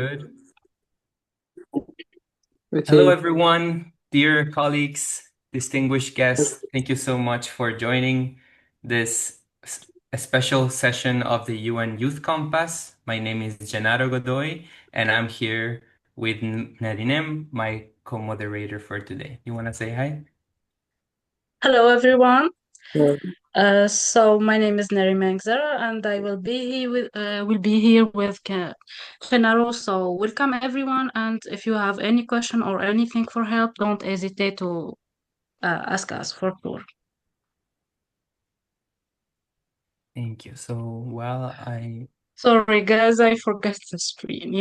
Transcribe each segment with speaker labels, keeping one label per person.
Speaker 1: good. Hello,
Speaker 2: Okay.
Speaker 1: everyone, dear colleagues, distinguished guests. Thank you so much for joining this a special session of the UN Youth Compass. My name is Gennaro Godoy, and I'm here with Narinem, my co-moderator for today. You want to say hi?
Speaker 3: Hello, everyone.
Speaker 2: Yeah.
Speaker 3: So my name is Neri Mengzara, and I will be here with Genaro. So welcome everyone, and if you have any question or anything for help, don't hesitate to ask us for sure.
Speaker 1: Thank you. So, well,
Speaker 3: Sorry, guys, I forgot the screen.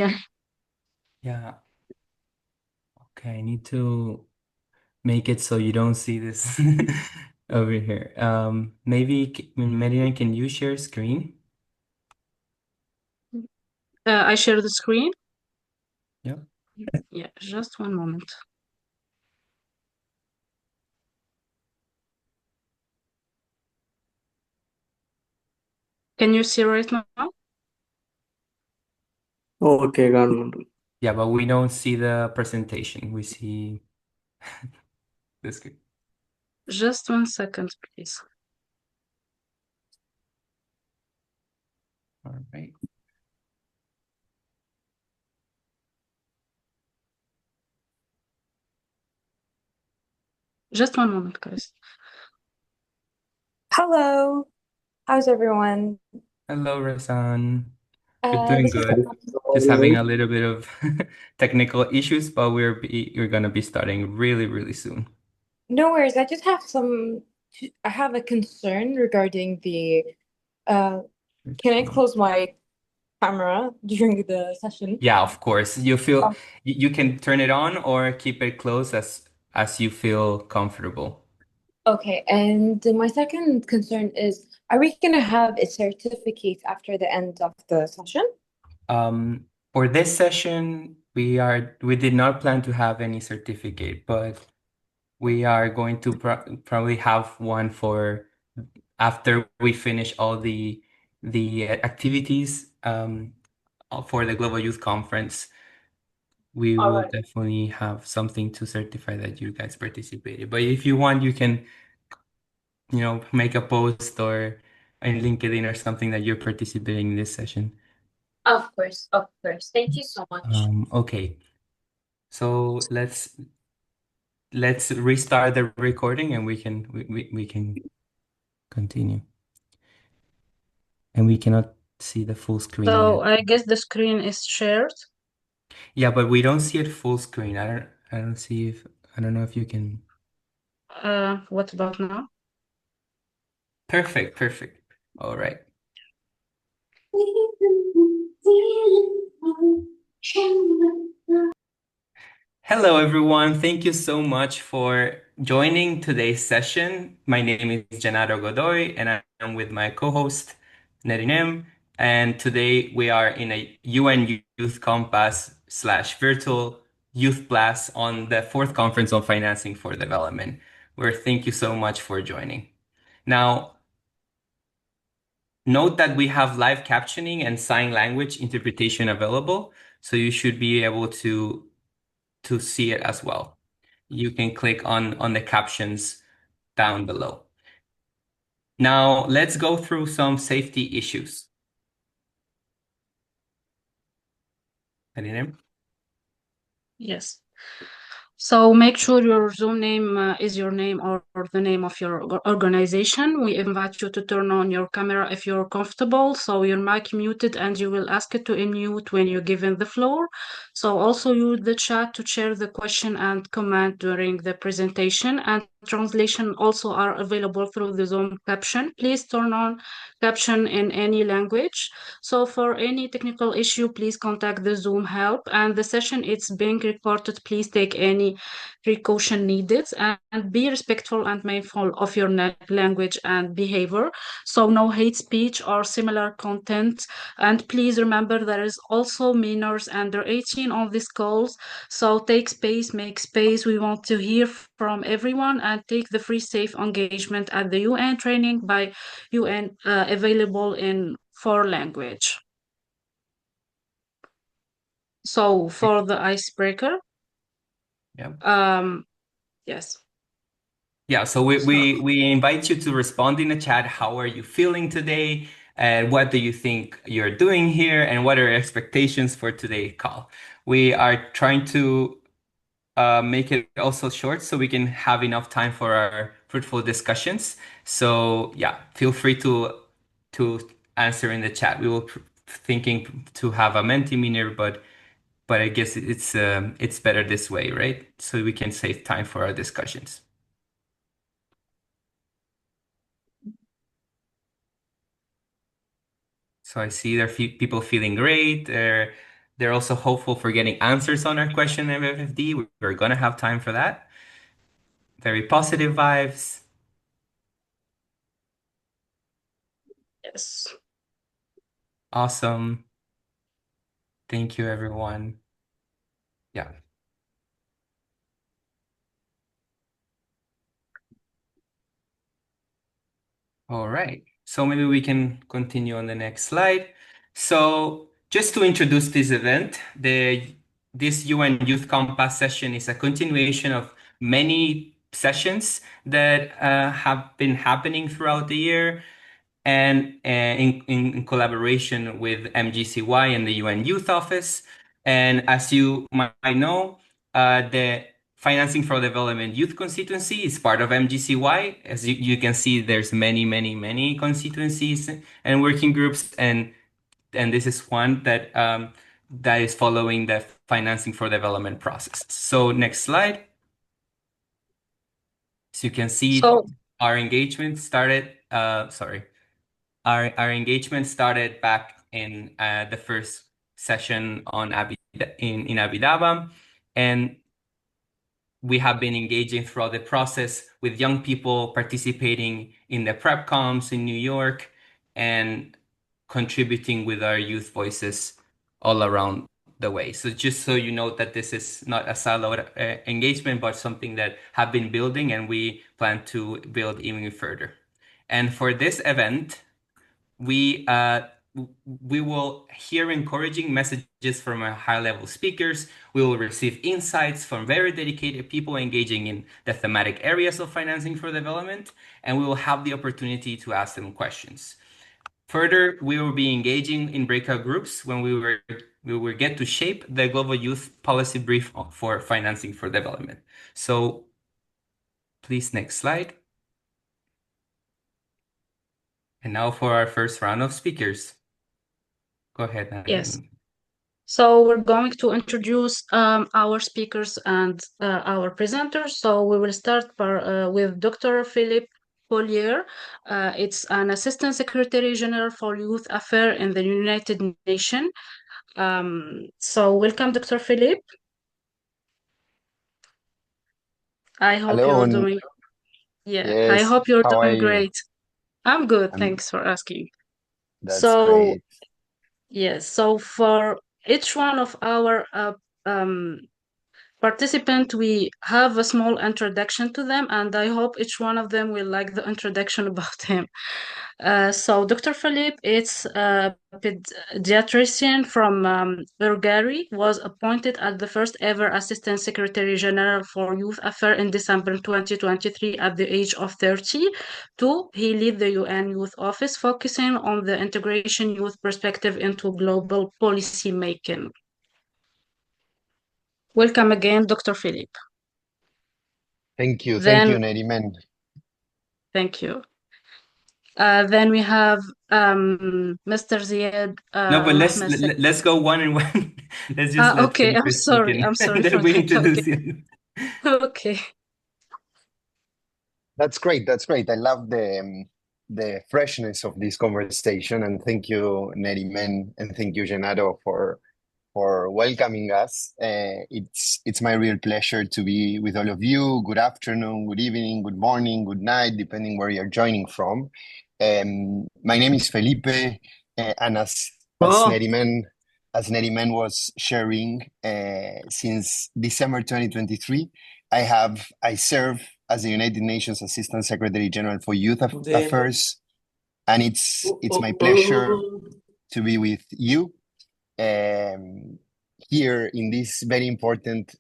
Speaker 1: yeah, okay, I need to make it so you don't see this over here. Maybe, Marian, can you share screen?
Speaker 3: I share the screen.
Speaker 1: Yeah.
Speaker 3: Yeah, just one moment. Can you see right now?
Speaker 2: Okay, got it.
Speaker 1: Yeah, but we don't see the presentation. We see the screen.
Speaker 3: Just 1 second, please.
Speaker 1: All right.
Speaker 3: Just one moment, guys.
Speaker 4: Hello, how's everyone?
Speaker 1: Hello, Rasan. We're doing
Speaker 4: This is
Speaker 1: good. Just having a little bit of technical issues, but we're gonna be starting really, really soon.
Speaker 4: no worries. I just have I have a concern regarding the can I close my camera during the session?
Speaker 1: Yeah, of course. You feel
Speaker 4: Oh,
Speaker 1: you can turn it on or keep it closed as you feel comfortable.
Speaker 4: okay, and my second concern is, are we gonna have a certificate after the end of the session?
Speaker 1: For this session, we did not plan to have any certificate, but we are going to probably have one for after we finish all the activities for the Global Youth Conference. We
Speaker 4: All
Speaker 1: will
Speaker 4: right.
Speaker 1: definitely have something to certify that you guys participated. But if you want, you can, make a post or in LinkedIn or something that you're participating in this session.
Speaker 4: Of course, of course. Thank you so much.
Speaker 1: Okay. So let's restart the recording and we can continue. And we cannot see the full screen
Speaker 3: So
Speaker 1: yet.
Speaker 3: I guess the screen is shared.
Speaker 1: Yeah, but we don't see it full screen. I don't see if I don't know if you can.
Speaker 3: What about now?
Speaker 1: Perfect, perfect. All right. Hello, everyone. Thank you so much for joining today's session. My name is Gennaro Godoy, and I'm with my co-host, Nerinem. And today we are in a UN Youth Compass / virtual youth blast on the fourth conference on financing for development, where thank you so much for joining. Now, note that we have live captioning and sign language interpretation available, so you should be able to see it as well. You can click on the captions down below. Now, let's go through some safety issues. Adinem?
Speaker 3: Yes. So make sure your Zoom name is your name or the name of your organization. We invite you to turn on your camera if you're comfortable. So your mic muted and you will ask it to unmute when you're given the floor. So also use the chat to share the question and comment during the presentation, and translation also are available through the Zoom caption. Please turn on caption in any language. So for any technical issue, please contact the Zoom help, and the session is being recorded. Please take any precaution needed and be respectful and mindful of your language and behavior. So no hate speech or similar content. And please remember there is also minors under 18 on these calls. So take space, make space. We want to hear from everyone and take the free safe engagement at the UN training by UN available in 4 language. So for the icebreaker,
Speaker 1: Yeah.
Speaker 3: yes.
Speaker 1: Yeah, so we invite you to respond in the chat. How are you feeling today? And what do you think you're doing here? And what are your expectations for today's call? We are trying to make it also short so we can have enough time for our fruitful discussions. So yeah, feel free to answer in the chat. We will thinking to have a Mentimeter, but I guess it's better this way, right? So we can save time for our discussions. So I see there are people feeling great. They're also hopeful for getting answers on our question of FFD. We're gonna have time for that. Very positive vibes.
Speaker 3: Yes.
Speaker 1: Awesome. Thank you, everyone. Yeah. All right. So maybe we can continue on the next slide. So just to introduce this event, this UN Youth Compass session is a continuation of many sessions that have been happening throughout the year and in collaboration with MGCY and the UN Youth Office. And as you might know, the Financing for Development Youth Constituency is part of MGCY. As you can see, there's many constituencies and working groups, and this is one that is following the Financing for Development process. So next slide. So you can see
Speaker 3: So
Speaker 1: our engagement started, our engagement started back in the first session on in Abu Dhabi, and we have been engaging throughout the process with young people participating in the prep comms in New York and contributing with our youth voices all around the way. So just so you know that this is not a siloed engagement, but something that have been building and we plan to build even further. And for this event, we we will hear encouraging messages from our high-level speakers. We will receive insights from very dedicated people engaging in the thematic areas of financing for development, and we will have the opportunity to ask them questions. Further, we will be engaging in breakout groups when we will get to shape the global youth policy brief for financing for development. So please, next slide. And now for our first round of speakers. Go ahead,
Speaker 3: yes.
Speaker 1: Nadine.
Speaker 3: So we're going to introduce our speakers and our presenters. So we will start with Dr. Philippe Collier. It's an Assistant Secretary General for Youth Affairs in the United Nations. So welcome, Dr. Philippe. I hope
Speaker 5: Hello,
Speaker 3: you're doing, I
Speaker 5: yes,
Speaker 3: hope you're
Speaker 5: how are
Speaker 3: doing
Speaker 5: you?
Speaker 3: great. I'm good,
Speaker 5: I'm,
Speaker 3: thanks for asking.
Speaker 5: that's
Speaker 3: So,
Speaker 5: great.
Speaker 3: yes, so for each one of our participant, we have a small introduction to them, and I hope each one of them will like the introduction about him. So Dr. Philippe, it's a pediatrician from Bulgaria, was appointed as the first ever Assistant Secretary General for Youth Affairs in December 2023 at the age of 32. He led the UN Youth Office, focusing on the integration youth perspective into global policy making. Welcome again, Dr. Philippe.
Speaker 5: Thank you,
Speaker 3: Then,
Speaker 5: Neriman.
Speaker 3: thank you. Then we have Mr. Ziad
Speaker 1: No, but
Speaker 3: Mahmoud.
Speaker 1: let's go one and one. Let's just let
Speaker 3: Okay,
Speaker 1: Felipe speak
Speaker 3: I'm sorry
Speaker 1: and
Speaker 3: for
Speaker 1: then we
Speaker 3: that. Okay,
Speaker 1: introduce you.
Speaker 3: okay.
Speaker 5: That's great. That's great. I love the freshness of this conversation, and thank you, Neriman, and thank you, Genaro, for welcoming us. It's my real pleasure to be with all of you. Good afternoon, good evening, good morning, good night, depending where you're joining from. My name is Felipe, and as
Speaker 2: Oh,
Speaker 5: Neriman was sharing, since December 2023, I serve as the United Nations Assistant Secretary General for Youth Affairs, and it's my pleasure to be with you. here in this very important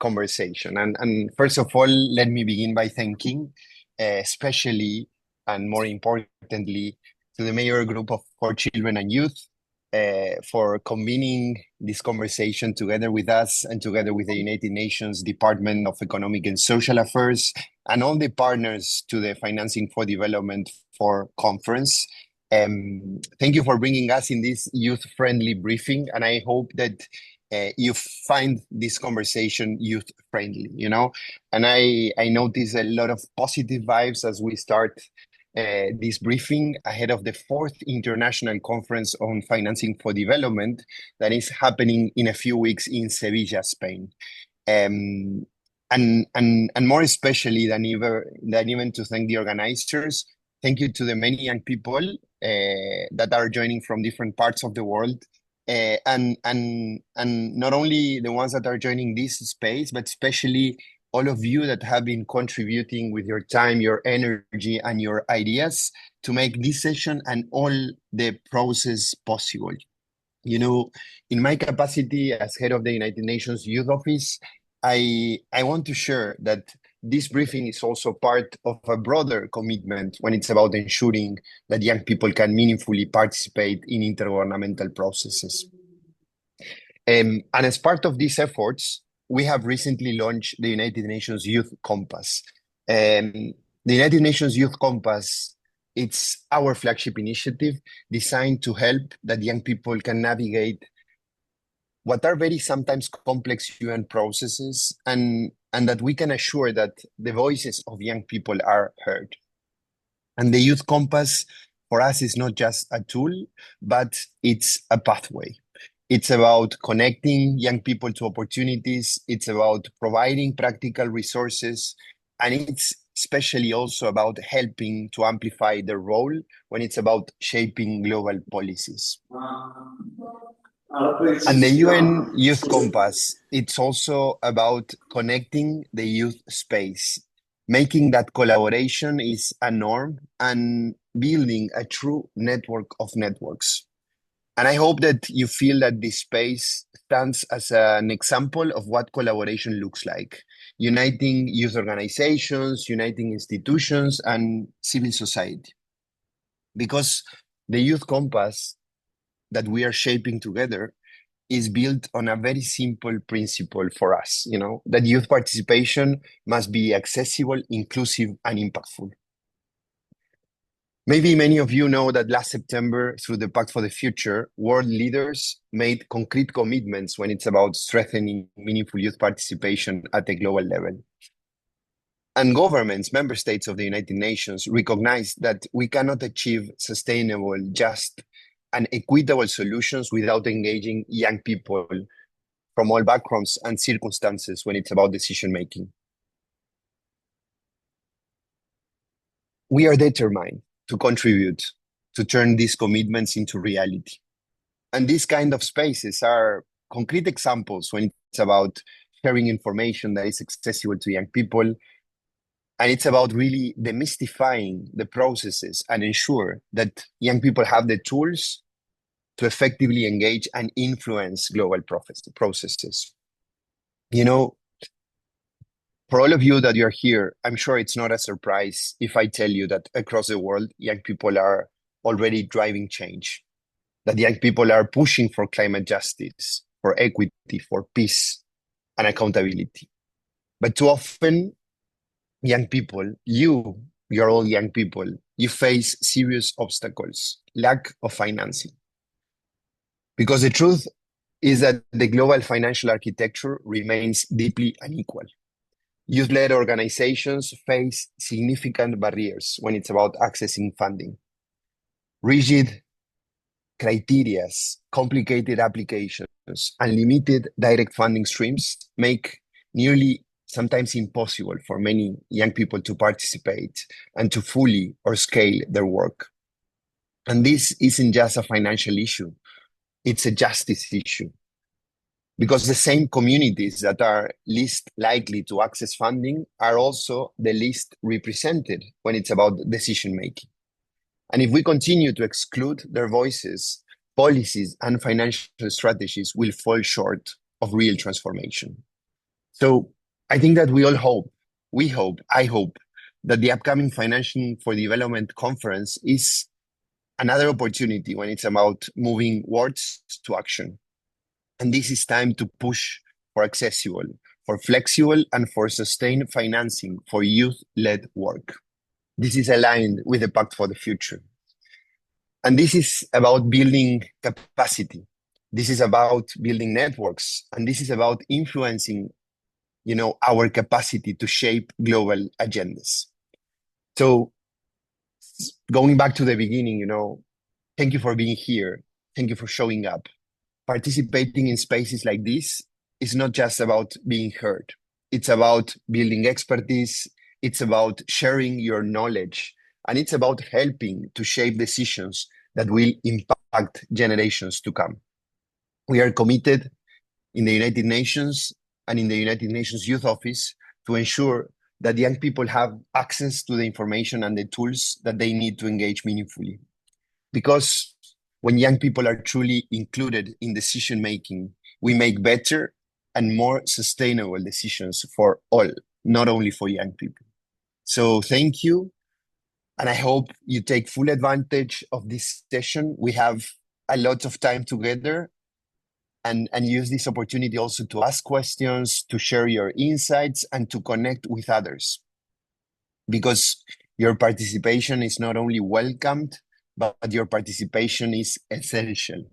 Speaker 5: conversation. And first of all, let me begin by thanking, especially and more importantly, to the Mayor Group for Children and Youth for convening this conversation together with us and together with the United Nations Department of Economic and Social Affairs and all the partners to the Financing for Development for conference. Thank you for bringing us in this youth-friendly briefing, and I hope that you find this conversation youth-friendly, you know? And I notice a lot of positive vibes as we start this briefing ahead of the 4th International Conference on Financing for Development that is happening in a few weeks in Sevilla, Spain. And more especially than even to thank the organizers, thank you to the many young people that are joining from different parts of the world. And not only the ones that are joining this space, but especially all of you that have been contributing with your time, your energy, and your ideas to make this session and all the process possible. You know, in my capacity as head of the United Nations Youth Office, I want to share that this briefing is also part of a broader commitment when it's about ensuring that young people can meaningfully participate in intergovernmental processes. And as part of these efforts, we have recently launched the United Nations Youth Compass. The United Nations Youth Compass, it's our flagship initiative designed to help that young people can navigate what are very sometimes complex UN processes and that we can assure that the voices of young people are heard. And the Youth Compass for us is not just a tool, but it's a pathway. It's about connecting young people to opportunities. It's about providing practical resources. And it's especially also about helping to amplify their role when it's about shaping global policies. And the UN Youth Compass, it's also about connecting the youth space, making that collaboration is a norm and building a true network of networks. And I hope that you feel that this space stands as an example of what collaboration looks like, uniting youth organizations, uniting institutions, and civil society. Because the Youth Compass that we are shaping together is built on a very simple principle for us, you know, that youth participation must be accessible, inclusive, and impactful. Maybe many of you know that last September, through the Pact for the Future, world leaders made concrete commitments when it's about strengthening meaningful youth participation at a global level. And governments, member states of the United Nations, recognize that we cannot achieve sustainable, just, and equitable solutions without engaging young people from all backgrounds and circumstances when it's about decision making. We are determined to contribute to turn these commitments into reality. And these kind of spaces are concrete examples when it's about sharing information that is accessible to young people. And it's about really demystifying the processes and ensure that young people have the tools to effectively engage and influence global processes. You know, for all of you that you're here, I'm sure it's not a surprise if I tell you that across the world, young people are already driving change, that young people are pushing for climate justice, for equity, for peace, and accountability. But too often, young people, you're all young people, you face serious obstacles, lack of financing. Because the truth is that the global financial architecture remains deeply unequal. Youth-led organizations face significant barriers when it's about accessing funding. Rigid criteria, complicated applications, and limited direct funding streams make nearly sometimes impossible for many young people to participate and to fully or scale their work. And this isn't just a financial issue, it's a justice issue. Because the same communities that are least likely to access funding are also the least represented when it's about decision making. And if we continue to exclude their voices, policies and financial strategies will fall short of real transformation. So I think that I hope that the upcoming Financing for Development conference is another opportunity when it's about moving words to action. And this is time to push for accessible, for flexible, and for sustained financing for youth-led work. This is aligned with the Pact for the Future. And this is about building capacity. This is about building networks. And this is about influencing, our capacity to shape global agendas. So going back to the beginning, thank you for being here. Thank you for showing up. Participating in spaces like this is not just about being heard. It's about building expertise. It's about sharing your knowledge. And it's about helping to shape decisions that will impact generations to come. We are committed in the United Nations and in the United Nations Youth Office to ensure that young people have access to the information and the tools that they need to engage meaningfully. Because when young people are truly included in decision-making, we make better and more sustainable decisions for all, not only for young people. So thank you. And I hope you take full advantage of this session. We have a lot of time together and use this opportunity also to ask questions, to share your insights, and to connect with others. Because your participation is not only welcomed, but your participation is essential.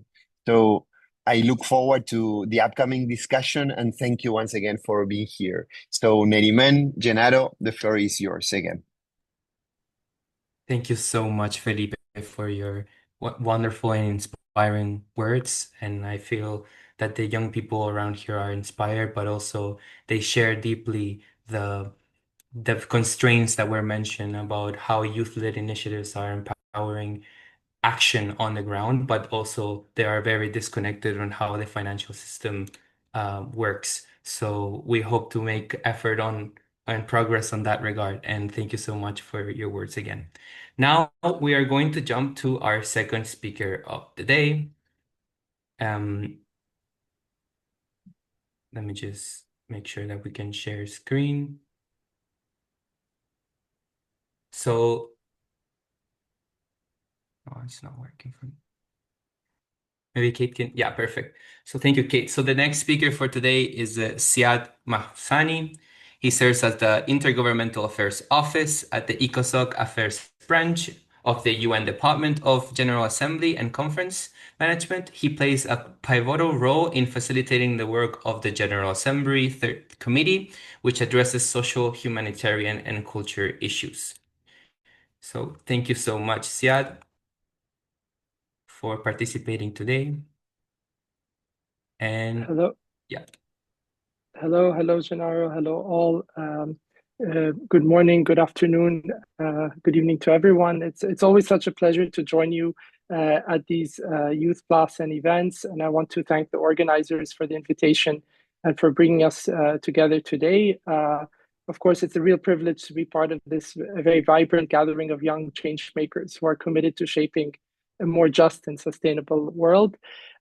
Speaker 5: So I look forward to the upcoming discussion, and thank you once again for being here. So Neriman, Gennaro, the floor is yours again.
Speaker 1: Thank you so much, Felipe, for your wonderful and inspiring words. And I feel that the young people around here are inspired, but also they share deeply the constraints that were mentioned about how youth-led initiatives are empowering action on the ground, but also they are very disconnected on how the financial system works. So we hope to make effort on and progress on that regard. And thank you so much for your words again. Now we are going to jump to our second speaker of the day. Let me just make sure that we can share screen. So, oh, it's not working for me. Maybe Kate can, yeah, perfect. So thank you, Kate. So the next speaker for today is Siad Mahsani. He serves as the Intergovernmental Affairs Office at the ECOSOC Affairs Branch of the UN Department of General Assembly and Conference Management. He plays a pivotal role in facilitating the work of the General Assembly Third Committee, which addresses social, humanitarian, and culture issues. So thank you so much, Siad, for participating today. And
Speaker 2: Hello,
Speaker 1: yeah,
Speaker 2: hello, Gennaro. Hello, all. Good morning, good afternoon, good evening to everyone. It's always such a pleasure to join you at these Youth Plus and events, and I want to thank the organizers for the invitation and for bringing us together today. Of course, it's a real privilege to be part of this very vibrant gathering of young change makers who are committed to shaping a more just and sustainable world.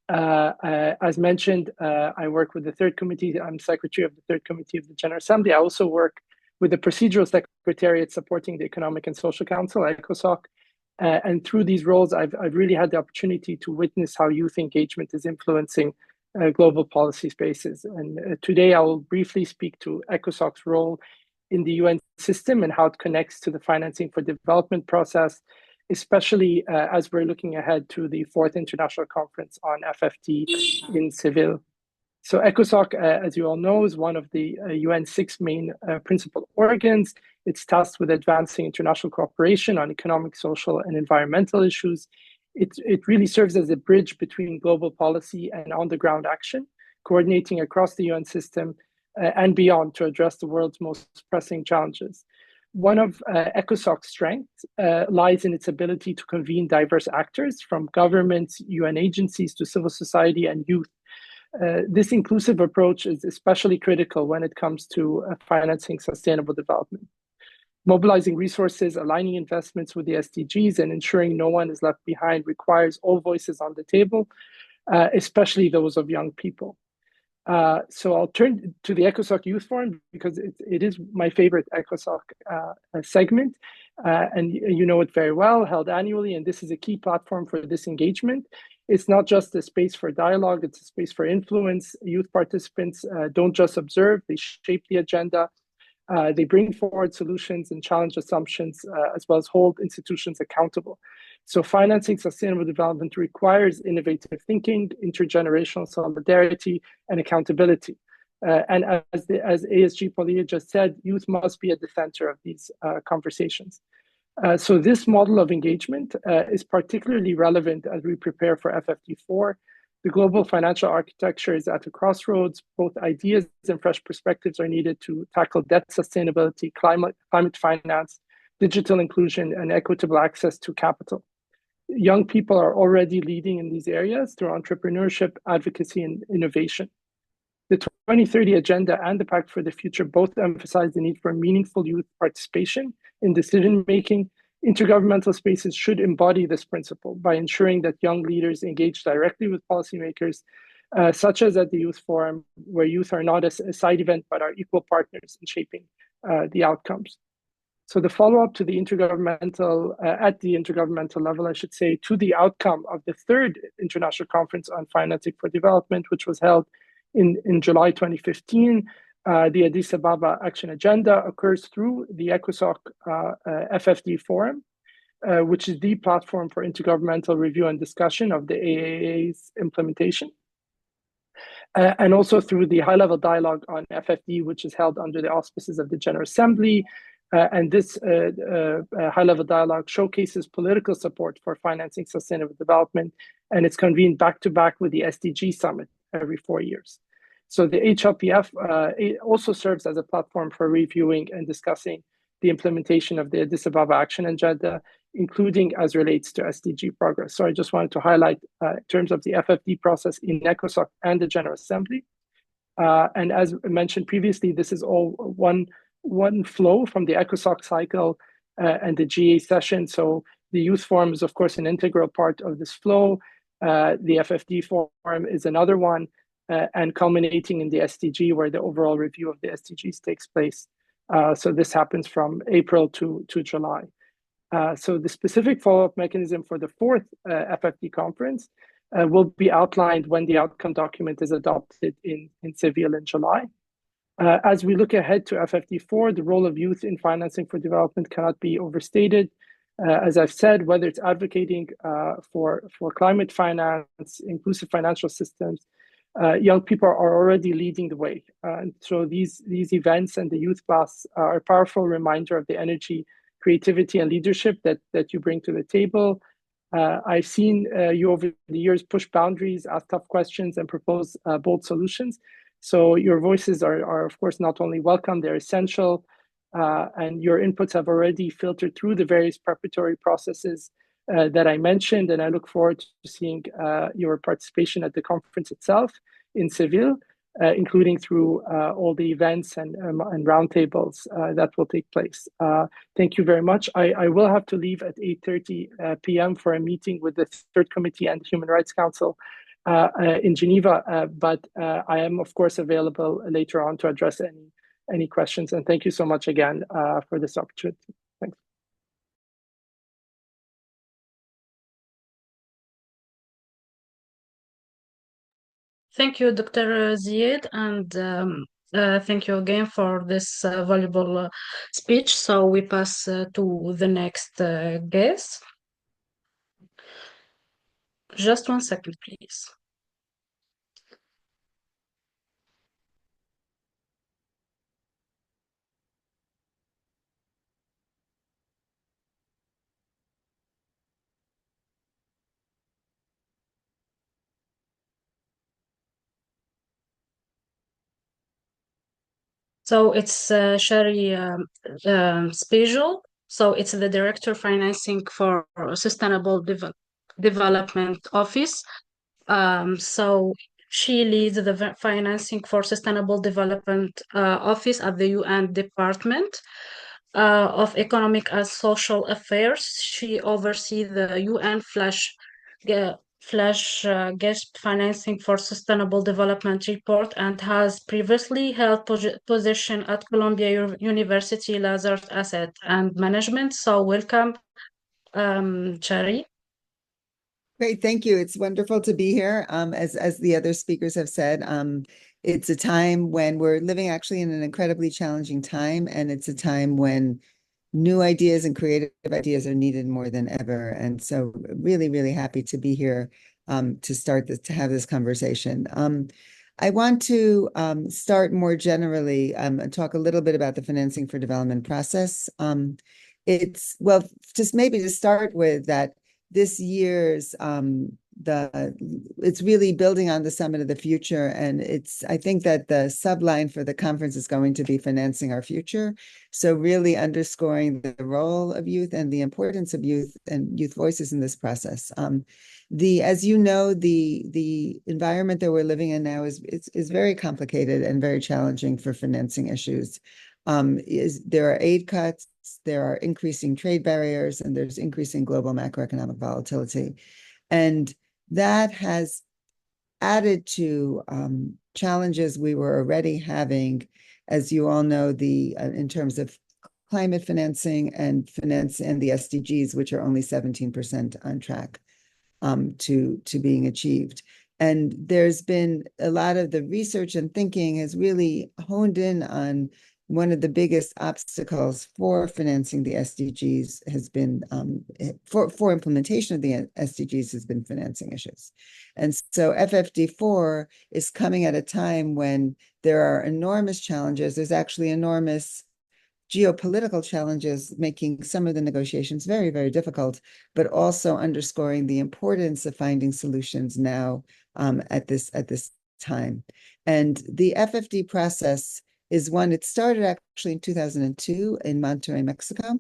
Speaker 2: As mentioned, I work with the Third Committee. I'm Secretary of the Third Committee of the General Assembly. I also work with the Procedural Secretariat supporting the Economic and Social Council, ECOSOC. And through these roles, I've really had the opportunity to witness how youth engagement is influencing global policy spaces. And today I will briefly speak to ECOSOC's role in the UN system and how it connects to the financing for development process, especially as we're looking ahead to the 4th International Conference on FfD in Seville. So ECOSOC, as you all know, is one of the UN's 6 main principal organs. It's tasked with advancing international cooperation on economic, social, and environmental issues. It really serves as a bridge between global policy and on-the-ground action, coordinating across the UN system and beyond to address the world's most pressing challenges. One of ECOSOC's strengths lies in its ability to convene diverse actors from governments, UN agencies to civil society and youth. This inclusive approach is especially critical when it comes to financing sustainable development. Mobilizing resources, aligning investments with the SDGs, and ensuring no one is left behind requires all voices on the table, especially those of young people. So I'll turn to the ECOSOC Youth Forum because it is my favorite ECOSOC segment. And you know it very well, held annually, and this is a key platform for this engagement. It's not just a space for dialogue, it's a space for influence. Youth participants don't just observe, they shape the agenda. They bring forward solutions and challenge assumptions, as well as hold institutions accountable. So financing sustainable development requires innovative thinking, intergenerational solidarity, and accountability. And as ASG Paulia just said, youth must be at the center of these conversations. So this model of engagement is particularly relevant as we prepare for FfD-4. The global financial architecture is at a crossroads. Both ideas and fresh perspectives are needed to tackle debt sustainability, climate finance, digital inclusion, and equitable access to capital. Young people are already leading in these areas through entrepreneurship, advocacy, and innovation. The 2030 Agenda and the Pact for the Future both emphasize the need for meaningful youth participation in decision-making. Intergovernmental spaces should embody this principle by ensuring that young leaders engage directly with policymakers, such as at the Youth Forum, where youth are not a side event, but are equal partners in shaping the outcomes. So the follow-up to the intergovernmental, at the intergovernmental level, I should say, to the outcome of the third International Conference on Financing for Development, which was held in July 2015, the Addis Ababa Action Agenda occurs through the ECOSOC FfD Forum, which is the platform for intergovernmental review and discussion of the AAA's implementation. And also through the high-level dialogue on FfD, which is held under the auspices of the General Assembly. And this high-level dialogue showcases political support for financing sustainable development, and it's convened back-to-back with the SDG Summit every 4 years. So the HLPF also serves as a platform for reviewing and discussing the implementation of the Addis Ababa Action Agenda, including as relates to SDG progress. So I just wanted to highlight in terms of the FfD process in ECOSOC and the General Assembly. And as mentioned previously, this is all one flow from the ECOSOC cycle and the GA session. So the Youth Forum is, of course, an integral part of this flow. The FfD Forum is another one, and culminating in the SDG, where the overall review of the SDGs takes place. So this happens from April to July. So the specific follow-up mechanism for the fourth FfD conference will be outlined when the outcome document is adopted in Seville in July. As we look ahead to FfD-4, the role of youth in financing for development cannot be overstated. As I've said, whether it's advocating for climate finance, inclusive financial systems, young people are already leading the way. And so these events and the youth class are a powerful reminder of the energy, creativity, and leadership that you bring to the table. I've seen you over the years push boundaries, ask tough questions, and propose bold solutions. So your voices are of course, not only welcome, they're essential. And your inputs have already filtered through the various preparatory processes that I mentioned. And I look forward to seeing your participation at the conference itself in Seville, including through all the events and roundtables that will take place. Thank you very much. I will have to leave at 8:30 p.m. for a meeting with the Third Committee and the Human Rights Council in Geneva, but I am, of course, available later on to address any questions. And thank you so much again for this opportunity. Thanks.
Speaker 3: Thank you, Dr. Zied, and thank you again for this valuable speech. So we pass to the next guest. Just 1 second, please. So it's Shari Spejel. So it's the Director Financing for Sustainable Development Office. So she leads the Financing for Sustainable Development Office at the UN Department of Economic and Social Affairs. She oversees the UN flash GISP Financing for Sustainable Development report and has previously held position at Columbia University Lazard Asset and Management. So welcome, Cherry.
Speaker 6: Great, thank you. It's wonderful to be here. As the other speakers have said, it's a time when we're living actually in an incredibly challenging time, and it's a time when new ideas and creative ideas are needed more than ever. And so really, really happy to be here to have this conversation. I want to start more generally and talk a little bit about the financing for development process. Just maybe to start with that this year's it's really building on the Summit of the Future, and I think that the subline for the conference is going to be financing our future. So really underscoring the role of youth and the importance of youth and youth voices in this process. As you know, the environment that we're living in now is very complicated and very challenging for financing issues. There are aid cuts, there are increasing trade barriers, and there's increasing global macroeconomic volatility. And that has added to challenges we were already having, as you all know, in terms of climate financing and the SDGs, which are only 17% on track to being achieved. And there's been a lot of the research and thinking has really honed in on one of the biggest obstacles for financing the SDGs has been, for implementation of the SDGs has been financing issues. And so FfD-4 is coming at a time when there are enormous challenges. There's actually enormous geopolitical challenges making some of the negotiations very, very difficult, but also underscoring the importance of finding solutions now at this time. And the FfD process is one, it started actually in 2002 in Monterrey, Mexico.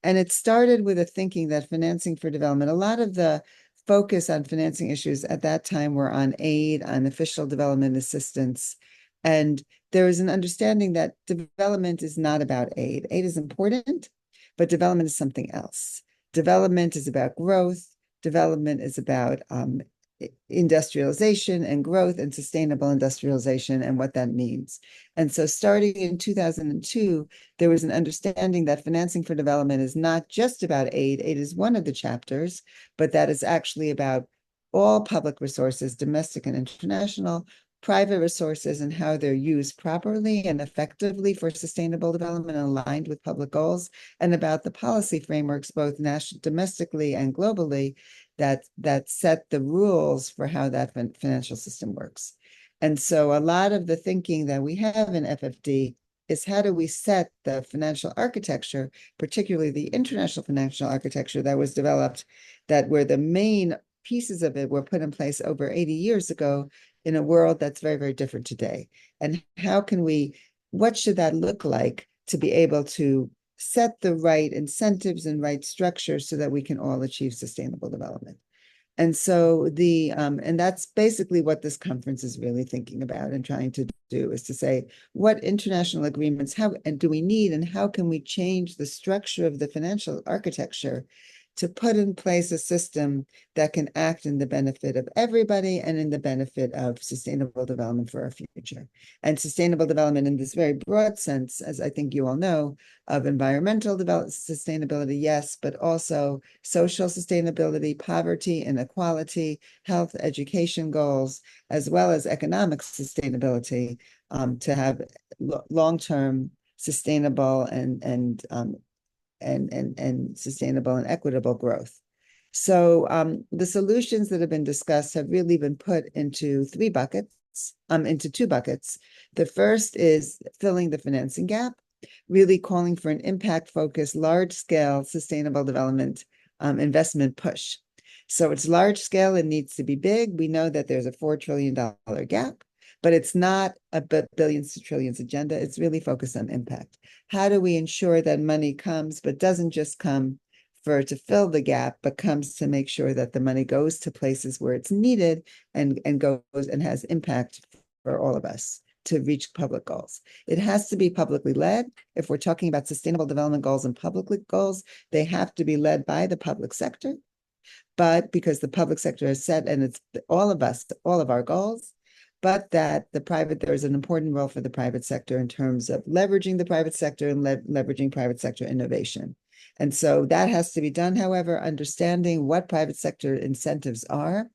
Speaker 6: And it started with a thinking that financing for development, a lot of the focus on financing issues at that time were on aid, on official development assistance. And there is an understanding that development is not about aid. Aid is important, but development is something else. Development is about growth. Development is about industrialization and growth and sustainable industrialization and what that means. And so starting in 2002, there was an understanding that financing for development is not just about aid. Aid is one of the chapters, but that is actually about all public resources, domestic and international, private resources, and how they're used properly and effectively for sustainable development and aligned with public goals, and about the policy frameworks, both domestically and globally, that set the rules for how that financial system works. And so a lot of the thinking that we have in FfD is how do we set the financial architecture, particularly the international financial architecture that was developed, where the main pieces of it were put in place over 80 years ago in a world that's very, very different today. And what should that look like to be able to set the right incentives and right structures so that we can all achieve sustainable development? And so and that's basically what this conference is really thinking about and trying to do, is to say, what international agreements do we need, and how can we change the structure of the financial architecture to put in place a system that can act in the benefit of everybody and in the benefit of sustainable development for our future. And sustainable development in this very broad sense, as I think you all know, of environmental sustainability, yes, but also social sustainability, poverty, inequality, health, education goals, as well as economic sustainability, to have long-term sustainable and sustainable and equitable growth. So the solutions that have been discussed have really been put into two buckets. The first is filling the financing gap, really calling for an impact-focused, large-scale sustainable development investment push. So it's large scale, it needs to be big. We know that there's a $4 trillion gap, but it's not a billions to trillions agenda. It's really focused on impact. How do we ensure that money comes, but doesn't just come to fill the gap, but comes to make sure that the money goes to places where it's needed and goes and has impact for all of us to reach public goals. It has to be publicly led. If we're talking about sustainable development goals and public goals, they have to be led by the public sector. but because the public sector has set, and it's all of us, all of our goals, but that there is an important role for the private sector in terms of leveraging the private sector and leveraging private sector innovation. And so that has to be done, however, understanding what private sector incentives are.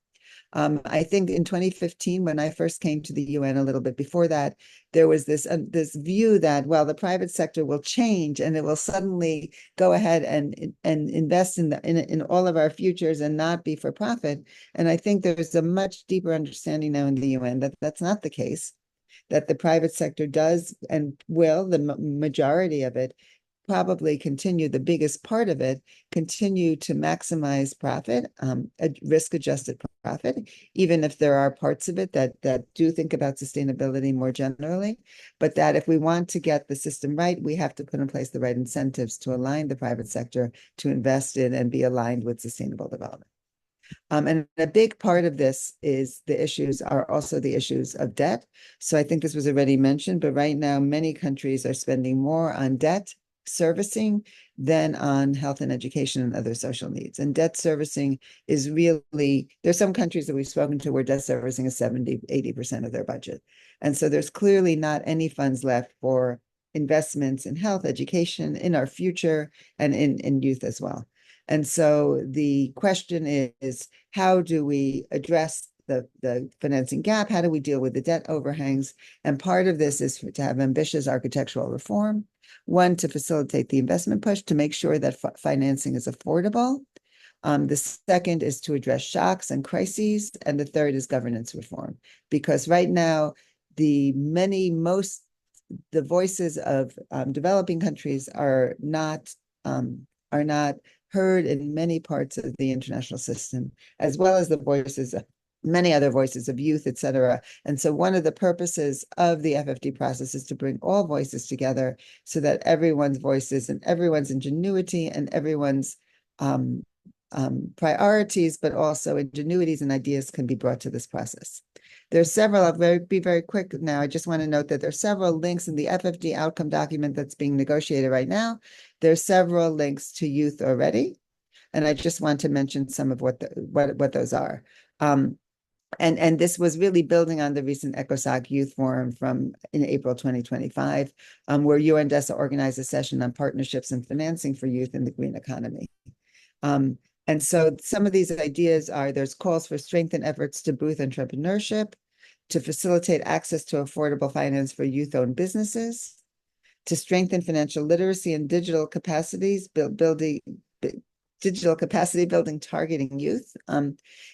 Speaker 6: I think in 2015, when I first came to the UN, a little bit before that, there was this view that, well, the private sector will change and it will suddenly go ahead and invest in all of our futures and not be for profit. And I think there's a much deeper understanding now in the UN that that's not the case, that the private sector does and will, the majority of it, probably continue, the biggest part of it, continue to maximize profit, risk-adjusted profit, even if there are parts of it that do think about sustainability more generally. But that if we want to get the system right, we have to put in place the right incentives to align the private sector to invest in and be aligned with sustainable development. And a big part of this is are also the issues of debt. So I think this was already mentioned, but right now many countries are spending more on debt servicing than on health and education and other social needs. And debt servicing is really, there's some countries that we've spoken to where debt servicing is 70, 80% of their budget. And so there's clearly not any funds left for investments in health, education, in our future, and in youth as well. And so the question is, how do we address the financing gap? How do we deal with the debt overhangs? And part of this is to have ambitious architectural reform. One, to facilitate the investment push, to make sure that financing is affordable. The second is to address shocks and crises. And the third is governance reform. Because right now, the voices of developing countries are not heard in many parts of the international system, as well as the voices of many other voices of youth, et cetera. And so one of the purposes of the FfD process is to bring all voices together so that everyone's voices and everyone's ingenuity and everyone's priorities, but also ingenuities and ideas can be brought to this process. There's several, I'll be very quick now. I just want to note that there's several links in the FfD outcome document that's being negotiated right now. There's several links to youth already. And I just want to mention some of what those are. And this was really building on the recent ECOSOC Youth Forum in April 2025, where UN DESA organized a session on partnerships and financing for youth in the green economy. And so some of these ideas are, there's calls for strengthened efforts to boost entrepreneurship, to facilitate access to affordable finance for youth-owned businesses, to strengthen financial literacy and digital capacities, digital capacity building targeting youth.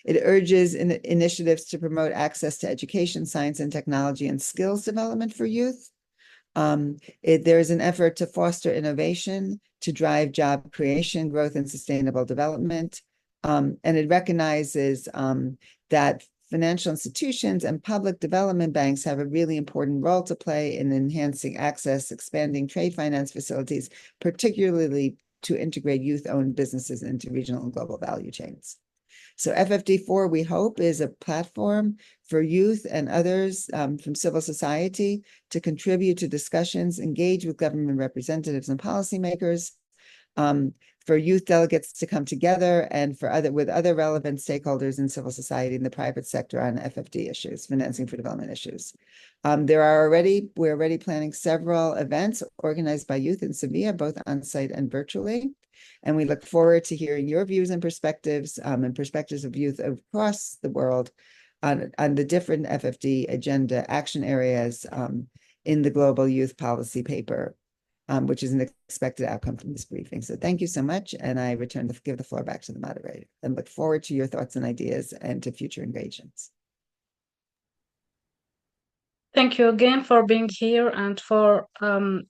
Speaker 6: It urges initiatives to promote access to education, science and technology, and skills development for youth. There's an effort to foster innovation, to drive job creation, growth, and sustainable development. And it recognizes that financial institutions and public development banks have a really important role to play in enhancing access, expanding trade finance facilities, particularly to integrate youth-owned businesses into regional and global value chains. So FfD-4, we hope, is a platform for youth and others from civil society to contribute to discussions, engage with government representatives and policymakers, for youth delegates to come together, and with other relevant stakeholders in civil society and the private sector on FfD issues, financing for development issues. We're already planning several events organized by youth in Sevilla, both on-site and virtually. And we look forward to hearing your views and perspectives of youth across the world on the different FfD agenda action areas in the Global Youth Policy Paper, which is an expected outcome from this briefing. So thank you so much. And I give the floor back to the moderator and look forward to your thoughts and ideas and to future engagements.
Speaker 3: Thank you again for being here and for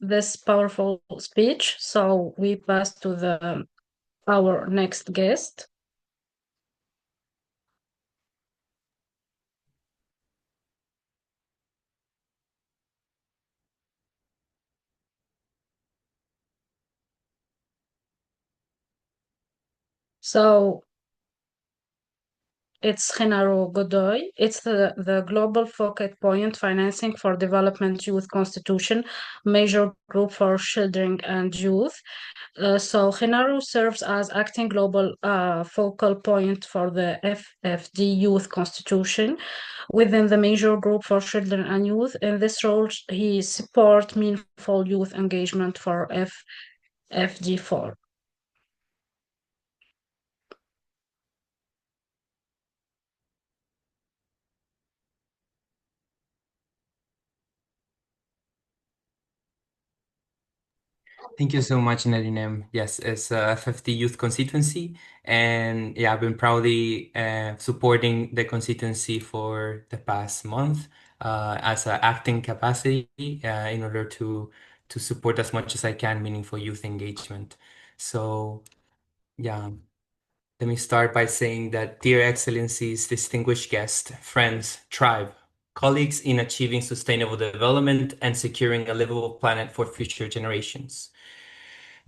Speaker 3: this powerful speech. So we pass to our next guest. So It's Genaro Godoy. It's the Global Focal Point Financing for Development Youth Constitution, major group for children and youth. So Genaro serves as acting global focal point for the FfD Youth Constitution within the major group for children and youth. In this role, he supports meaningful youth engagement for FfD-4.
Speaker 1: Thank you so much, Narinem. Yes, it's FfD Youth Constituency, and yeah, I've been proudly supporting the constituency for the past month as an acting capacity in order to support as much as I can meaningful youth engagement. So yeah, let me start by saying that, dear Excellencies, distinguished guests, friends, tribe, colleagues in achieving sustainable development and securing a livable planet for future generations.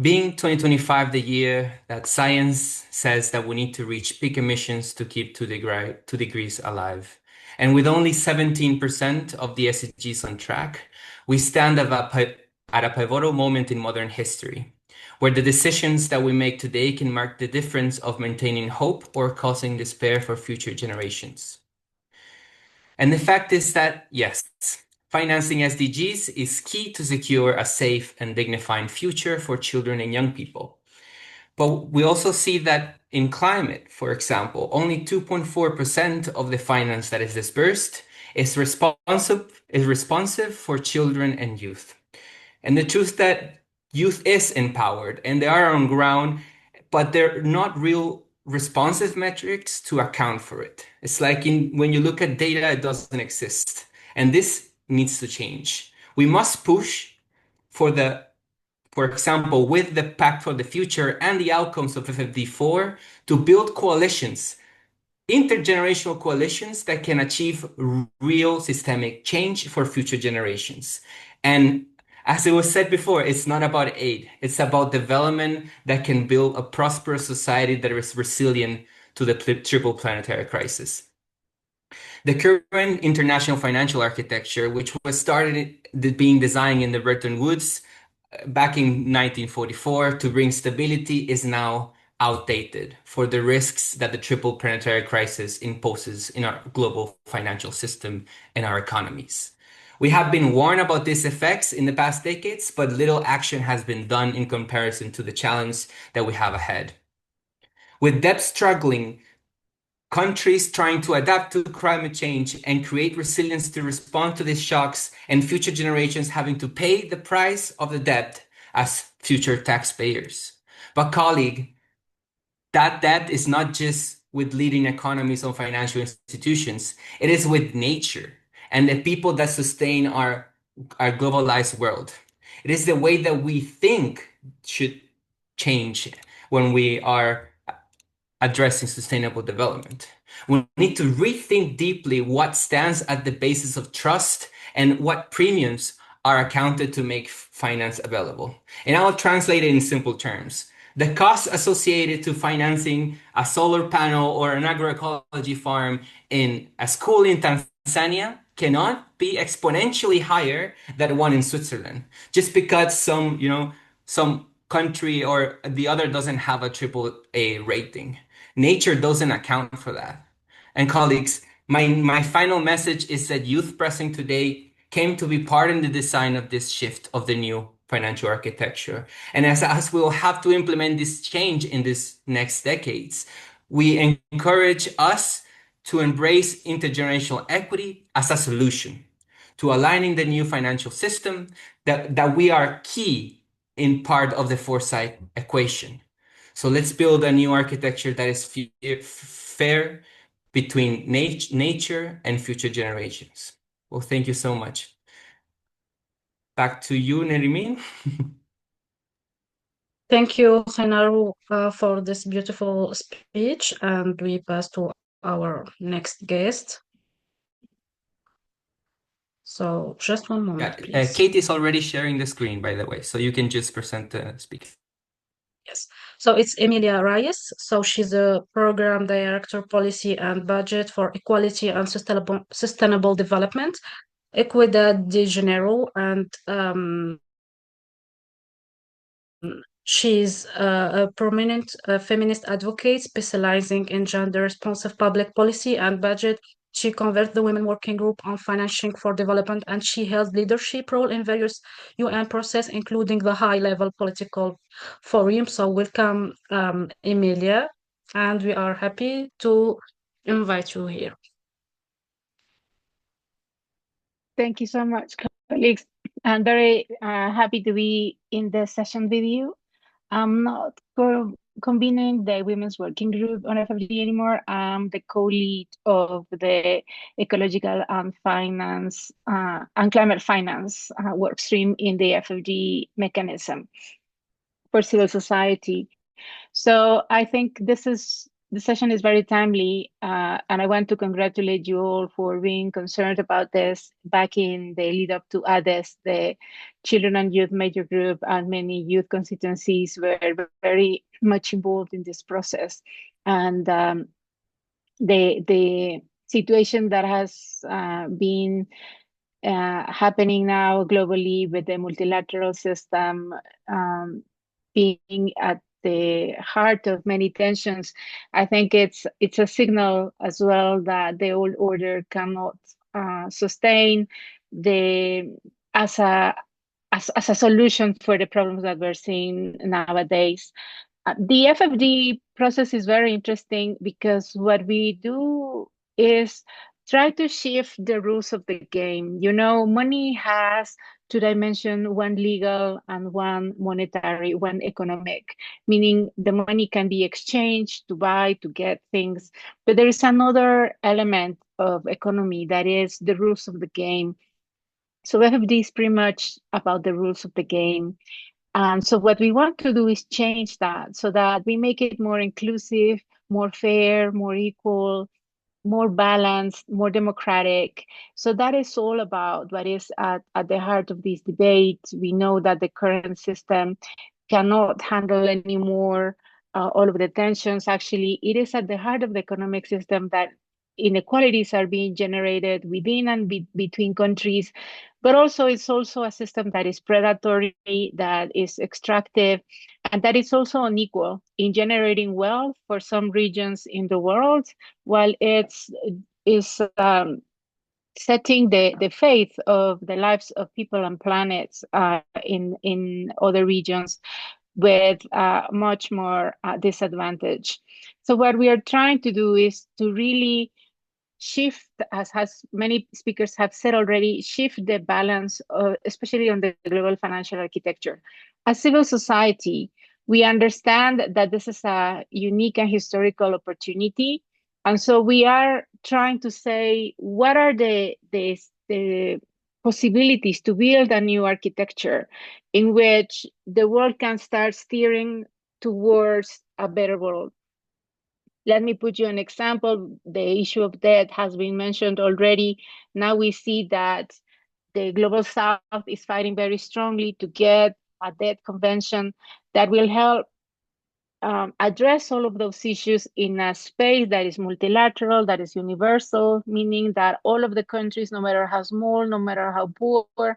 Speaker 1: Being 2025 the year that science says that we need to reach peak emissions to keep 2 degrees alive, and with only 17% of the SDGs on track, we stand at a pivotal moment in modern history, where the decisions that we make today can mark the difference of maintaining hope or causing despair for future generations. And the fact is that, yes, financing SDGs is key to secure a safe and dignified future for children and young people. But we also see that in climate, for example, only 2.4% of the finance that is disbursed is responsive for children and youth. And the truth that youth is empowered and they are on ground, but they're not real responsive metrics to account for it. It's like when you look at data, it doesn't exist. And this needs to change. We must push for example, with the Pact for the Future and the outcomes of FfD-4 to build coalitions, intergenerational coalitions that can achieve real systemic change for future generations. And as it was said before, it's not about aid. It's about development that can build a prosperous society that is resilient to the triple planetary crisis. The current international financial architecture, which was started being designed in the Bretton Woods back in 1944 to bring stability, is now outdated for the risks that the triple planetary crisis imposes in our global financial system and our economies. We have been warned about these effects in the past decades, but little action has been done in comparison to the challenge that we have ahead. With debt struggling, countries trying to adapt to climate change and create resilience to respond to these shocks, and future generations having to pay the price of the debt as future taxpayers. But colleague, that debt is not just with leading economies or financial institutions, it is with nature and the people that sustain our globalized world. It is the way that we think should change when we are addressing sustainable development. We need to rethink deeply what stands at the basis of trust and what premiums are accounted to make finance available. And I'll translate it in simple terms. The costs associated to financing a solar panel or an agroecology farm in a school in Tanzania cannot be exponentially higher than one in Switzerland, just because some country or the other doesn't have a triple A rating. Nature doesn't account for that. And colleagues, my final message is that youth pressing today came to be part in the design of this shift of the new financial architecture. And as we will have to implement this change in this next decades, we encourage us to embrace intergenerational equity as a solution to aligning the new financial system that we are key in part of the foresight equation. So let's build a new architecture that is fair between nature and future generations. Well, thank you so much. Back to you, Nerimin.
Speaker 3: Thank you, Genaro, for this beautiful speech, and we pass to our next guest. So just one moment, please.
Speaker 1: Kate is already sharing the screen, by the way, so you can just present the speaker.
Speaker 3: Yes. So it's Emilia Reyes. So she's a program director, policy and budget for equality and sustainable development, Equidad de Janeiro, and she's a prominent feminist advocate specializing in gender-responsive public policy and budget. She convened the Women Working Group on Financing for Development, and she held leadership role in various UN process, including the high-level political forum. So welcome, Emilia, and we are happy to invite you here.
Speaker 7: Thank you so much, colleagues. I'm very happy to be in the session with you. I'm not convening the Women's Working Group on FfD anymore. I'm the co-lead of the Ecological and Finance and Climate Finance work stream in the FfD mechanism for civil society. So I think the session is very timely, and I want to congratulate you all for being concerned about this back in the lead up to ADES. The Children and Youth Major Group and many youth constituencies were very much involved in this process. And the situation that has been happening now globally with the multilateral system being at the heart of many tensions, I think it's a signal as well that the old order cannot sustain as a solution for the problems that we're seeing nowadays. The FfD process is very interesting because what we do is try to shift the rules of the game. You know, money has two dimensions, one legal and one monetary, one economic, meaning the money can be exchanged to buy, to get things. But there is another element of economy that is the rules of the game. So FfD is pretty much about the rules of the game. And so what we want to do is change that so that we make it more inclusive, more fair, more equal, more balanced, more democratic. So that is all about what is at the heart of this debate. We know that the current system cannot handle anymore all of the tensions. Actually, it is at the heart of the economic system that inequalities are being generated within and between countries, but also it's also a system that is predatory, that is extractive, and that is also unequal in generating wealth for some regions in the world, while it's setting the fate of the lives of people and planets in other regions with much more disadvantage. So what we are trying to do is to really shift, as has many speakers have said already, shift the balance, especially on the global financial architecture. As civil society, we understand that this is a unique and historical opportunity. And so we are trying to say, what are the possibilities to build a new architecture in which the world can start steering towards a better world? Let me put you an example. The issue of debt has been mentioned already. Now we see that the Global South is fighting very strongly to get a debt convention that will help address all of those issues in a space that is multilateral, that is universal, meaning that all of the countries, no matter how small, no matter how poor,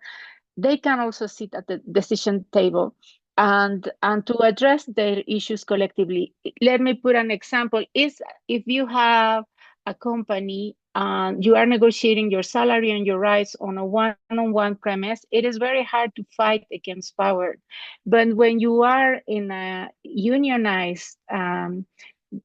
Speaker 7: they can also sit at the decision table and to address their issues collectively. Let me put an example. Is if you have a company and you are negotiating your salary and your rights on a one-on-one premise, it is very hard to fight against power. But when you are in a unionized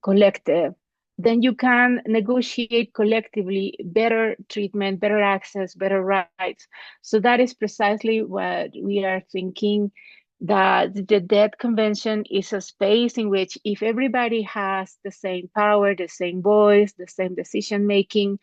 Speaker 7: collective, then you can negotiate collectively better treatment, better access, better rights. So that is precisely what we are thinking, that the debt convention is a space in which if everybody has the same power, the same voice, the same decision making,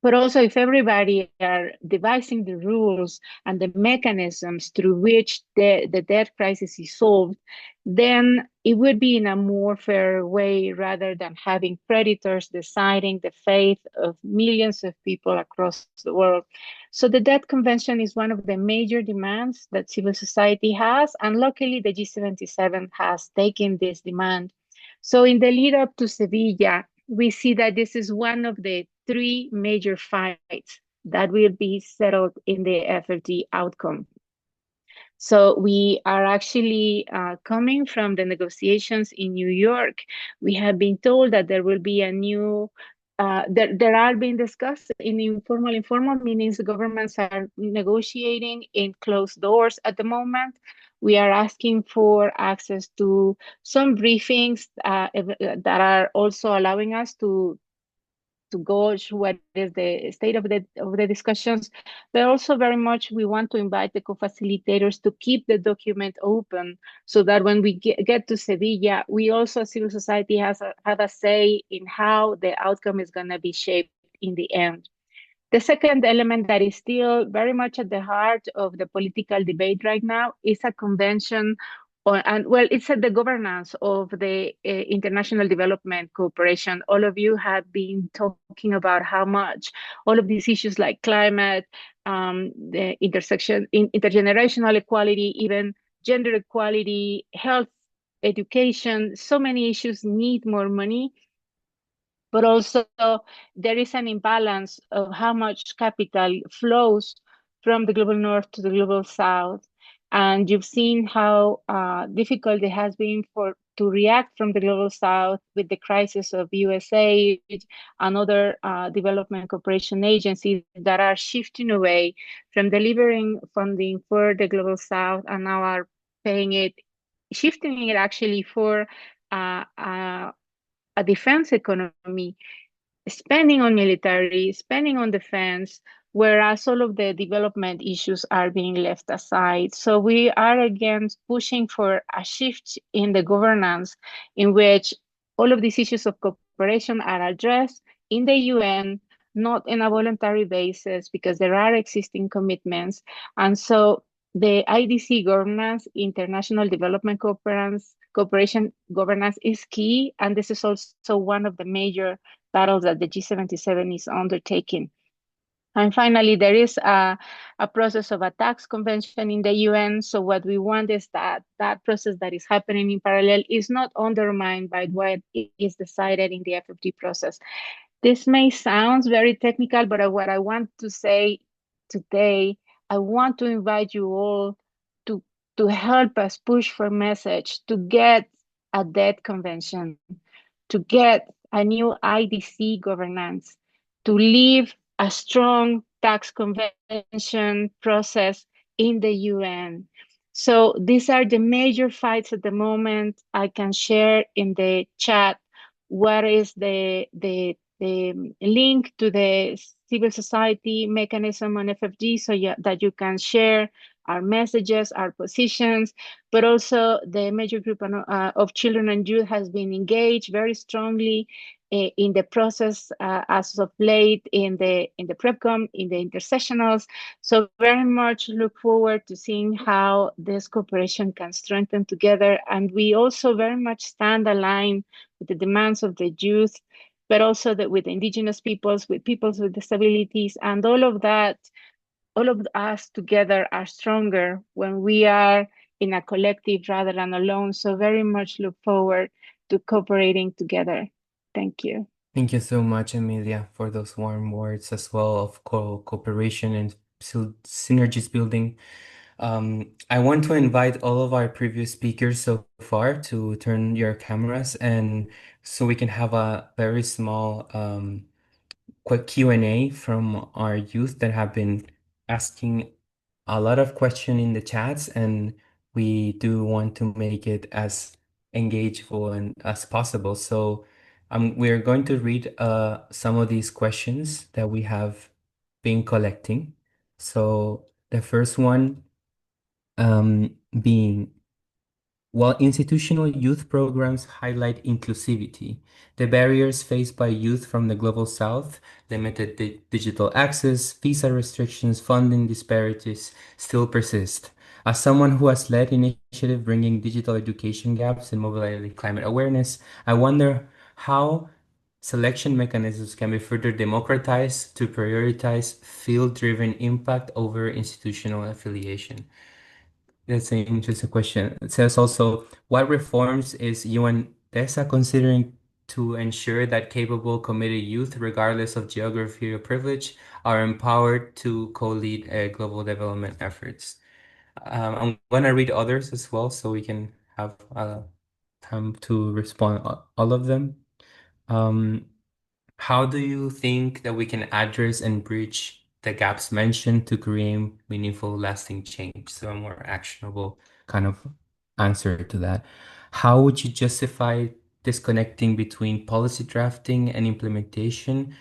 Speaker 7: but also if everybody are devising the rules and the mechanisms through which the debt crisis is solved, then it would be in a more fair way rather than having predators deciding the fate of millions of people across the world. So the Debt Convention is one of the major demands that civil society has, and luckily the G77 has taken this demand. So in the lead up to Sevilla, we see that this is one of the three major fights that will be settled in the FfD outcome. So we are actually coming from the negotiations in New York. We have been told that there will be a new, there are being discussed in informal meetings. The governments are negotiating in closed doors at the moment. We are asking for access to some briefings that are also allowing us to gauge what is the state of the discussions, but also very much we want to invite the co-facilitators to keep the document open so that when we get to Sevilla, we also, civil society, have a say in how the outcome is going to be shaped in the end. The second element that is still very much at the heart of the political debate right now is a convention it's at the governance of the international development cooperation. All of you have been talking about how much all of these issues like climate, the intergenerational equality, even gender equality, health, education, so many issues need more money. But also there is an imbalance of how much capital flows from the global north to the global south. And you've seen how difficult it has been to react from the global south with the crisis of USAID and other development cooperation agencies that are shifting away from delivering funding for the global south and now are paying it, shifting it actually for a defense economy, spending on military, spending on defense, whereas all of the development issues are being left aside. So we are again pushing for a shift in the governance in which all of these issues of cooperation are addressed in the UN, not in a voluntary basis, because there are existing commitments. And so the IDC governance, international development cooperation governance is key. And this is also one of the major battles that the G77 is undertaking. And finally, there is a process of a tax convention in the UN. So what we want is that that process that is happening in parallel is not undermined by what is decided in the FfD process. This may sound very technical, but what I want to say today, I want to invite you all to help us push for message to get a debt convention, to get a new IDC governance, to leave a strong tax convention process in the UN. So these are the major fights at the moment. I can share in the chat what is the link to the civil society mechanism on FfD so that you can share our messages, our positions, but also the major group of children and youth has been engaged very strongly in the process as of late in the PrepCom, in the intersessionals. So very much look forward to seeing how this cooperation can strengthen together. And we also very much stand aligned with the demands of the youth, but also with indigenous peoples, with peoples with disabilities, and all of that. All of us together are stronger when we are in a collective rather than alone. So very much look forward to cooperating together. Thank you.
Speaker 1: Thank you so much, Emilia, for those warm words as well of cooperation and synergies building. I want to invite all of our previous speakers so far to turn your cameras and so we can have a very small quick Q&A from our youth that have been asking a lot of questions in the chats, and we do want to make it as engageful and as possible. So we're going to read some of these questions that we have been collecting. So the first one being, while institutional youth programs highlight inclusivity, the barriers faced by youth from the Global South, limited digital access, visa restrictions, funding disparities still persist. As someone who has led initiative bringing digital education gaps and mobilizing climate awareness, I wonder how selection mechanisms can be further democratized to prioritize field-driven impact over institutional affiliation. That's an interesting question. It says also, what reforms is UN DESA considering to ensure that capable, committed youth, regardless of geography or privilege, are empowered to co-lead global development efforts? I'm gonna read others as well, so we can have time to respond all of them. Um, how do you think that we can address and bridge the gaps mentioned to create meaningful, lasting change? So a more actionable kind of answer to that. How would you justify disconnecting between policy drafting and implementation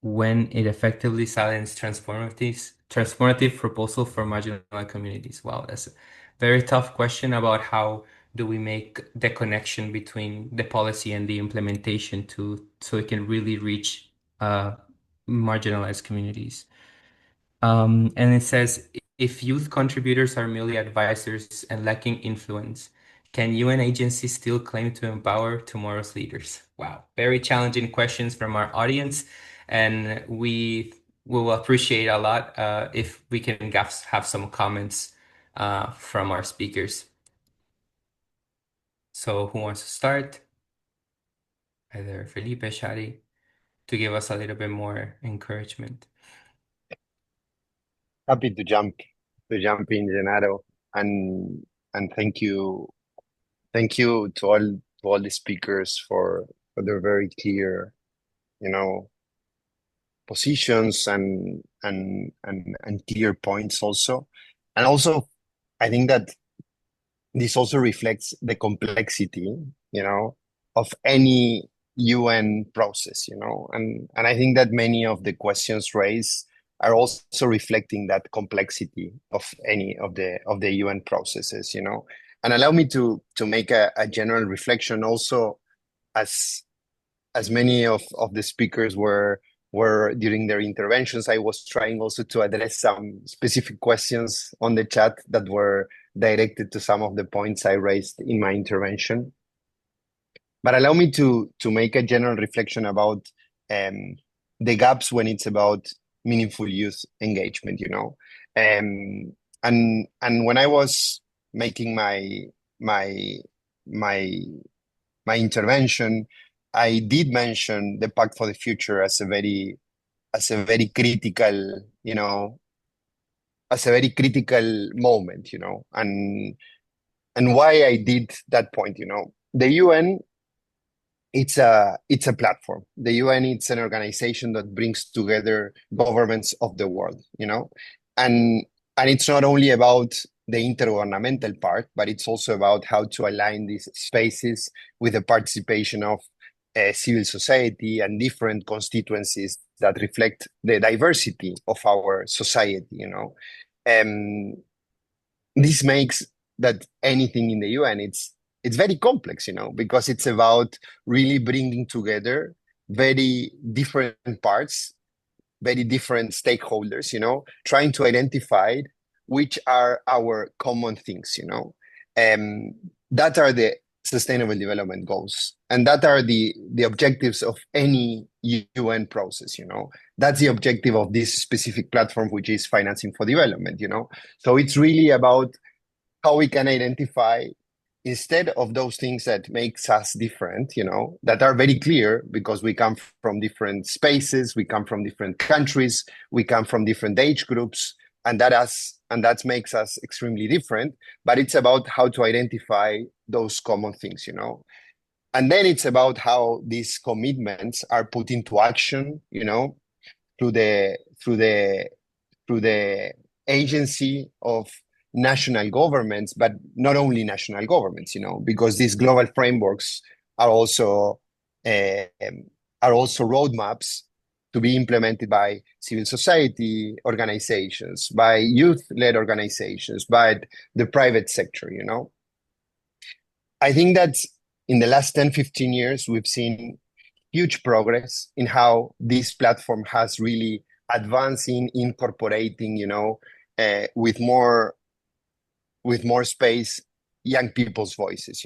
Speaker 1: when it effectively silenced transformative proposal for marginalized communities? Wow, that's a very tough question about how do we make the connection between the policy and the implementation so it can really reach uh, marginalized communities. And it says, if youth contributors are merely advisors and lacking influence, can UN agencies still claim to empower tomorrow's leaders? Wow, very challenging questions from our audience, and we will appreciate a lot if we can have some comments from our speakers. So who wants to start? Either Felipe, Shadi, to give us a little bit more encouragement.
Speaker 5: Happy to jump in, Genaro, and thank you to all the speakers for their very clear, positions and clear points also. And also, I think that this also reflects the complexity, of any UN process, and I think that many of the questions raised are also reflecting that complexity of any of the UN processes, And allow me to make a general reflection also, as many of the speakers were during their interventions. I was trying also to address some specific questions on the chat that were directed to some of the points I raised in my intervention. But allow me to make a general reflection about the gaps when it's about meaningful youth engagement, and when I was making my intervention, I did mention the Pact for the Future as a very critical, moment, and why I did that point, the UN, it's a platform. The UN, it's an organization that brings together governments of the world, and it's not only about the intergovernmental part, but it's also about how to align these spaces with the participation of civil society and different constituencies that reflect the diversity of our society, This makes that anything in the UN, it's very complex, because it's about really bringing together very different parts, very different stakeholders, trying to identify which are our common things, that are the sustainable development goals, and that are the objectives of any UN process, That's the objective of this specific platform, which is financing for development, So it's really about how we can identify, instead of those things that makes us different, that are very clear because we come from different spaces, we come from different countries, we come from different age groups, and that makes us extremely different. But it's about how to identify those common things, And then it's about how these commitments are put into action, through the agency of national governments, but not only national governments, because these global frameworks are also roadmaps to be implemented by civil society organizations, by youth-led organizations, by the private sector, I think that in the last 10, 15 years, we've seen huge progress in how this platform has really advanced in incorporating, with more with more space young people's voices,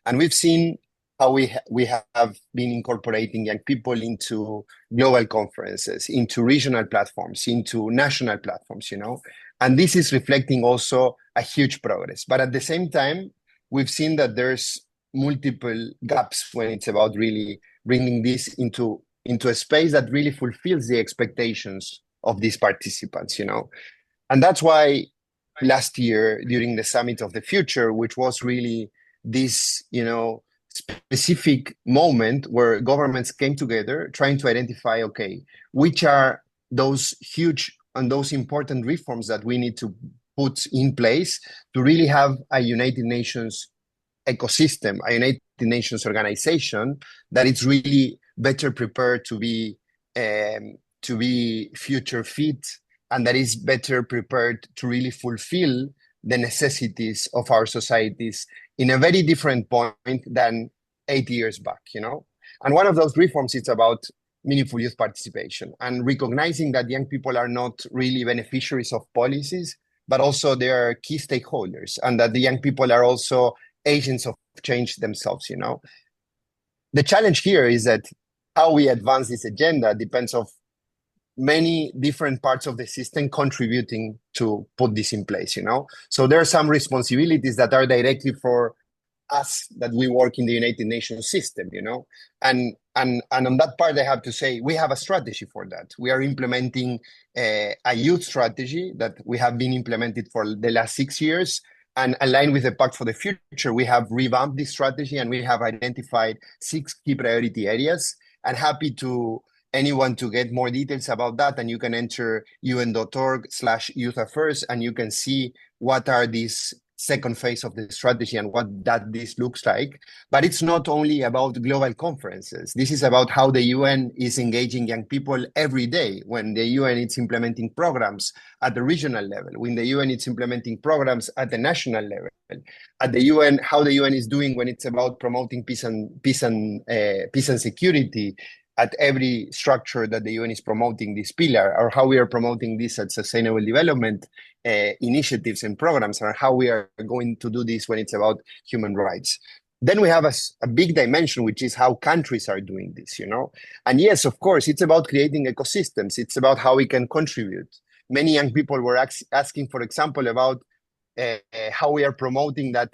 Speaker 5: and we've seen how we have been incorporating young people into global conferences, into regional platforms, into national platforms, and this is reflecting also a huge progress. But at the same time, we've seen that there's multiple gaps when it's about really bringing this into a space that really fulfills the expectations of these participants, and that's why last year during the Summit of the Future, which was really this, specific moment where governments came together trying to identify, okay, which are those huge and those important reforms that we need to put in place to really have a United Nations ecosystem, a United Nations organization that is really better prepared to be future fit, and that is better prepared to really fulfill the necessities of our societies in a very different point than 8 years back, And one of those reforms is about meaningful youth participation and recognizing that young people are not really beneficiaries of policies, but also they are key stakeholders, and that the young people are also agents of change themselves, The challenge here is that how we advance this agenda depends on many different parts of the system contributing to put this in place, So there are some responsibilities that are directly for us that we work in the United Nations system, and on that part, I have to say we have a strategy for that. We are implementing a youth strategy that we have been implemented for the last 6 years, and aligned with the Pact for the Future, we have revamped this strategy and we have identified 6 key priority areas. And happy to anyone to get more details about that, and you can enter un.org/youth affairs, and you can see what are these second phase of the strategy and what this looks like. But it's not only about global conferences. This is about how the UN is engaging young people every day, when the UN is implementing programs at the regional level, when the UN is implementing programs at the national level, at the UN, how the UN is doing when it's about promoting peace and security at every structure that the UN is promoting this pillar, or how we are promoting this at sustainable development initiatives and programs, or how we are going to do this when it's about human rights. Then we have a big dimension, which is how countries are doing this, And yes, of course, it's about creating ecosystems. It's about how we can contribute. Many young people were asking, for example, about how we are promoting that,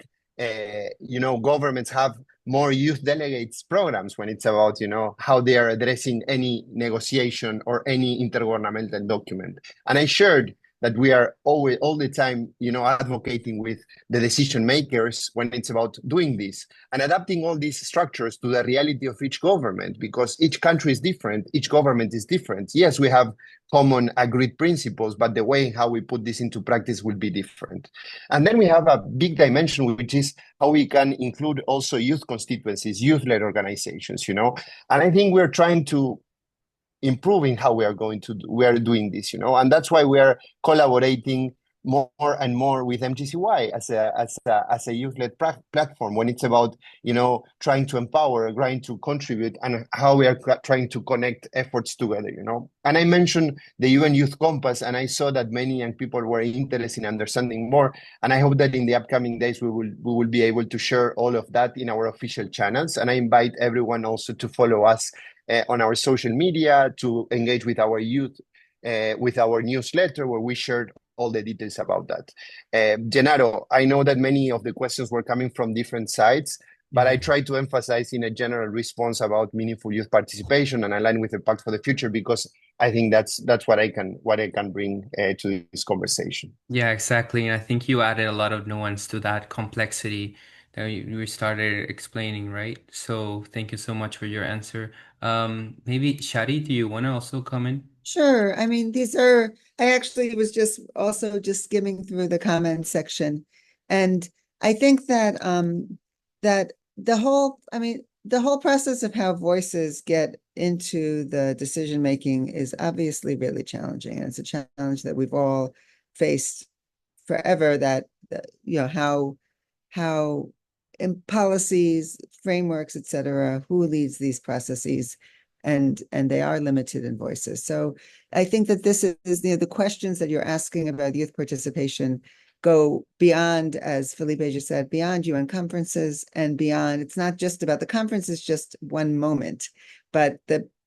Speaker 5: governments have more youth delegates programs when it's about, how they are addressing any negotiation or any intergovernmental document. And I shared that we are always, all the time, advocating with the decision makers when it's about doing this and adapting all these structures to the reality of each government, because each country is different, each government is different. Yes, we have common agreed principles, but the way how we put this into practice will be different. And then we have a big dimension, which is how we can include also youth constituencies, youth-led organizations, And I think we're trying to improving how we are doing this, and that's why we are collaborating more and more with MGCY as a youth-led platform when it's about, trying to empower, trying to contribute, and how we are trying to connect efforts together, And I mentioned the UN Youth Compass, and I saw that many young people were interested in understanding more, and I hope that in the upcoming days we will be able to share all of that in our official channels, and I invite everyone also to follow us on our social media, to engage with our youth, with our newsletter, where we shared all the details about that. Gennaro, I know that many of the questions were coming from different sides, but I try to emphasize in a general response about meaningful youth participation and align with the Pact for the Future, because I think that's what I can bring to this conversation.
Speaker 1: Yeah, exactly. And I think you added a lot of nuance to that complexity that we started explaining, right? So thank you so much for your answer. Maybe Shadi, do you want to also comment?
Speaker 6: Sure. I mean, I actually was just skimming through the comment section. And I think that the whole process of how voices get into the decision making is obviously really challenging. And it's a challenge that we've all faced forever, that how in policies, frameworks, etc., who leads these processes, and they are limited in voices. So I think that this is the questions that you're asking about youth participation go beyond, as Felipe just said, beyond UN conferences and beyond. It's not just about the conference, it's just one moment, but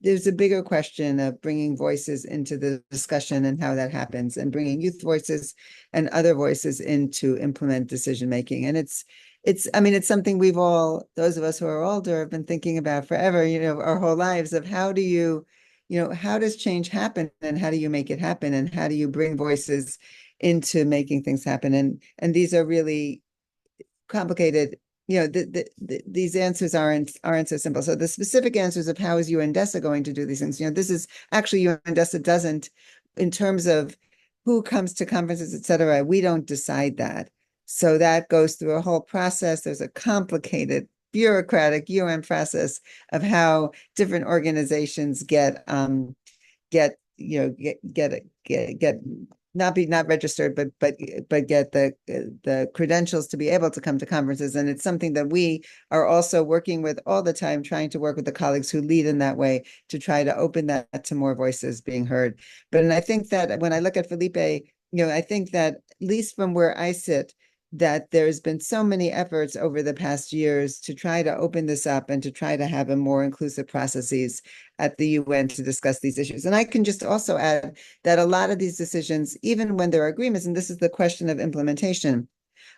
Speaker 6: there's a bigger question of bringing voices into the discussion and how that happens, and bringing youth voices and other voices in to implement decision making. And I mean, it's something we've all, those of us who are older, have been thinking about forever, our whole lives, of how do you, how does change happen, and how do you make it happen, and how do you bring voices into making things happen? And these are really complicated. These answers aren't so simple. So the specific answers of how is UNDESA going to do these things, this is actually, UNDESA doesn't, in terms of who comes to conferences, et cetera, we don't decide that. So that goes through a whole process. There's a complicated bureaucratic UN process of how different organizations get not registered, but get the credentials to be able to come to conferences. And it's something that we are also working with all the time, trying to work with the colleagues who lead in that way to try to open that to more voices being heard. And I think that when I look at Felipe, I think that, at least from where I sit, that there's been so many efforts over the past years to try to open this up and to try to have a more inclusive processes at the UN to discuss these issues. And I can just also add that a lot of these decisions, even when there are agreements, and this is the question of implementation,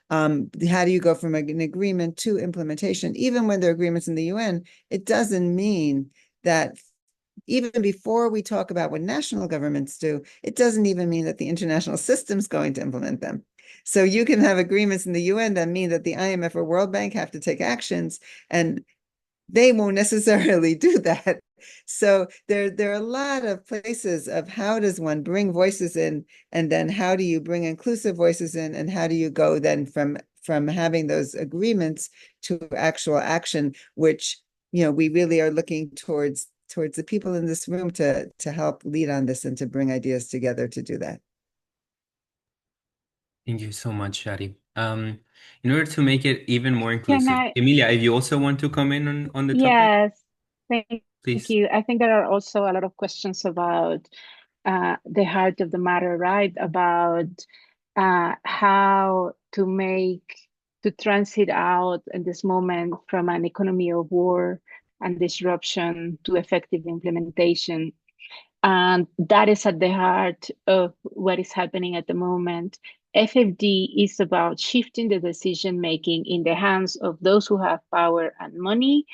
Speaker 6: how do you go from an agreement to implementation? Even when there are agreements in the UN, it doesn't mean that, even before we talk about what national governments do, it doesn't even mean that the international system is going to implement them. So you can have agreements in the UN that mean that the IMF or World Bank have to take actions, and they won't necessarily do that. So there are a lot of places of how does one bring voices in, and then how do you bring inclusive voices in, and how do you go then from having those agreements to actual action, which we really are looking towards the people in this room to help lead on this and to bring ideas together to do that.
Speaker 1: Thank you so much, Shadi. In order to make it even more inclusive, Emilia, if you also want to come in on the topic.
Speaker 7: Yes, thank
Speaker 1: please.
Speaker 7: you. I think there are also a lot of questions about the heart of the matter, right? About how to transit out in this moment from an economy of war and disruption to effective implementation. And that is at the heart of what is happening at the moment. FfD is about shifting the decision making in the hands of those who have power and money,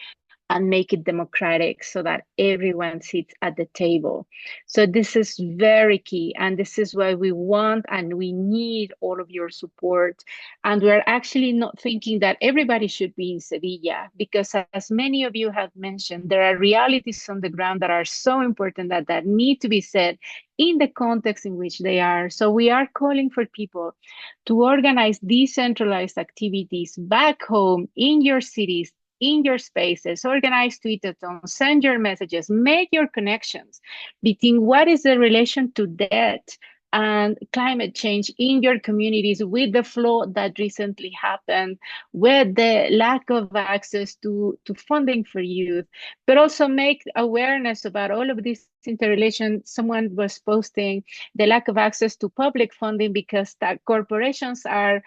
Speaker 7: and make it democratic so that everyone sits at the table. So this is very key, and this is why we want and we need all of your support. And we're actually not thinking that everybody should be in Sevilla, because as many of you have mentioned, there are realities on the ground that are so important that need to be said in the context in which they are. So we are calling for people to organize decentralized activities back home in your cities, in your spaces, organize tweetathons, send your messages, make your connections between what is the relation to debt and climate change in your communities, with the flood that recently happened, with the lack of access to funding for youth, but also make awareness about all of this interrelation. Someone was posting the lack of access to public funding because that corporations are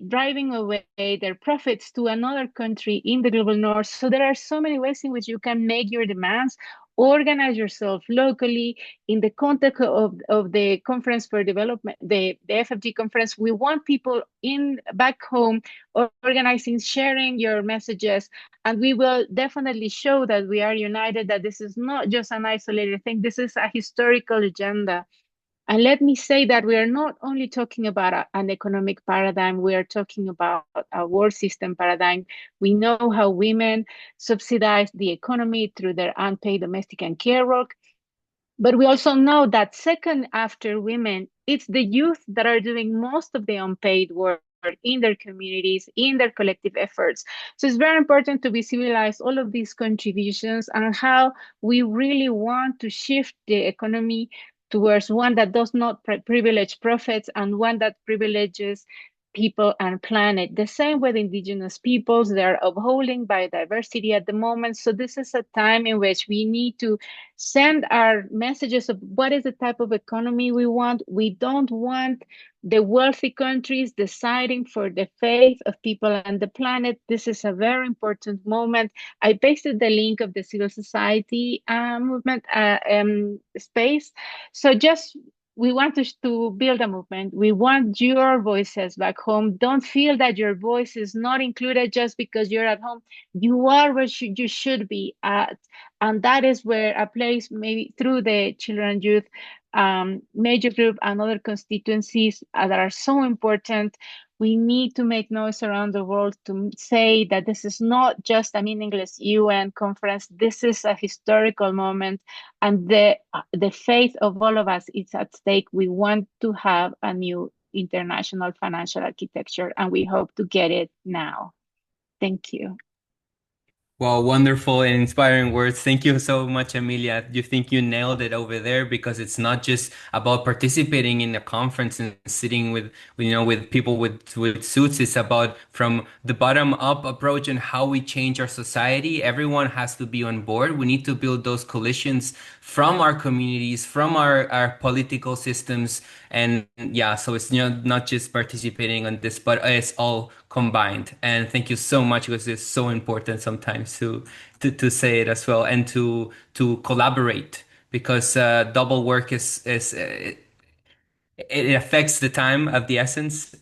Speaker 7: driving away their profits to another country in the global north. So there are so many ways in which you can make your demands, organize yourself locally in the context of the Conference for Development, the FfD conference. We want people back home organizing, sharing your messages, and we will definitely show that we are united, that this is not just an isolated thing. This is a historical agenda. And let me say that we are not only talking about an economic paradigm, we are talking about a war system paradigm. We know how women subsidize the economy through their unpaid domestic and care work. But we also know that second after women, it's the youth that are doing most of the unpaid work in their communities, in their collective efforts. So it's very important to visualize all of these contributions and how we really want to shift the economy towards one that does not privilege profits and one that privileges people and planet. The same with indigenous peoples, they're upholding biodiversity at the moment. So this is a time in which we need to send our messages of what is the type of economy we want. We don't want the wealthy countries deciding for the fate of people and the planet. This is a very important moment. I pasted the link of the civil society movement space. So just we want to build a movement. We want your voices back home. Don't feel that your voice is not included just because you're at home. You are where you should be at. And that is where a place, maybe through the children and youth major group and other constituencies that are so important. We need to make noise around the world to say that this is not just a meaningless UN conference. This is a historical moment, and the fate of all of us is at stake. We want to have a new international financial architecture, and we hope to get it now. Thank you.
Speaker 1: Well, wonderful and inspiring words. Thank you so much, Emilia. You think you nailed it over there because it's not just about participating in a conference and sitting with people with suits. It's about from the bottom up approach and how we change our society. Everyone has to be on board. We need to build those coalitions from our communities, from our political systems. And yeah, so it's not just participating on this, but it's all combined. And thank you so much because it's so important sometimes to say it as well and to collaborate because double work is it affects the time of the essence,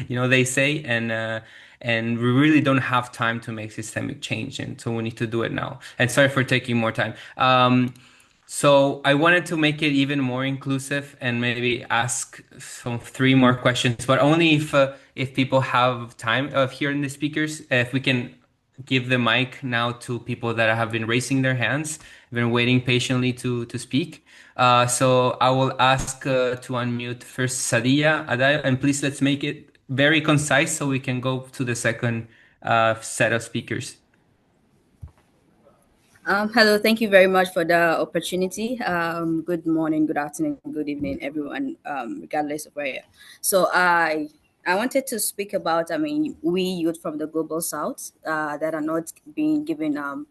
Speaker 1: they say, and we really don't have time to make systemic change, and so we need to do it now. And sorry for taking more time. So I wanted to make it even more inclusive and maybe ask some three more questions, but only if people have time of hearing the speakers. If we can give the mic now to people that have been raising their hands, been waiting patiently to speak. So I will ask to unmute first Sadia Adaya, and please let's make it very concise so we can go to the second set of speakers.
Speaker 8: Hello, thank you very much for the opportunity. Good morning, good afternoon, good evening, everyone, regardless of where you are. So I wanted to speak about, we youth from the Global South that are not being given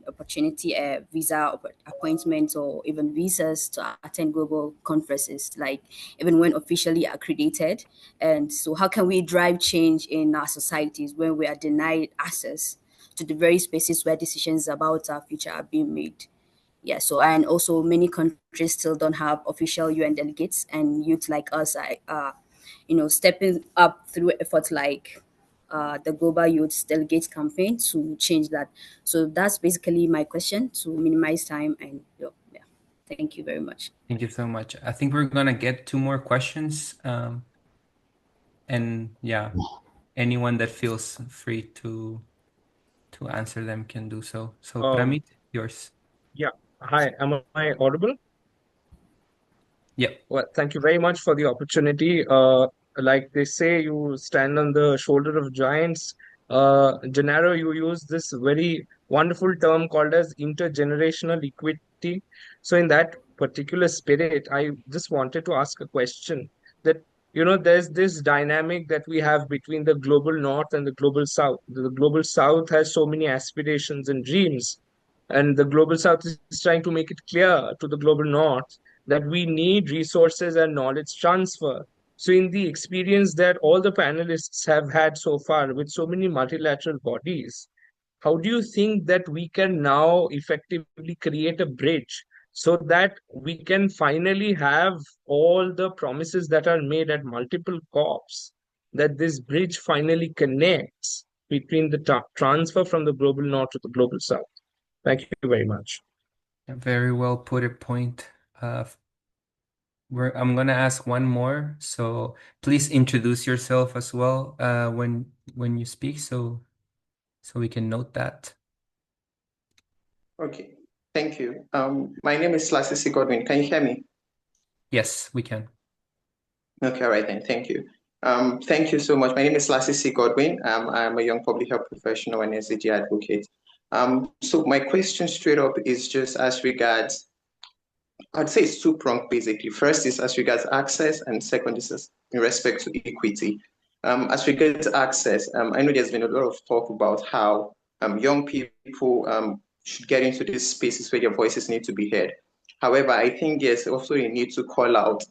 Speaker 8: opportunity, visa appointments or even visas to attend global conferences, like even when officially accredited. And so how can we drive change in our societies when we are denied access to the very spaces where decisions about our future are being made? Yeah, so and also many countries still don't have official UN delegates, and youth like us are stepping up through efforts like the Global Youth Delegate Campaign to change that. So that's basically my question to minimize time. And yeah, thank you very much.
Speaker 1: Thank you so much. I think we're gonna get two more questions. And yeah, anyone that feels free to answer them can do so. So Pramit, yours.
Speaker 9: Yeah. Hi, am I audible?
Speaker 1: Yeah.
Speaker 9: Well, thank you very much for the opportunity. Like they say, you stand on the shoulder of giants. Gennaro, you use this very wonderful term called as intergenerational equity. So in that particular spirit, I just wanted to ask a question that, there's this dynamic that we have between the global north and the global south. The global south has so many aspirations and dreams, and the global south is trying to make it clear to the global north that we need resources and knowledge transfer. So, in the experience that all the panelists have had so far with so many multilateral bodies, how do you think that we can now effectively create a bridge so that we can finally have all the promises that are made at multiple COPs, that this bridge finally connects between the transfer from the global north to the global south? Thank you very much.
Speaker 1: Very well put a point. I'm gonna ask one more, so please introduce yourself as well when you speak, so we can note that.
Speaker 10: Okay, thank you. My name is Lasisi Godwin. Can you hear me?
Speaker 1: Yes, we can.
Speaker 10: Okay, all right then. Thank you. Thank you so much. My name is Lasisi Godwin. I'm a young public health professional and SDG advocate. So my question straight up is just as regards, I'd say it's two-pronged basically. First is as regards access, and second is in respect to equity. As regards access, I know there's been a lot of talk about how young people should get into these spaces where their voices need to be heard. However, I think there's also a need to call out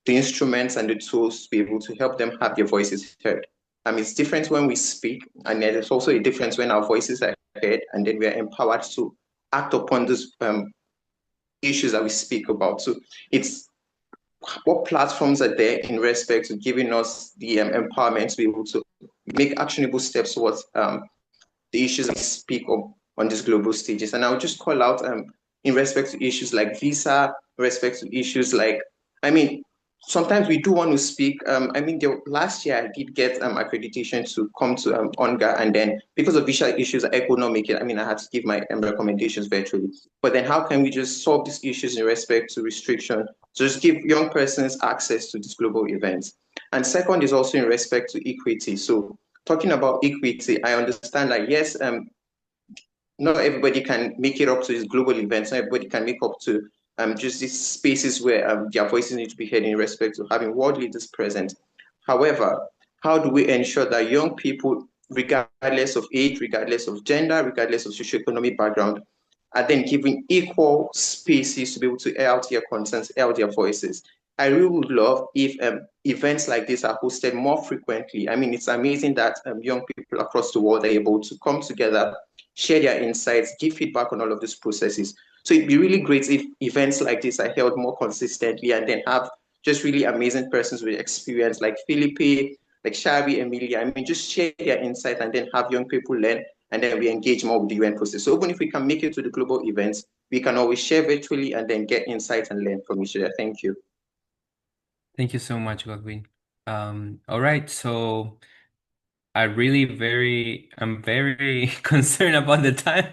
Speaker 10: the instruments and the tools to be able to help them have their voices heard. It's different when we speak, and there's also a difference when our voices are heard, and then we are empowered to act upon those issues that we speak about. So it's what platforms are there in respect to giving us the empowerment to be able to make actionable steps towards the issues we speak of on these global stages. And I would just call out in respect to issues like visa, respect to issues like, sometimes we do want to speak. Last year I did get accreditation to come to ONGA, and then because of visa issues, I could not make it. I had to give my recommendations virtually. But then how can we just solve these issues in respect to restriction? So just give young persons access to these global events. And second is also in respect to equity. So talking about equity, I understand that yes, not everybody can make it up to these global events. Not everybody can make up to just these spaces where their voices need to be heard in respect to having world leaders present. However, how do we ensure that young people, regardless of age, regardless of gender, regardless of socioeconomic background, are then given equal spaces to be able to air out their concerns, air out their voices? I really would love if events like this are hosted more frequently. It's amazing that young people across the world are able to come together, share their insights, give feedback on all of these processes. So it'd be really great if events like this are held more consistently, and then have just really amazing persons with experience like Philippe, like Shabi, Emilia. Just share their insights and then have young people learn, and then we engage more with the UN process. So even if we can make it to the global events, we can always share virtually and then get insights and learn from each other. Thank you.
Speaker 1: Thank you so much, Godwin. All right, so I'm very concerned about the time,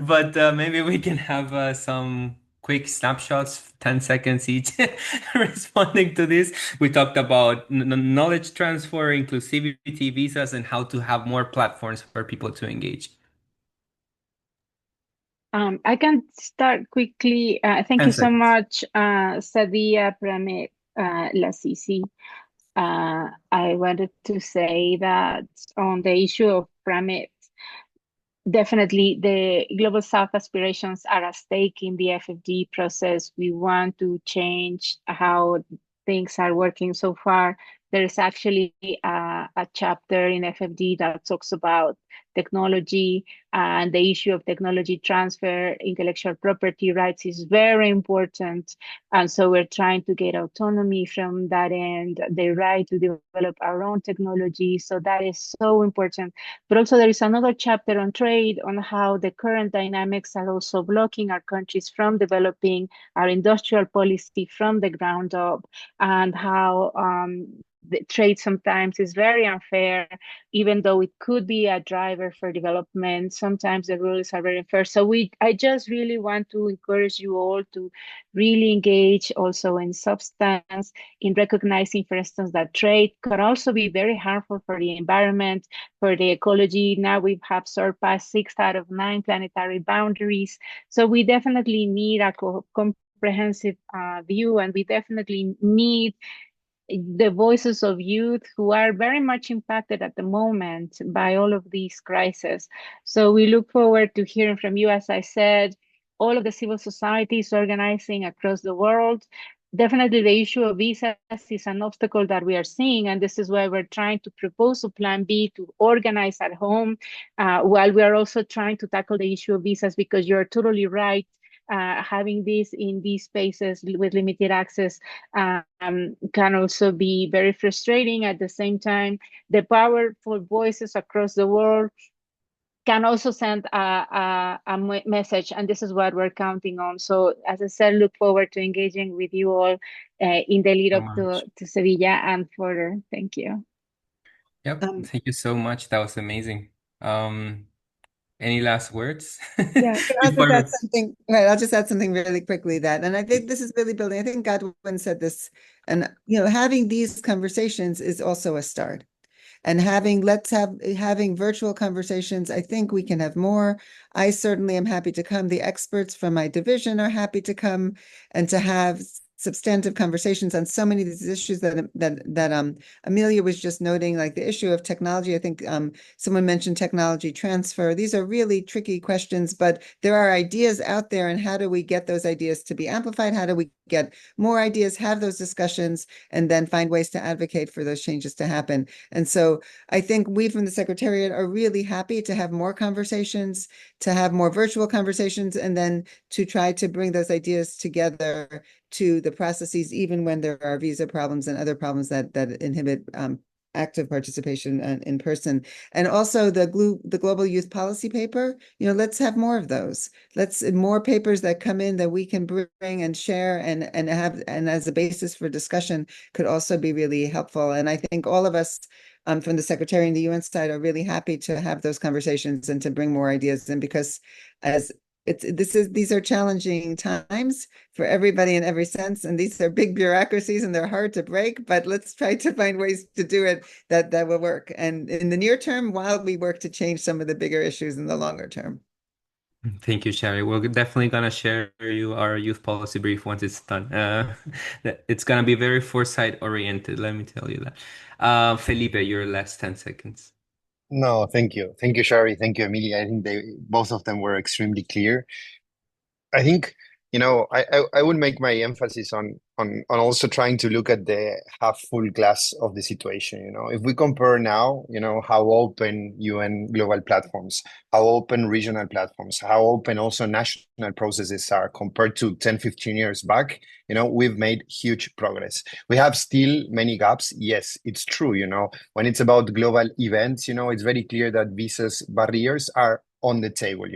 Speaker 1: but maybe we can have some quick snapshots, 10 seconds each, responding to this. We talked about knowledge transfer, inclusivity, visas, and how to have more platforms for people to engage.
Speaker 7: I can start quickly. Thank
Speaker 1: 10
Speaker 7: you so
Speaker 1: seconds.
Speaker 7: much, Sadia, Pramit, Lasisi. I wanted to say that on the issue of Pramit, definitely the Global South aspirations are at stake in the FfD process. We want to change how things are working so far. There is actually a chapter in FfD that talks about technology, and the issue of technology transfer, intellectual property rights is very important. And so we're trying to get autonomy from that end, the right to develop our own technology. So that is so important. But also there is another chapter on trade, on how the current dynamics are also blocking our countries from developing our industrial policy from the ground up, and how the trade sometimes is very unfair, even though it could be a driver for development. Sometimes the rules are very unfair. So I just really want to encourage you all to really engage also in substance, in recognizing, for instance, that trade could also be very harmful for the environment, for the ecology. Now we have surpassed 6 out of 9 planetary boundaries. So we definitely need a comprehensive view, and we definitely need the voices of youth who are very much impacted at the moment by all of these crises. So we look forward to hearing from you. As I said, all of the civil societies organizing across the world. Definitely the issue of visas is an obstacle that we are seeing, and this is why we're trying to propose a plan B to organize at home, while we are also trying to tackle the issue of visas, because you're totally right. Having this in these spaces with limited access can also be very frustrating. At the same time, the powerful voices across the world can also send a message, and this is what we're counting on. So as I said, look forward to engaging with you all in the lead up to Sevilla and further. Thank you.
Speaker 1: Yep, thank you so much. That was amazing. Any last words?
Speaker 6: Yeah, I'll just add something really quickly and I think this is really building. I think Godwin said this, and having these conversations is also a start. And having virtual conversations, I think we can have more. I certainly am happy to come. The experts from my division are happy to come and to have substantive conversations on so many of these issues that Amelia was just noting, like the issue of technology. I think someone mentioned technology transfer. These are really tricky questions, but there are ideas out there, and how do we get those ideas to be amplified? How do we get more ideas, have those discussions, and then find ways to advocate for those changes to happen? And so I think we from the Secretariat are really happy to have more conversations, to have more virtual conversations, and then to try to bring those ideas together to the processes, even when there are visa problems and other problems that inhibit active participation in person. And also the Global Youth Policy paper, let's have more of those. Let's more papers that come in that we can bring and share and have, and as a basis for discussion could also be really helpful. And I think all of us from the Secretary and the UN side are really happy to have those conversations and to bring more ideas in, because as these are challenging times for everybody in every sense, and these are big bureaucracies and they're hard to break, but let's try to find ways to do it that will work, and in the near term, while we work to change some of the bigger issues in the longer term.
Speaker 1: Thank you, Sherry. We're definitely gonna share you our youth policy brief once it's done. It's gonna be very foresight oriented, let me tell you that. Felipe, your last 10 seconds.
Speaker 5: No, thank you. Thank you, Shari. Thank you, Amelia. I think both of them were extremely clear. I think, I would make my emphasis on also trying to look at the half full glass of the situation. If we compare now, how open UN global platforms, how open regional platforms, how open also national processes are compared to 10, 15 years back, we've made huge progress. We have still many gaps. Yes, it's true. When it's about global events, it's very clear that visas barriers are on the table.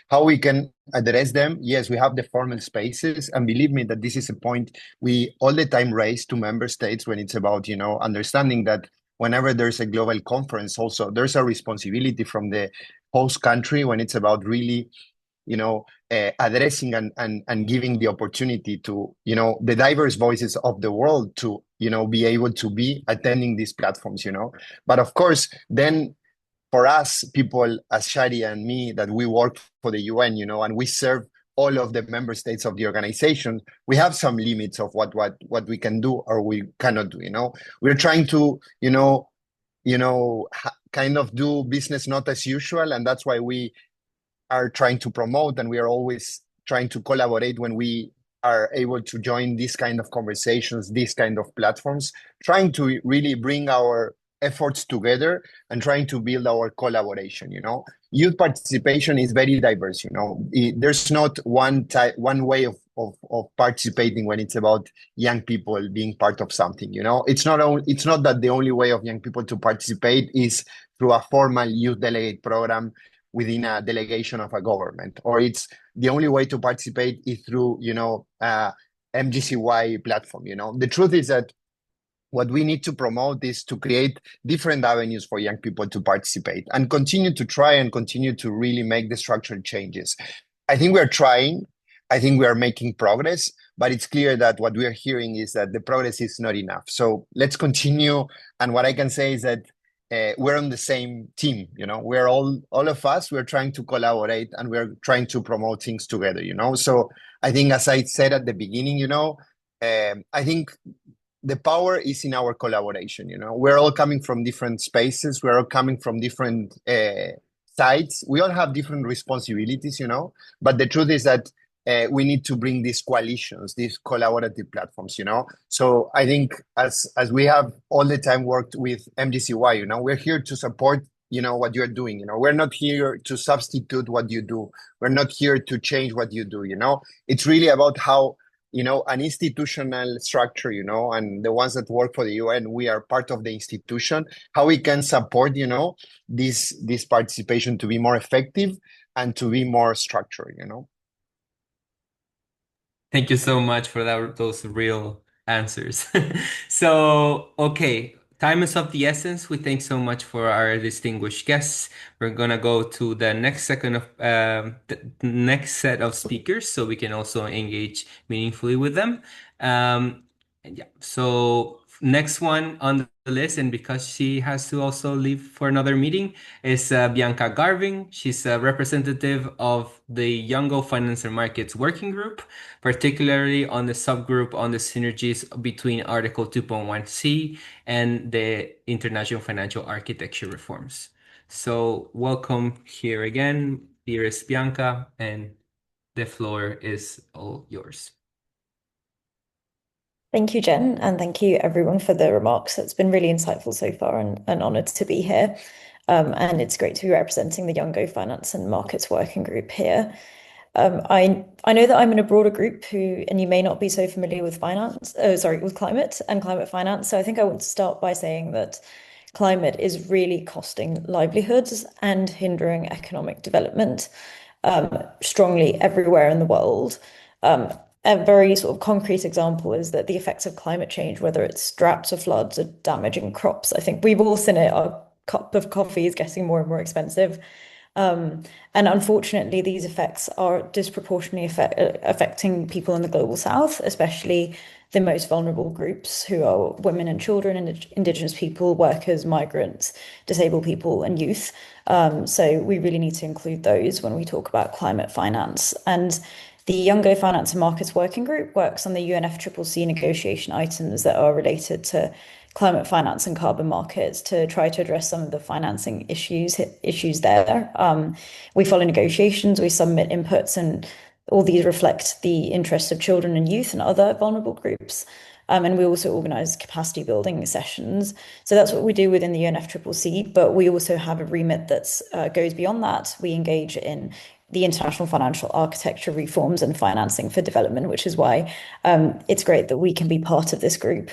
Speaker 5: How we can address them. Yes, we have the formal spaces, and believe me that this is a point we all the time raise to member states when it's about understanding that whenever there's a global conference, also there's a responsibility from the host country when it's about really addressing and giving the opportunity to the diverse voices of the world to be able to be attending these platforms. But of course then, for us, people as Shadi and me, that we work for the UN, and we serve all of the member states of the organization, we have some limits of what we can do or we cannot do. We're trying to, kind of do business not as usual, and that's why we are trying to promote, and we are always trying to collaborate when we are able to join these kind of conversations, these kind of platforms, trying to really bring our efforts together and trying to build our collaboration. Youth participation is very diverse. There's not one way of participating when it's about young people being part of something. It's not that the only way of young people to participate is through a formal youth delegate program within a delegation of a government, or it's the only way to participate is through MGCY platform. The truth is that what we need to promote is to create different avenues for young people to participate and continue to try and continue to really make the structural changes. I think we're trying. I think we are making progress, but it's clear that what we are hearing is that the progress is not enough. So let's continue. And what I can say is that we're on the same team. We're all of us, we're trying to collaborate and we're trying to promote things together. So I think, as I said at the beginning, I think the power is in our collaboration. We're all coming from different spaces. We're all coming from different sides. We all have different responsibilities, but the truth is that we need to bring these coalitions, these collaborative platforms. So I think as we have all the time worked with MGCY, we're here to support what you're doing. We're not here to substitute what you do. We're not here to change what you do. It's really about how an institutional structure, and the ones that work for the UN, we are part of the institution, how we can support, this participation to be more effective and to be more structured.
Speaker 1: Thank you so much for those real answers. So, okay, time is of the essence. We thank so much for our distinguished guests. We're gonna go to the next the next set of speakers, so we can also engage meaningfully with them. And yeah, so next one on list, and because she has to also leave for another meeting, is Bianca Garvin. She's a representative of the Young Finance and Markets Working Group, particularly on the subgroup on the synergies between Article 2.1c and the International Financial Architecture reforms. So welcome here again. Here is Bianca, and the floor is all yours.
Speaker 11: Thank you, Jen, and thank you everyone for the remarks. It's been really insightful so far and an honor to be here. And it's great to be representing the Young Finance and Markets Working Group here. I know that I'm in a broader group and you may not be so familiar with with climate and climate finance. So I think I want to start by saying that climate is really costing livelihoods and hindering economic development strongly everywhere in the world. A very sort of concrete example is that the effects of climate change, whether it's droughts or floods, are damaging crops. I think we've all seen it. Our cup of coffee is getting more and more expensive. And unfortunately, these effects are disproportionately affecting people in the global south, especially the most vulnerable groups, who are women and children, and indigenous people, workers, migrants, disabled people, and youth. So we really need to include those when we talk about climate finance. And the Young Finance and Markets Working Group works on the UNFCCC negotiation items that are related to climate finance and carbon markets to try to address some of the financing issues there. We follow negotiations, we submit inputs, and all these reflect the interests of children and youth and other vulnerable groups. And we also organise capacity building sessions. So that's what we do within the UNFCCC, but we also have a remit that goes beyond that. We engage in the international financial architecture reforms and financing for development, which is why it's great that we can be part of this group.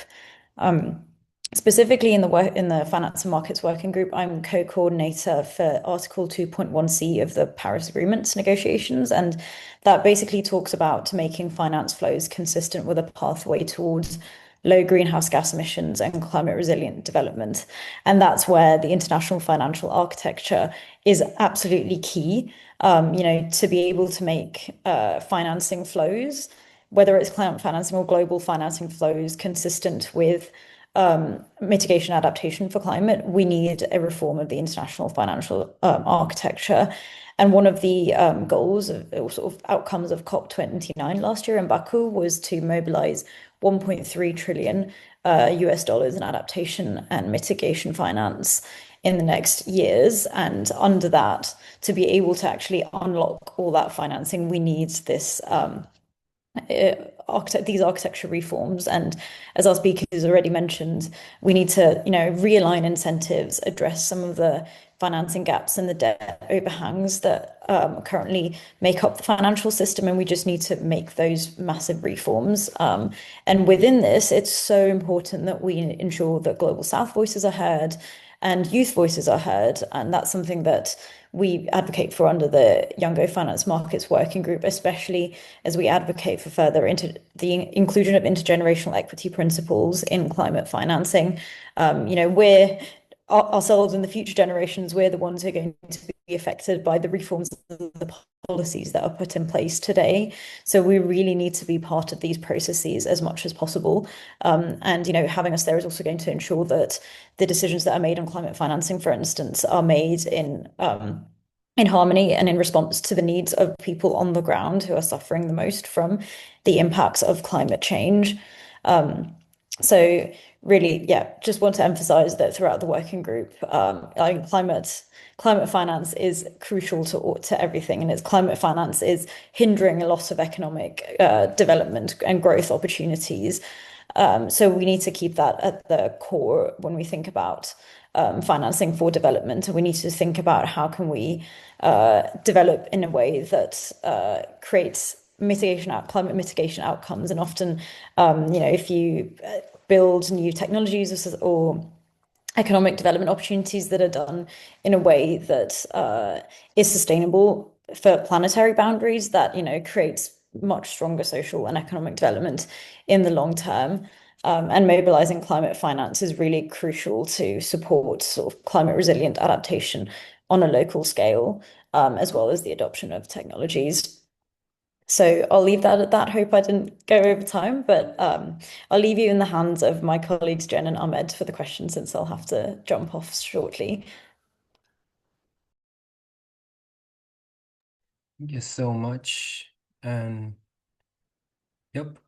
Speaker 11: Specifically in the Finance and Markets Working Group, I'm co-coordinator for Article 2.1c of the Paris Agreement negotiations, and that basically talks about making finance flows consistent with a pathway towards low greenhouse gas emissions and climate resilient development. And that's where the international financial architecture is absolutely key, to be able to make financing flows, whether it's climate financing or global financing flows, consistent with mitigation adaptation for climate. We need a reform of the international financial architecture. And one of the goals or sort of outcomes of COP29 last year in Baku was to mobilize 1.3 trillion US dollars in adaptation and mitigation finance in the next years. And under that, to be able to actually unlock all that financing, we need this these architecture reforms. And as our speakers already mentioned, we need to, realign incentives, address some of the financing gaps and the debt overhangs that currently make up the financial system, and we just need to make those massive reforms. And within this, it's so important that we ensure that Global South voices are heard and youth voices are heard, and that's something that we advocate for under the Young Finance Markets Working Group, especially as we advocate for further the inclusion of intergenerational equity principles in climate financing. We're ourselves and the future generations, we're the ones who are going to be affected by the reforms of the policies that are put in place today. So we really need to be part of these processes as much as possible. And having us there is also going to ensure that the decisions that are made on climate financing, for instance, are made in harmony and in response to the needs of people on the ground who are suffering the most from the impacts of climate change. So really, just want to emphasize that throughout the working group, climate finance is crucial to everything, and climate finance is hindering a lot of economic development and growth opportunities. So we need to keep that at the core when we think about financing for development, and we need to think about how can we develop in a way that creates climate mitigation outcomes. And often, if you build new technologies or economic development opportunities that are done in a way that is sustainable for planetary boundaries, that creates much stronger social and economic development in the long term. And mobilizing climate finance is really crucial to support sort of climate resilient adaptation on a local scale, as well as the adoption of technologies. So I'll leave that at that. Hope I didn't go over time, but I'll leave you in the hands of my colleagues Jen and Ahmed for the questions, since I'll have to jump off shortly.
Speaker 1: Thank you so much. And yep.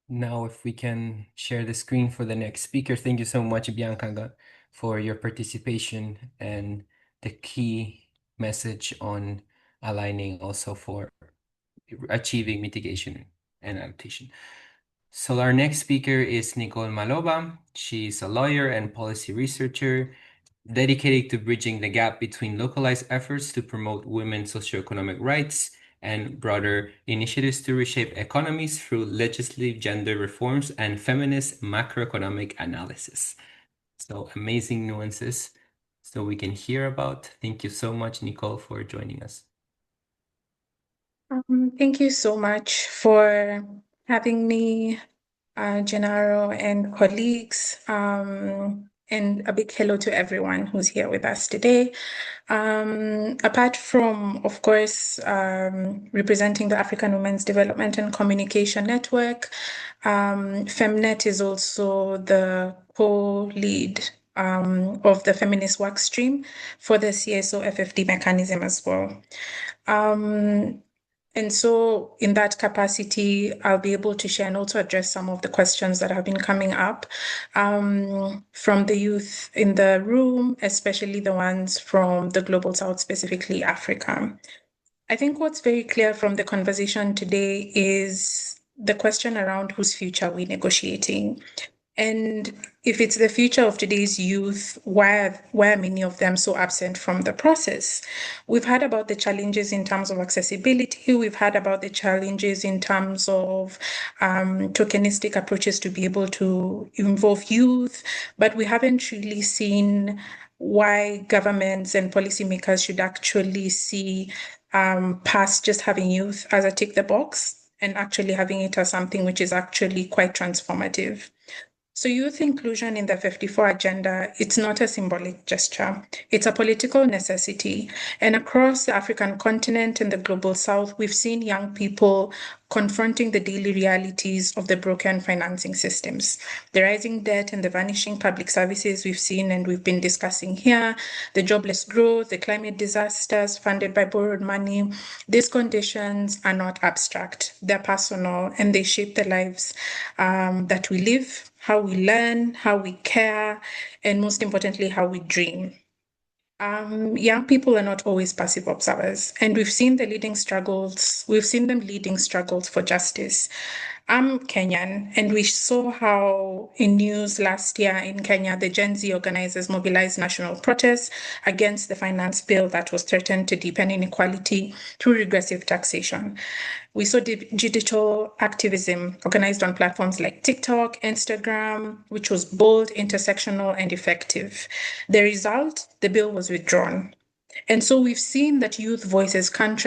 Speaker 1: Now, if we can share the screen for the next speaker. Thank you so much, Bianca, for your participation and the key message on aligning also for achieving mitigation and adaptation. So our next speaker is Nicole Maloba. She's a lawyer and policy researcher dedicated to bridging the gap between localized efforts to promote women's socioeconomic rights and broader initiatives to reshape economies through legislative gender reforms and feminist macroeconomic analysis. So amazing nuances so we can hear about. Thank you so much, Nicole, for joining us.
Speaker 12: Thank you so much for having me, Gennaro and colleagues, and a big hello to everyone who's here with us today. Apart from, of course, representing the African Women's Development and Communication Network, FemNet is also the co-lead of the feminist work stream for the CSO FFD mechanism as well. And so in that capacity, I'll be able to share and also address some of the questions that have been coming up from the youth in the room, especially the ones from the Global South, specifically Africa. I think what's very clear from the conversation today is the question around whose future we're negotiating. And if it's the future of today's youth, why are many of them so absent from the process? We've heard about the challenges in terms of accessibility. We've heard about the challenges in terms of tokenistic approaches to be able to involve youth, but we haven't really seen why governments and policymakers should actually see past just having youth as a tick the box and actually having it as something which is actually quite transformative. So youth inclusion in the FfD-4 agenda, it's not a symbolic gesture. It's a political necessity. And across the African continent and the Global South, we've seen young people confronting the daily realities of the broken financing systems. The rising debt and the vanishing public services we've seen and we've been discussing here, the jobless growth, the climate disasters funded by borrowed money. These conditions are not abstract. They're personal and they shape the lives that we live, how we learn, how we care, and most importantly, how we dream. Young people are not always passive observers, and we've seen them leading struggles for justice. I'm Kenyan, and we saw how in news last year in Kenya, the Gen Z organizers mobilized national protests against the finance bill that was threatened to deepen inequality through regressive taxation. We saw digital activism organized on platforms like TikTok, Instagram, which was bold, intersectional, and effective. The result, the bill was withdrawn. And so we've seen that youth voices can be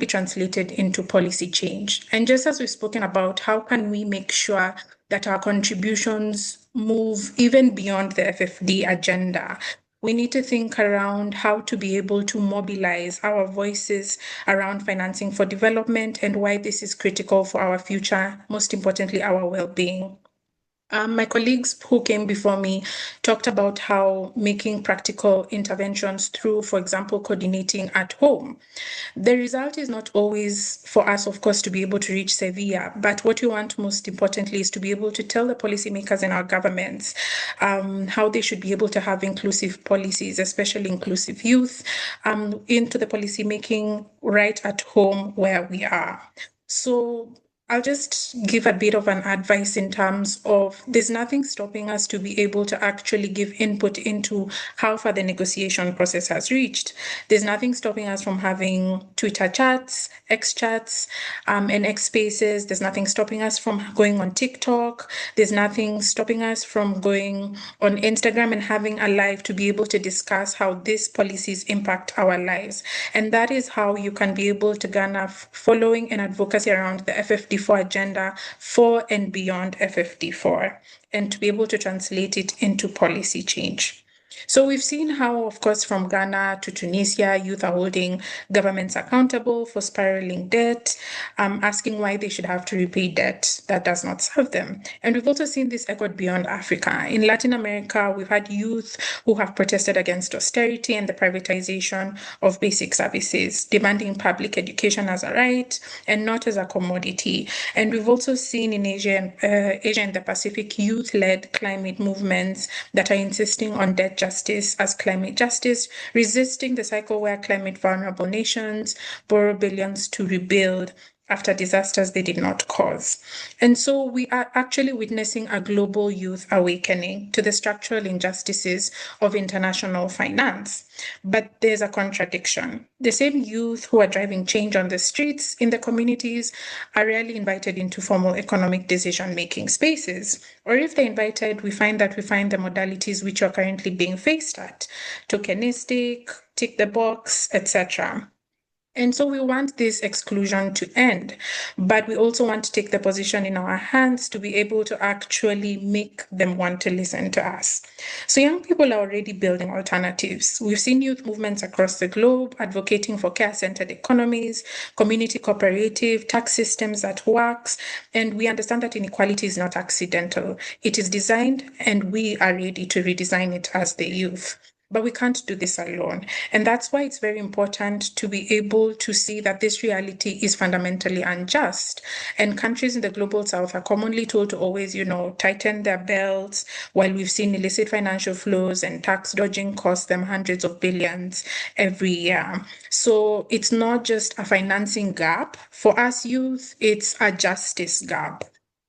Speaker 12: translated into policy change. And just as we've spoken about, how can we make sure that our contributions move even beyond the FfD agenda? We need to think around how to be able to mobilize our voices around financing for development and why this is critical for our future, most importantly, our well-being. My colleagues who came before me talked about how making practical interventions through, for example, coordinating at home. The result is not always for us, of course, to be able to reach Sevilla, but what we want most importantly is to be able to tell the policymakers in our governments how they should be able to have inclusive policies, especially inclusive youth, into the policymaking right at home where we are. So I'll just give a bit of an advice in terms of there's nothing stopping us to be able to actually give input into how far the negotiation process has reached. There's nothing stopping us from having Twitter chats, X chats, and X spaces. There's nothing stopping us from going on TikTok. There's nothing stopping us from going on Instagram and having a live to be able to discuss how these policies impact our lives. And that is how you can be able to garner following and advocacy around the FfD-4 agenda for and beyond FfD-4, and to be able to translate it into policy change. So we've seen how, of course, from Ghana to Tunisia, youth are holding governments accountable for spiraling debt, asking why they should have to repay debt that does not serve them. And we've also seen this echoed beyond Africa. In Latin America, we've had youth who have protested against austerity and the privatization of basic services, demanding public education as a right and not as a commodity. And we've also seen in Asia and the Pacific youth-led climate movements that are insisting on debt justice as climate justice, resisting the cycle where climate vulnerable nations borrow billions to rebuild after disasters they did not cause. And so we are actually witnessing a global youth awakening to the structural injustices of international finance. But there's a contradiction. The same youth who are driving change on the streets in the communities are rarely invited into formal economic decision-making spaces. Or if they're invited, we find the modalities which are currently being faced at: tokenistic, tick the box, etc. And so we want this exclusion to end, but we also want to take the position in our hands to be able to actually make them want to listen to us. So young people are already building alternatives. We've seen youth movements across the globe advocating for care-centered economies, community cooperative, tax systems that works, and we understand that inequality is not accidental. It is designed, and we are ready to redesign it as the youth. But we can't do this alone. And that's why it's very important to be able to see that this reality is fundamentally unjust. And countries in the global south are commonly told to always, tighten their belts, while we've seen illicit financial flows and tax dodging cost them hundreds of billions every year. So it's not just a financing gap. For us youth, it's a justice gap.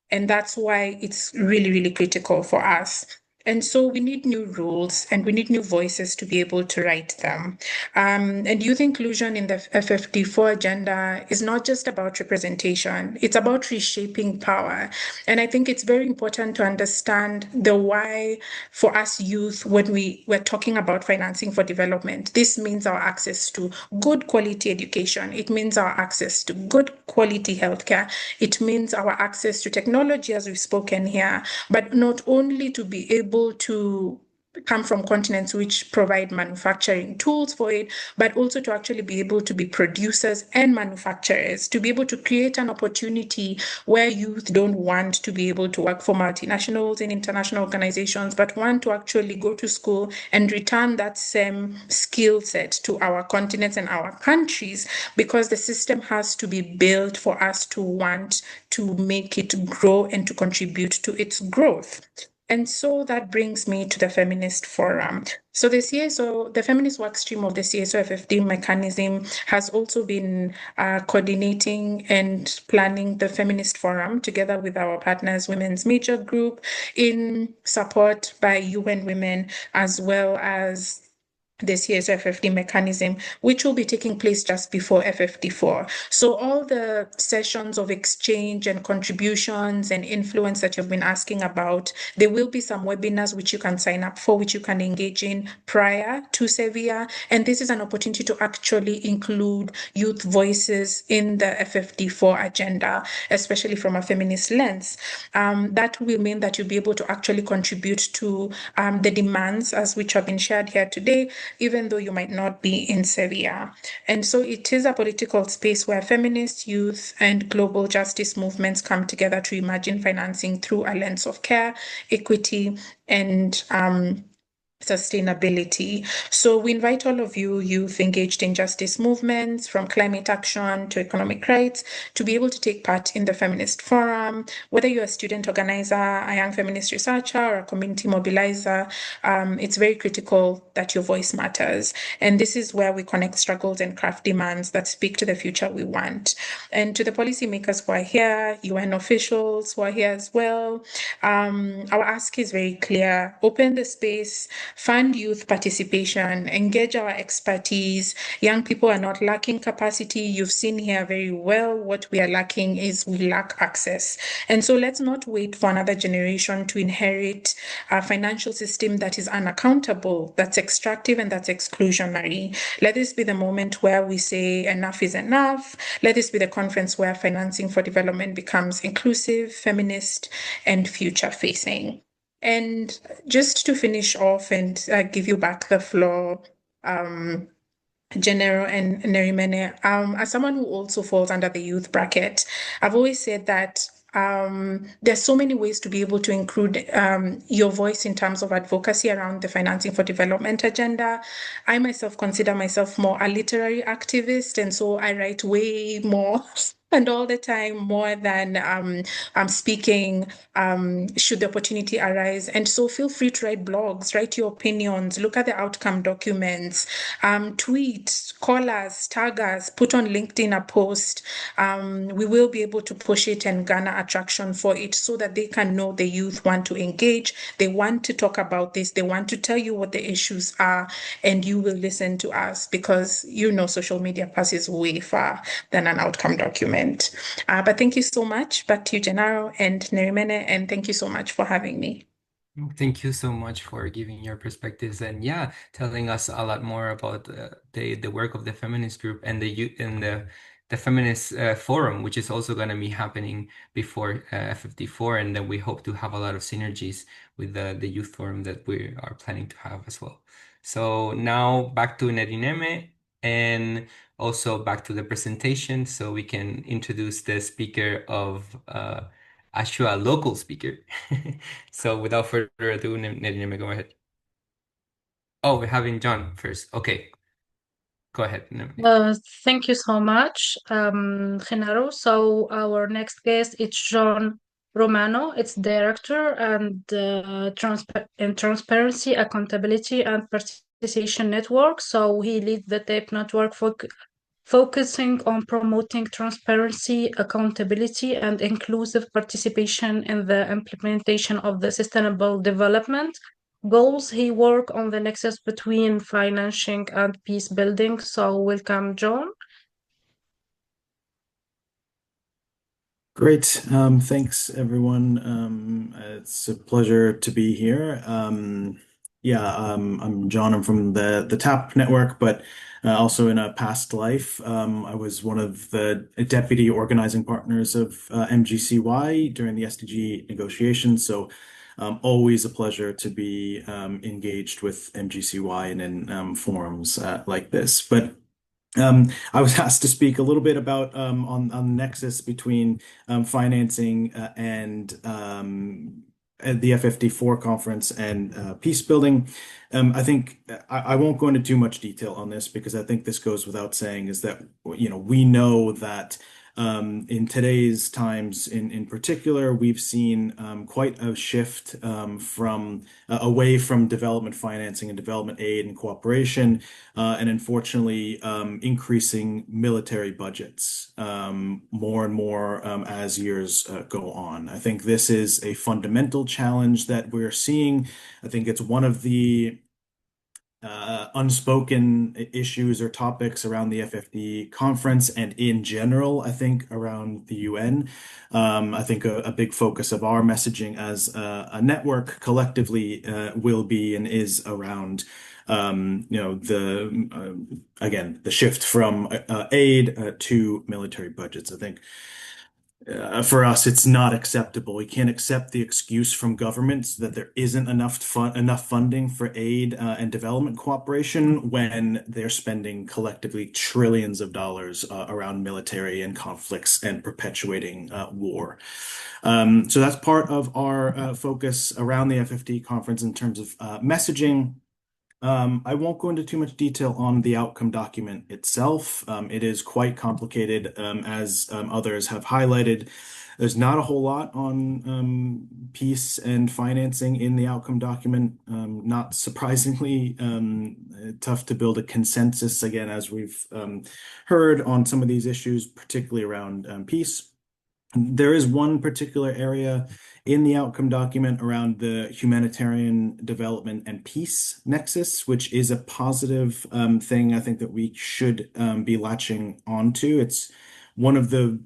Speaker 12: And that's why it's really, really critical for us. And so we need new rules and we need new voices to be able to write them. And youth inclusion in the FfD-4 agenda is not just about representation, it's about reshaping power. And I think it's very important to understand the why for us youth when we're talking about financing for development. This means our access to good quality education. It means our access to good quality healthcare. It means our access to technology, as we've spoken here, but not only to be able to come from continents which provide manufacturing tools for it, but also to actually be able to be producers and manufacturers, to be able to create an opportunity where youth don't want to be able to work for multinationals and international organizations, but want to actually go to school and return that same skill set to our continents and our countries, because the system has to be built for us to want to make it grow and to contribute to its growth. And so that brings me to the Feminist Forum. So the CSO, the feminist work stream of the CSO FfD mechanism, has also been coordinating and planning the Feminist Forum together with our partners, Women's Major Group, in support by UN Women, as well as the CSO FfD mechanism, which will be taking place just before FfD-4. So all the sessions of exchange and contributions and influence that you've been asking about, there will be some webinars which you can sign up for, which you can engage in prior to Sevilla. And this is an opportunity to actually include youth voices in the FfD-4 agenda, especially from a feminist lens. That will mean that you'll be able to actually contribute to the demands as which have been shared here today, even though you might not be in Sevilla. And so it is a political space where feminist, youth, and global justice movements come together to imagine financing through a lens of care, equity, and sustainability. So we invite all of you, youth engaged in justice movements, from climate action to economic rights, to be able to take part in the Feminist Forum. Whether you're a student organizer, a young feminist researcher, or a community mobilizer, it's very critical that your voice matters. And this is where we connect struggles and craft demands that speak to the future we want. And to the policymakers who are here, UN officials who are here as well, our ask is very clear: open the space, fund youth participation, engage our expertise. Young people are not lacking capacity. You've seen here very well what we are lacking is we lack access. And so let's not wait for another generation to inherit a financial system that is unaccountable, that's extractive, and that's exclusionary. Let this be the moment where we say enough is enough. Let this be the conference where financing for development becomes inclusive, feminist, and future-facing. And just to finish off and give you back the floor, Gennaro and Nerimene, as someone who also falls under the youth bracket, I've always said that there's so many ways to be able to include your voice in terms of advocacy around the financing for development agenda. I myself consider myself more a literary activist, and so I write way more and all the time more than I'm speaking should the opportunity arise. And so feel free to write blogs, write your opinions, look at the outcome documents, tweet, call us, tag us, put on LinkedIn a post. We will be able to push it and garner attraction for it so that they can know the youth want to engage, they want to talk about this, they want to tell you what the issues are, and you will listen to us because social media passes way far than an outcome document. But thank you so much. Back to you, Gennaro and Nerimene, and thank you so much for having me.
Speaker 1: Thank you so much for giving your perspectives and telling us a lot more about the work of the feminist group and the feminist forum, which is also going to be happening before FfD-4, and then we hope to have a lot of synergies with the youth forum that we are planning to have as well. So now back to Nerineme and also back to the presentation, so we can introduce the speaker of actually a local speaker. So without further ado, Nerineme, go ahead. Oh, we're having John first. Okay, go ahead.
Speaker 3: Thank you so much, Genaro. So our next guest is John Romano. It's director and Transparency, Accountability, and Participation Network. So he leads the TAPE network focusing on promoting transparency, accountability, and inclusive participation in the implementation of the Sustainable Development Goals. He works on the nexus between financing and peace building. So welcome, John.
Speaker 13: Great. Thanks, everyone. It's a pleasure to be here. I'm John. I'm from the TAP network, but also in a past life, I was one of the deputy organizing partners of MGCY during the SDG negotiations. So always a pleasure to be engaged with MGCY and in forums like this. But I was asked to speak a little bit about on the nexus between financing and the FfD-4 conference and peace building. I think I won't go into too much detail on this because I think this goes without saying is that we know that in today's times in particular, we've seen quite a shift from away from development financing and development aid and cooperation, and unfortunately increasing military budgets more and more as years go on. I think this is a fundamental challenge that we're seeing. I think it's one of the unspoken issues or topics around the FfD conference and in general, I think around the UN. I think a big focus of our messaging as a network collectively will be and is around again, the shift from aid to military budgets. I think for us, it's not acceptable. We can't accept the excuse from governments that there isn't enough funding for aid and development cooperation when they're spending collectively trillions of dollars around military and conflicts and perpetuating war. So that's part of our focus around the FfD conference in terms of messaging. I won't go into too much detail on the outcome document itself. It is quite complicated, as others have highlighted. There's not a whole lot on peace and financing in the outcome document. Not surprisingly, tough to build a consensus, again, as we've heard on some of these issues, particularly around peace. There is one particular area in the outcome document around the humanitarian development and peace nexus, which is a positive thing I think that we should be latching onto. It's one of the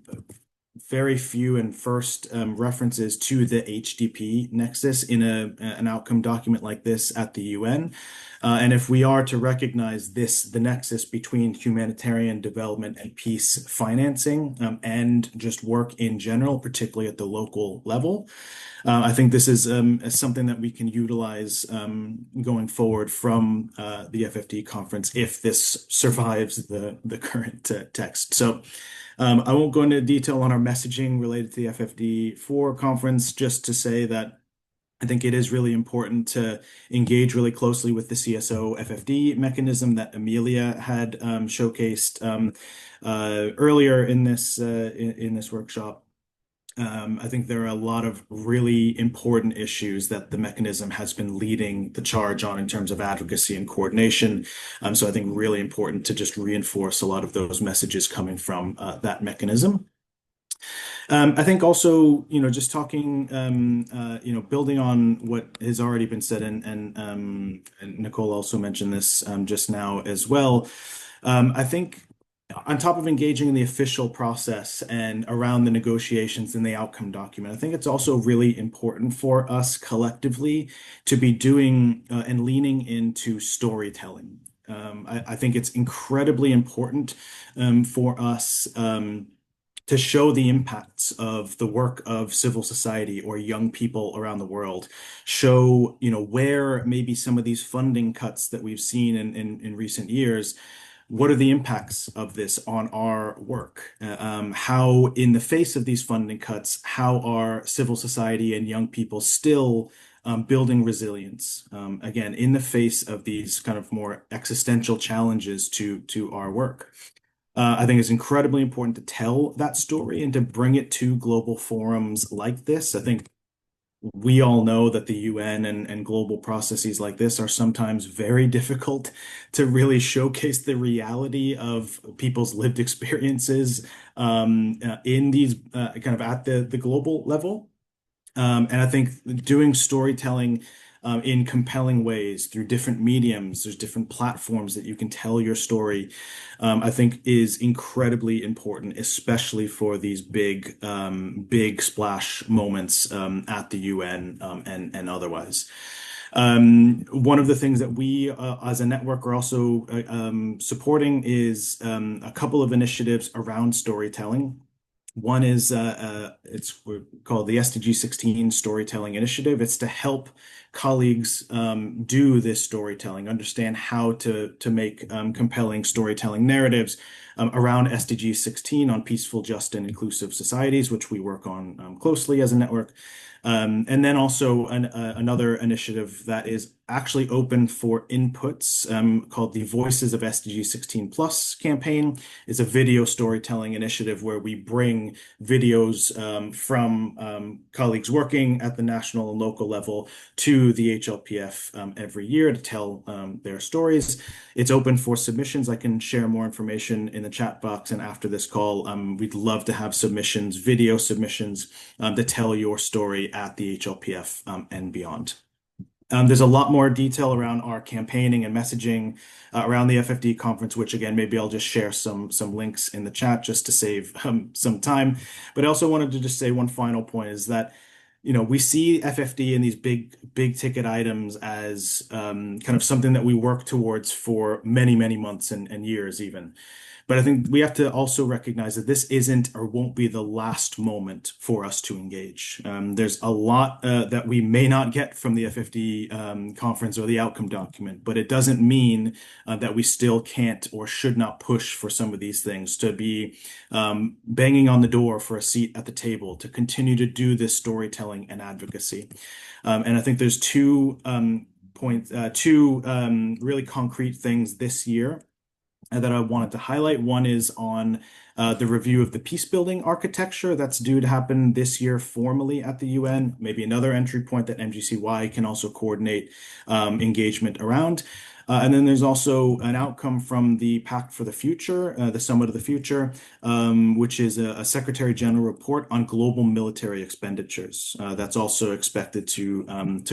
Speaker 13: very few and first references to the HDP nexus in an outcome document like this at the UN. And if we are to recognize the nexus between humanitarian development and peace financing, and just work in general, particularly at the local level, I think this is something that we can utilize going forward from the FfD conference if this survives the current text. So I won't go into detail on our messaging related to the FfD-4 conference, just to say that I think it is really important to engage really closely with the CSO FfD mechanism that Amelia had showcased earlier in this workshop. I think there are a lot of really important issues that the mechanism has been leading the charge on in terms of advocacy and coordination. So I think really important to just reinforce a lot of those messages coming from that mechanism. I think also, just talking, building on what has already been said, and Nicole also mentioned this just now as well. I think on top of engaging in the official process and around the negotiations and the outcome document, I think it's also really important for us collectively to be doing and leaning into storytelling. I think it's incredibly important for us to show the impacts of the work of civil society or young people around the world, show, where maybe some of these funding cuts that we've seen in recent years, what are the impacts of this on our work? How, in the face of these funding cuts, how are civil society and young people still building resilience, again, in the face of these kind of more existential challenges to our work? I think it's incredibly important to tell that story and to bring it to global forums like this. I think we all know that the UN and global processes like this are sometimes very difficult to really showcase the reality of people's lived experiences in these kind of at the global level. And I think doing storytelling in compelling ways through different mediums, there's different platforms that you can tell your story, I think is incredibly important, especially for these big splash moments at the UN and otherwise. One of the things that we as a network are also supporting is a couple of initiatives around storytelling. One is it's called the SDG 16 Storytelling Initiative. It's to help colleagues do this storytelling, understand how to make compelling storytelling narratives around SDG 16 on peaceful, just, and inclusive societies, which we work on closely as a network. And then also another initiative that is actually open for inputs called the Voices of SDG 16 Plus campaign. Is a video storytelling initiative where we bring videos from colleagues working at the national and local level to the HLPF every year to tell their stories. It's open for submissions. I can share more information in the chat box, and after this call, we'd love to have submissions, video submissions, to tell your story at the HLPF and beyond. There's a lot more detail around our campaigning and messaging around the FfD conference, which again, maybe I'll just share some links in the chat just to save some time. But I also wanted to just say one final point is that, we see FfD and these big ticket items as kind of something that we work towards for many, many months and years even. But I think we have to also recognize that this isn't or won't be the last moment for us to engage. There's a lot that we may not get from the FfD conference or the outcome document, but it doesn't mean that we still can't or should not push for some of these things, to be banging on the door for a seat at the table, to continue to do this storytelling and advocacy. And I think there's two really concrete things this year that I wanted to highlight. One is on the review of the peace building architecture that's due to happen this year formally at the UN. Maybe another entry point that MGCY can also coordinate engagement around. And then there's also an outcome from the Pact for the Future, the Summit of the Future, which is a Secretary General report on global military expenditures. That's also expected to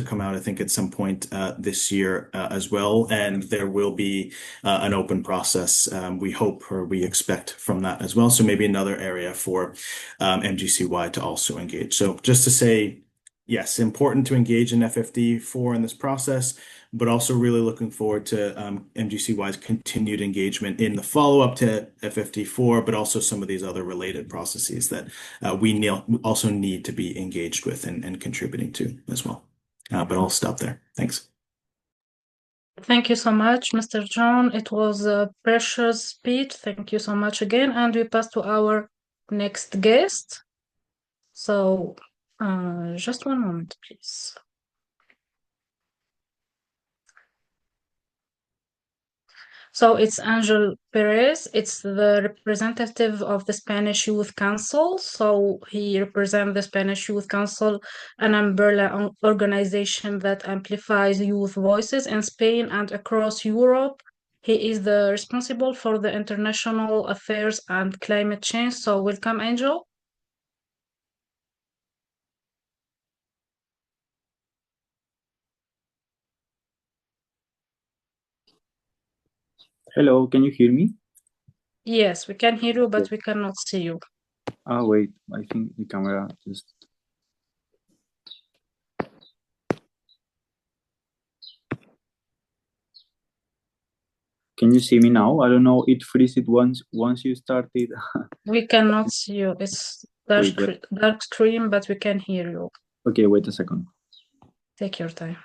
Speaker 13: come out, I think, at some point this year as well. And there will be an open process, we hope, or we expect from that as well. So maybe another area for MGCY to also engage. So just to say, yes, important to engage in FfD-4 in this process, but also really looking forward to MGCY's continued engagement in the follow-up to FfD-4, but also some of these other related processes that we also need to be engaged with and contributing to as well. But I'll stop there. Thanks.
Speaker 3: Thank you so much, Mr. John. It was a precious speech. Thank you so much again. And we pass to our next guest. So just one moment, please. So it's Angel Perez. It's the representative of the Spanish Youth Council. So he represents the Spanish Youth Council, an umbrella organization that amplifies youth voices in Spain and across Europe. He is the responsible for the international affairs and climate change. So welcome, Angel.
Speaker 14: Hello, can you hear me?
Speaker 3: Yes, we can hear you, but we cannot see you.
Speaker 14: Oh, wait, I think the camera just... Can you see me now? I don't know, it freezes once you started.
Speaker 3: We cannot see you. It's dark screen, but we can hear you.
Speaker 14: Okay, wait a second.
Speaker 3: Take your time.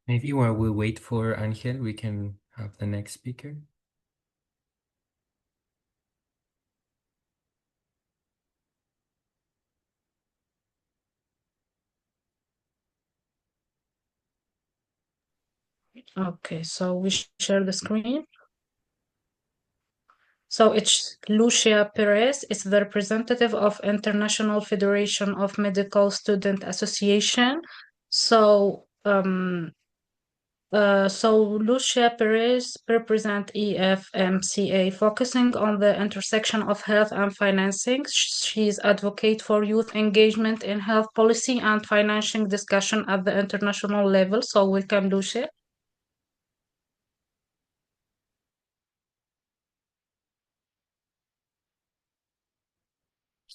Speaker 1: Maybe while we wait for Angel, we can have the next speaker.
Speaker 3: Okay, so we share the screen. So it's Lucia Perez. It's the representative of International Federation of Medical Student Association. So Lucia Perez represents EFMCA, focusing on the intersection of health and financing. She's advocate for youth engagement in health policy and financing discussion at the international level. So welcome, Lucia.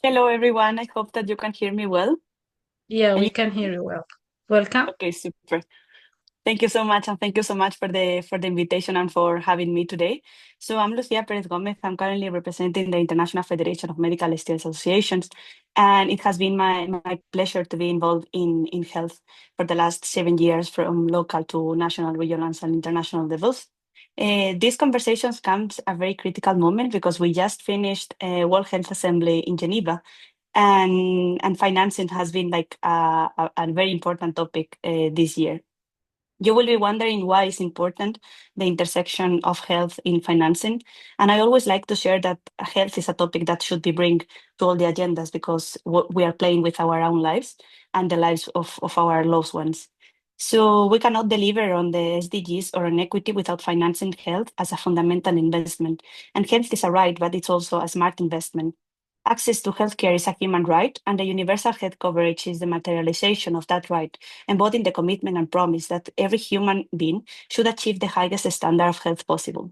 Speaker 15: Hello, everyone. I hope that you can hear me well.
Speaker 3: Yeah, we can hear you well. Welcome.
Speaker 15: Okay, super. Thank you so much, and thank you so much for the invitation and for having me today. So I'm Lucia Perez Gomez. I'm currently representing the International Federation of Medical Student Associations, and it has been my pleasure to be involved in health for the last 7 years, from local to national, regional, and international levels. These conversations comes at a very critical moment because we just finished a World Health Assembly in Geneva, and financing has been like a very important topic this year. You will be wondering why it's important, the intersection of health in financing. And I always like to share that health is a topic that should be bring to all the agendas, because we are playing with our own lives and the lives of our loved ones. So we cannot deliver on the SDGs or on equity without financing health as a fundamental investment. And health is a right, but it's also a smart investment. Access to healthcare is a human right, and the universal health coverage is the materialization of that right, embodying the commitment and promise that every human being should achieve the highest standard of health possible.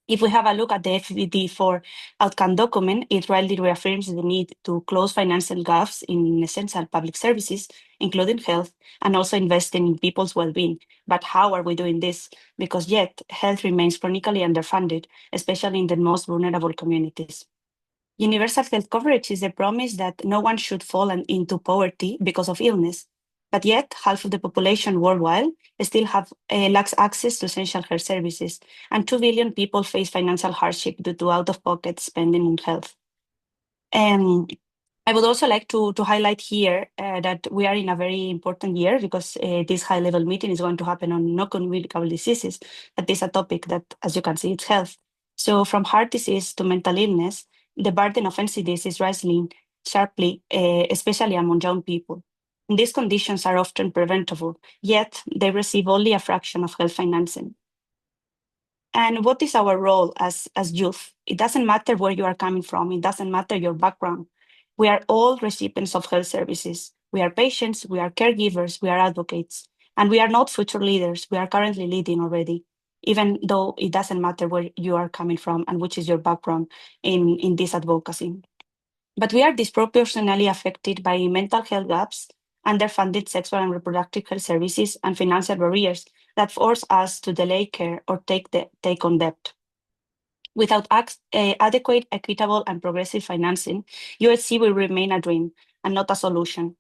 Speaker 15: If we have a look at the FfD-4 outcome document, it rightly reaffirms the need to close financial gaps in essential public services, including health, and also investing in people's well-being. But how are we doing this? Because yet, health remains chronically underfunded, especially in the most vulnerable communities. Universal health coverage is a promise that no one should fall into poverty because of illness. But yet, half of the population worldwide still lacks access to essential health services, and 2 billion people face financial hardship due to out-of-pocket spending on health. I would also like to highlight here that we are in a very important year because this high-level meeting is going to happen on non-communicable diseases. That is a topic that, as you can see, it's health. So from heart disease to mental illness, the burden of NCDs is rising sharply, especially among young people. And these conditions are often preventable, yet they receive only a fraction of health financing. And what is our role as youth? It doesn't matter where you are coming from. It doesn't matter your background. We are all recipients of health services. We are patients, we are caregivers, we are advocates. And we are not future leaders. We are currently leading already, even though it doesn't matter where you are coming from and which is your background in this advocacy. But we are disproportionately affected by mental health gaps, underfunded sexual and reproductive health services, and financial barriers that force us to delay care or take on debt. Without adequate, equitable, and progressive financing, UHC will remain a dream and not a solution.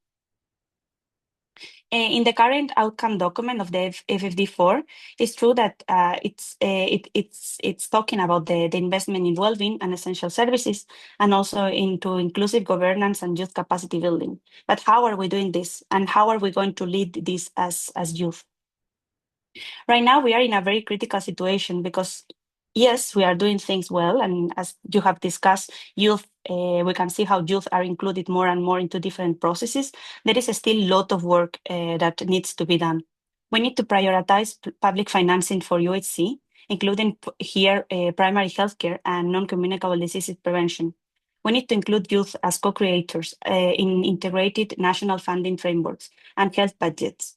Speaker 15: In the current outcome document of the FfD-4, it's true that it's talking about the investment in well-being and essential services, and also into inclusive governance and youth capacity building. But how are we doing this, and how are we going to lead this as youth? Right now, we are in a very critical situation because, yes, we are doing things well. And as you have discussed, youth, we can see how youth are included more and more into different processes. There is still a lot of work that needs to be done. We need to prioritize public financing for UHC, including here primary healthcare and non-communicable diseases prevention. We need to include youth as co-creators in integrated national funding frameworks and health budgets.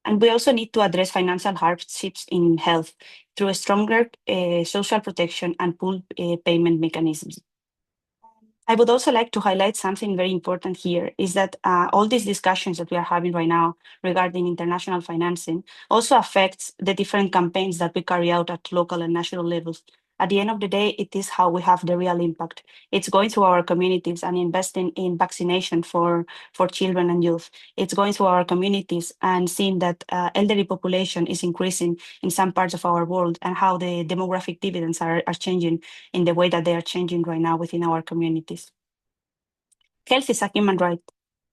Speaker 15: And we also need to address financial hardships in health through a stronger social protection and pool payment mechanisms. I would also like to highlight something very important here is that all these discussions that we are having right now regarding international financing also affects the different campaigns that we carry out at local and national levels. At the end of the day, it is how we have the real impact. It's going through our communities and investing in vaccination for children and youth. It's going through our communities and seeing that elderly population is increasing in some parts of our world and how the demographic dividends are changing in the way that they are changing right now within our communities. Health is a human right,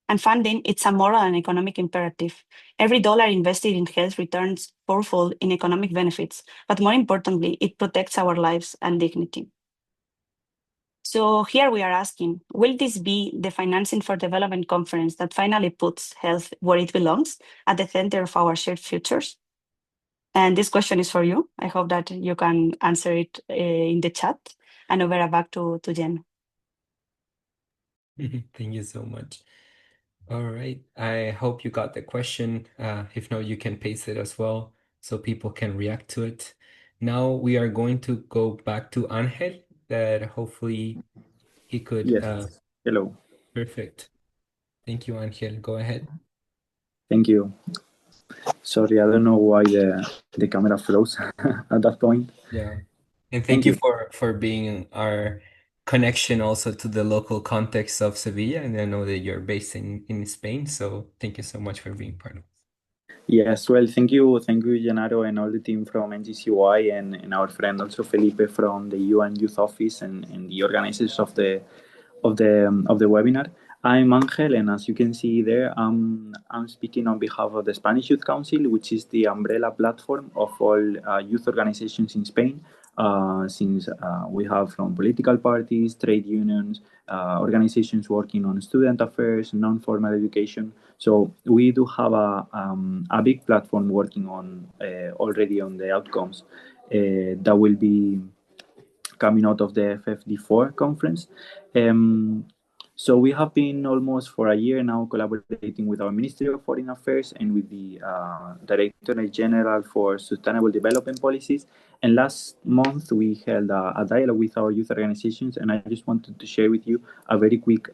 Speaker 15: and funding, it's a moral and economic imperative. Every dollar invested in health returns fourfold in economic benefits, but more importantly, it protects our lives and dignity. So here we are asking, will this be the Financing for Development conference that finally puts health where it belongs, at the center of our shared futures? And this question is for you. I hope that you can answer it in the chat. And over back to Jen.
Speaker 1: Thank you so much. All right. I hope you got the question. If not, you can paste it as well so people can react to it. Now we are going to go back to Angel, that hopefully he could.
Speaker 14: Yes. Hello.
Speaker 1: Perfect. Thank you, Angel. Go ahead.
Speaker 14: Thank you. Sorry, I don't know why the camera froze at that point.
Speaker 1: Yeah. And thank you for being our connection also to the local context of Sevilla. And I know that you're based in Spain. So thank you so much for being part of it.
Speaker 14: Yes, well, thank you, Gennaro, and all the team from NGCY and our friend also Felipe from the UN Youth Office and the organizers of the webinar. I'm Angel, and as you can see there, I'm speaking on behalf of the Spanish Youth Council, which is the umbrella platform of all youth organizations in Spain. Since we have from political parties, trade unions, organizations working on student affairs, non-formal education. So we do have a big platform working on already on the outcomes that will be coming out of the FfD-4 conference. So we have been almost for a year now collaborating with our Ministry of Foreign Affairs and with the Directorate General for Sustainable Development Policies. And last month we held a dialogue with our youth organizations, and I just wanted to share with you a very quick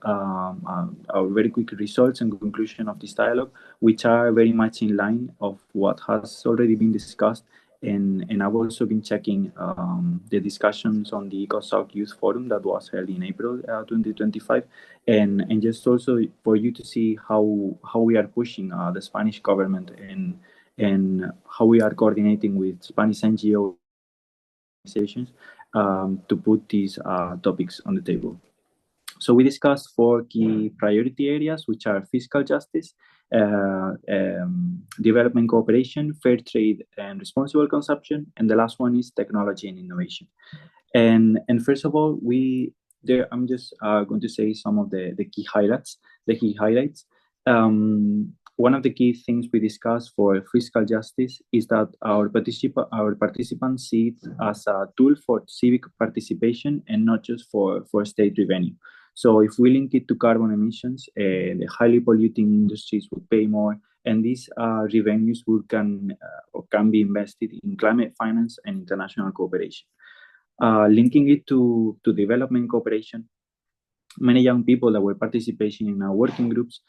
Speaker 14: results and conclusion of this dialogue, which are very much in line of what has already been discussed And I've also been checking the discussions on the ECOSOC Youth Forum that was held in April 2025, and just also for you to see how we are pushing the Spanish government and how we are coordinating with Spanish NGO organizations to put these topics on the table. So we discussed 4 key priority areas, which are fiscal justice, development cooperation, fair trade and responsible consumption, and the last one is technology and innovation. And first of all, I'm just going to say some of the key highlights. One of the key things we discussed for fiscal justice is that our participants see it as a tool for civic participation and not just for state revenue. So if we link it to carbon emissions, the highly polluting industries would pay more, and these revenues can be invested in climate finance and international cooperation. Linking it to development cooperation, many young people that were participating in our working groups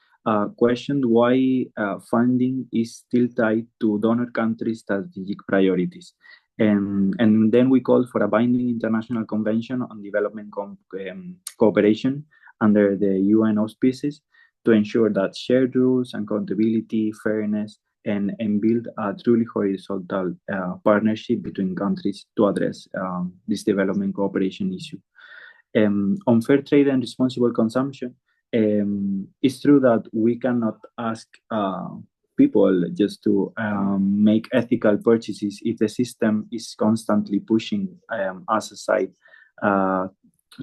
Speaker 14: questioned why funding is still tied to donor countries' strategic priorities. And then we called for a binding international convention on development cooperation under the UN auspices to ensure that shared rules, accountability, fairness, and build a truly horizontal partnership between countries to address this development cooperation issue. On fair trade and responsible consumption, it's true that we cannot ask people just to make ethical purchases if the system is constantly pushing us aside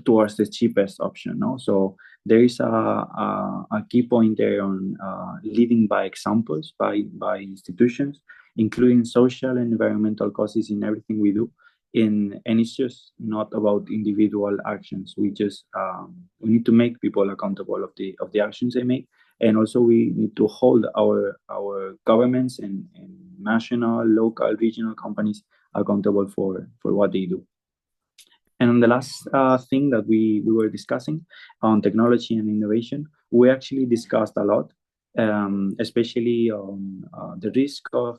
Speaker 14: towards the cheapest option. No? So there is a key point there on leading by examples by institutions, including social and environmental causes in everything we do. And it's just not about individual actions. We need to make people accountable of the actions they make, and also we need to hold our governments and national, local, regional companies accountable for what they do. And the last thing that we were discussing on technology and innovation, we actually discussed a lot, especially on the risk of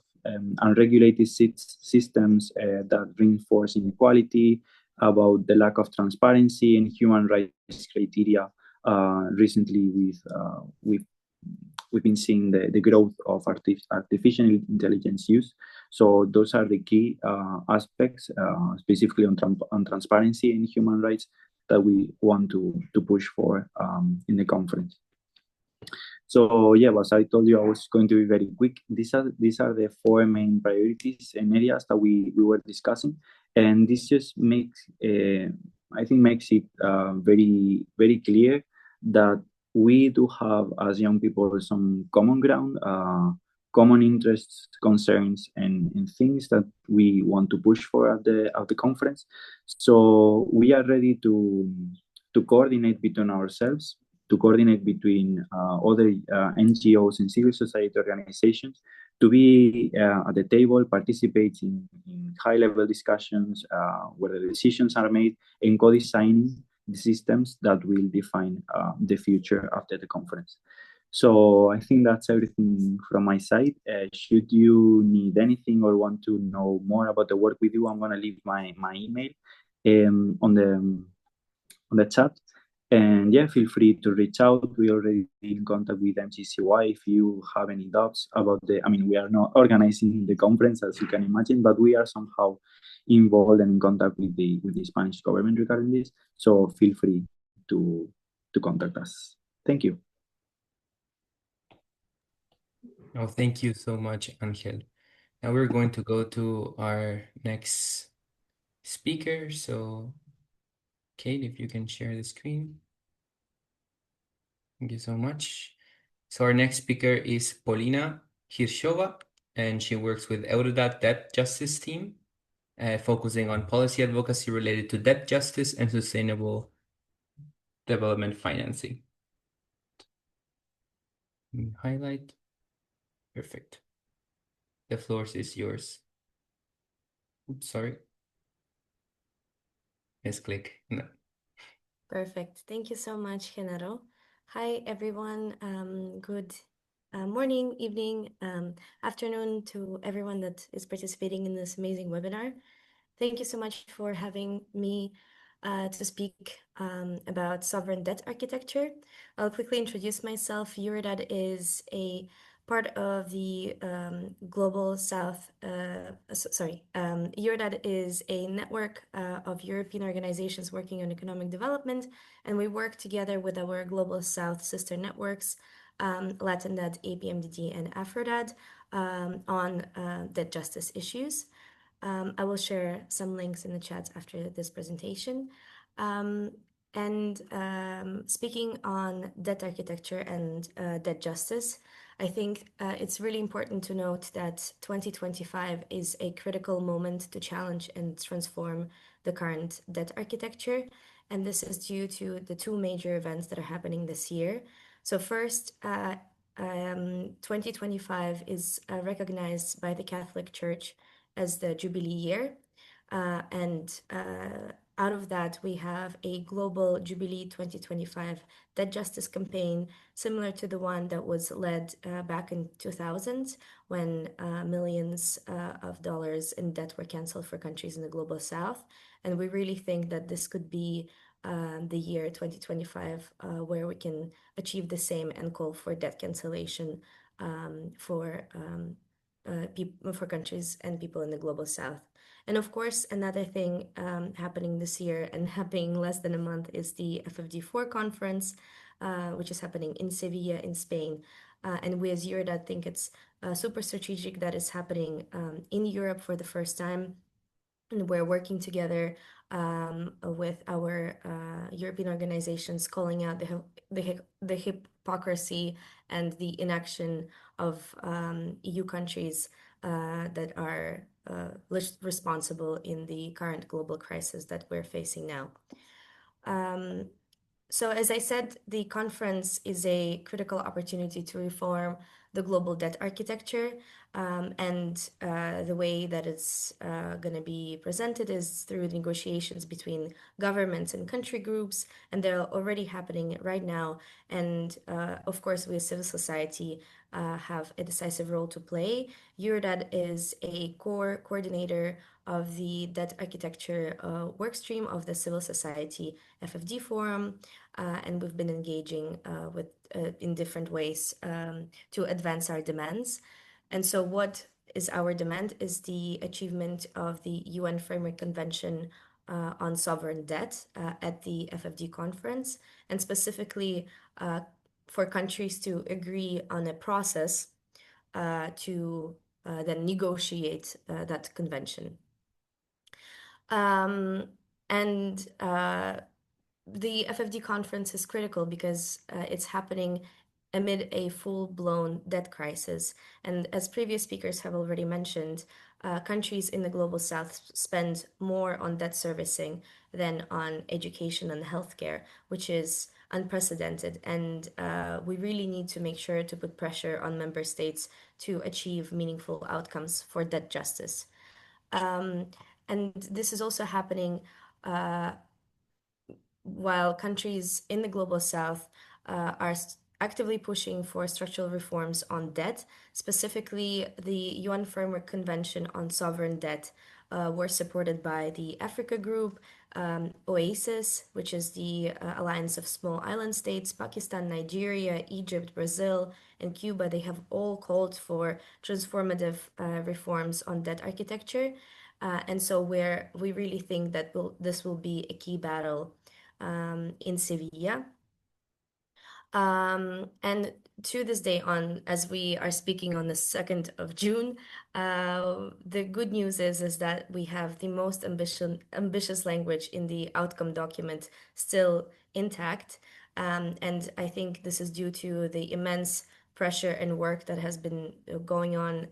Speaker 14: unregulated systems that reinforce inequality, about the lack of transparency and human rights criteria. Recently, we've been seeing the growth of artificial intelligence use. So those are the key aspects, specifically on transparency and human rights, that we want to push for in the conference. So yeah, as I told you, I was going to be very quick. These are the 4 main priorities and areas that we were discussing, and this just makes it very, very clear that we do have, as young people, some common ground, common interests, concerns, and things that we want to push for at the conference. So we are ready to coordinate between ourselves, to coordinate between other NGOs and civil society organizations, to be at the table, participate in high-level discussions where the decisions are made, and co-designing the systems that will define the future after the conference. So I think that's everything from my side. Should you need anything or want to know more about the work we do, I'm going to leave my email on the chat. And yeah, feel free to reach out. We already in contact with MCCY if you have any doubts about we are not organizing the conference, as you can imagine, but we are somehow involved and in contact with the Spanish government regarding this. So feel free to contact us. Thank you.
Speaker 1: Oh, thank you so much, Angel. Now we're going to go to our next speaker. So Kate, if you can share the screen. Thank you so much. So our next speaker is Polina Hirshova, and she works with Eurodat Debt Justice Team, focusing on policy advocacy related to debt justice and sustainable development financing. Highlight. Perfect. The floor is yours. Oops, sorry. Let's click. No.
Speaker 16: Perfect. Thank you so much, Genaro. Hi, everyone. Good morning, evening, afternoon to everyone that is participating in this amazing webinar. Thank you so much for having me to speak about sovereign debt architecture. I'll quickly introduce myself. Eurodad is a part of the Global South, Eurodad is a network of European organizations working on economic development, and we work together with our Global South sister networks, LatinDad, APMDD, and Afrodad on debt justice issues. I will share some links in the chat after this presentation. Speaking on debt architecture and debt justice, I think it's really important to note that 2025 is a critical moment to challenge and transform the current debt architecture. And this is due to the two major events that are happening this year. So first, 2025 is recognized by the Catholic Church as the Jubilee year. Out of that, we have a global Jubilee 2025 debt justice campaign, similar to the one that was led back in 2000, when millions of dollars in debt were canceled for countries in the global south. And we really think that this could be the year 2025 where we can achieve the same and call for debt cancellation for countries and people in the global south. And of course, another thing happening this year and happening less than a month is the FfD-4 conference, which is happening in Sevilla in Spain. And we as Eurodad think it's super strategic that is happening in Europe for the first time. And we're working together with our European organizations, calling out the hypocrisy and the inaction of EU countries that are responsible in the current global crisis that we're facing now. So as I said, the conference is a critical opportunity to reform the global debt architecture. The way that it's going to be presented is through negotiations between governments and country groups, and they're already happening right now. And of course, we as civil society have a decisive role to play. Eurodad is a core coordinator of the debt architecture workstream of the civil society FfD forum, and we've been engaging in different ways to advance our demands. And so what is our demand is the achievement of the UN Framework Convention on Sovereign Debt at the FfD conference, and specifically for countries to agree on a process to then negotiate that convention. The FfD conference is critical because it's happening amid a full-blown debt crisis. And as previous speakers have already mentioned, countries in the global south spend more on debt servicing than on education and healthcare, which is unprecedented. And we really need to make sure to put pressure on member states to achieve meaningful outcomes for debt justice. And this is also happening while countries in the global south are actively pushing for structural reforms on debt, specifically the UN Framework Convention on Sovereign Debt, were supported by the Africa Group, OASIS, which is the Alliance of Small Island States, Pakistan, Nigeria, Egypt, Brazil, and Cuba. They have all called for transformative reforms on debt architecture. And so we really think that this will be a key battle in Sevilla. And to this day on, as we are speaking on the 2nd of June, the good news is that we have the most ambitious language in the outcome document still intact. And I think this is due to the immense pressure and work that has been going on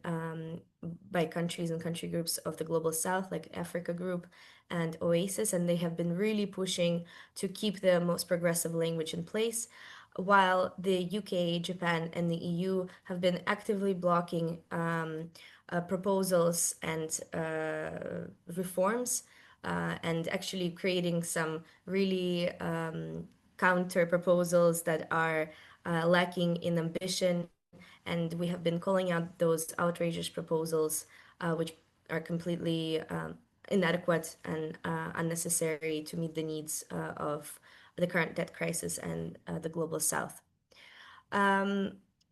Speaker 16: by countries and country groups of the Global South, like Africa Group and OASIS, and they have been really pushing to keep the most progressive language in place, while the UK, Japan, and the EU have been actively blocking proposals and reforms, and actually creating some really counter proposals that are lacking in ambition and we have been calling out those outrageous proposals, which are completely inadequate and unnecessary to meet the needs of the current debt crisis and the global south.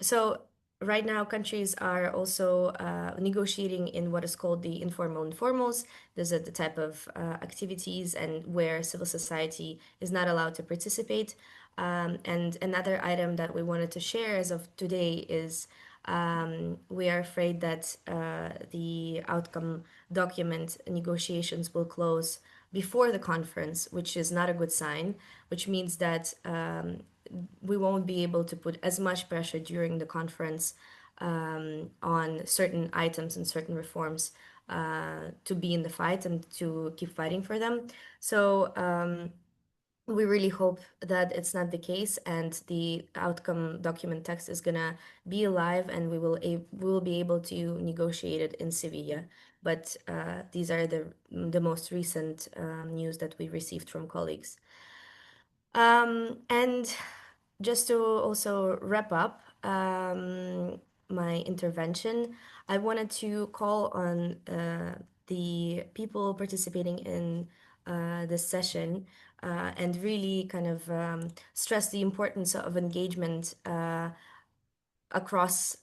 Speaker 16: So right now, countries are also negotiating in what is called the informal informals. These are the type of activities and where civil society is not allowed to participate. And another item that we wanted to share as of today is we are afraid that the outcome document negotiations will close before the conference, which is not a good sign, which means that we won't be able to put as much pressure during the conference on certain items and certain reforms to be in the fight and to keep fighting for them. So we really hope that it's not the case and the outcome document text is gonna be alive and we will be able to negotiate it in Sevilla. But these are the most recent news that we received from colleagues. And just to also wrap up my intervention, I wanted to call on the people participating in this session and really kind of stress the importance of engagement across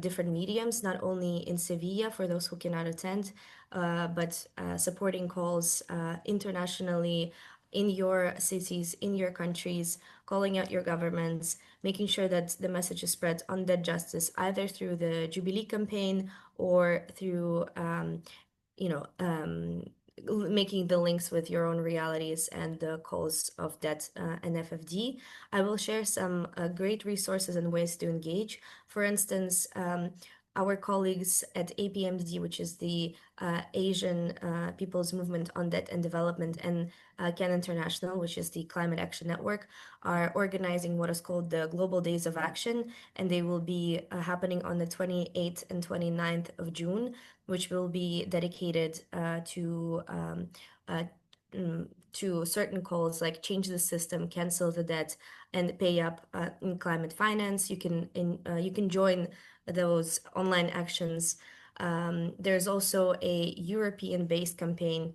Speaker 16: different mediums, not only in Sevilla for those who cannot attend, but supporting calls internationally in your cities, in your countries, calling out your governments, making sure that the message is spread on debt justice, either through the Jubilee campaign or through, you know, making the links with your own realities and the cause of debt and FFD. I will share some great resources and ways to engage. For instance, our colleagues at APMD, which is the Asian People's Movement on Debt and Development, and CAN International, which is the Climate Action Network, are organizing what is called the Global Days of Action, and they will be happening on the 28th and 29th of June, which will be dedicated to certain calls like change the system, cancel the debt, and pay up in climate finance. You can join those online actions. There's also a European-based campaign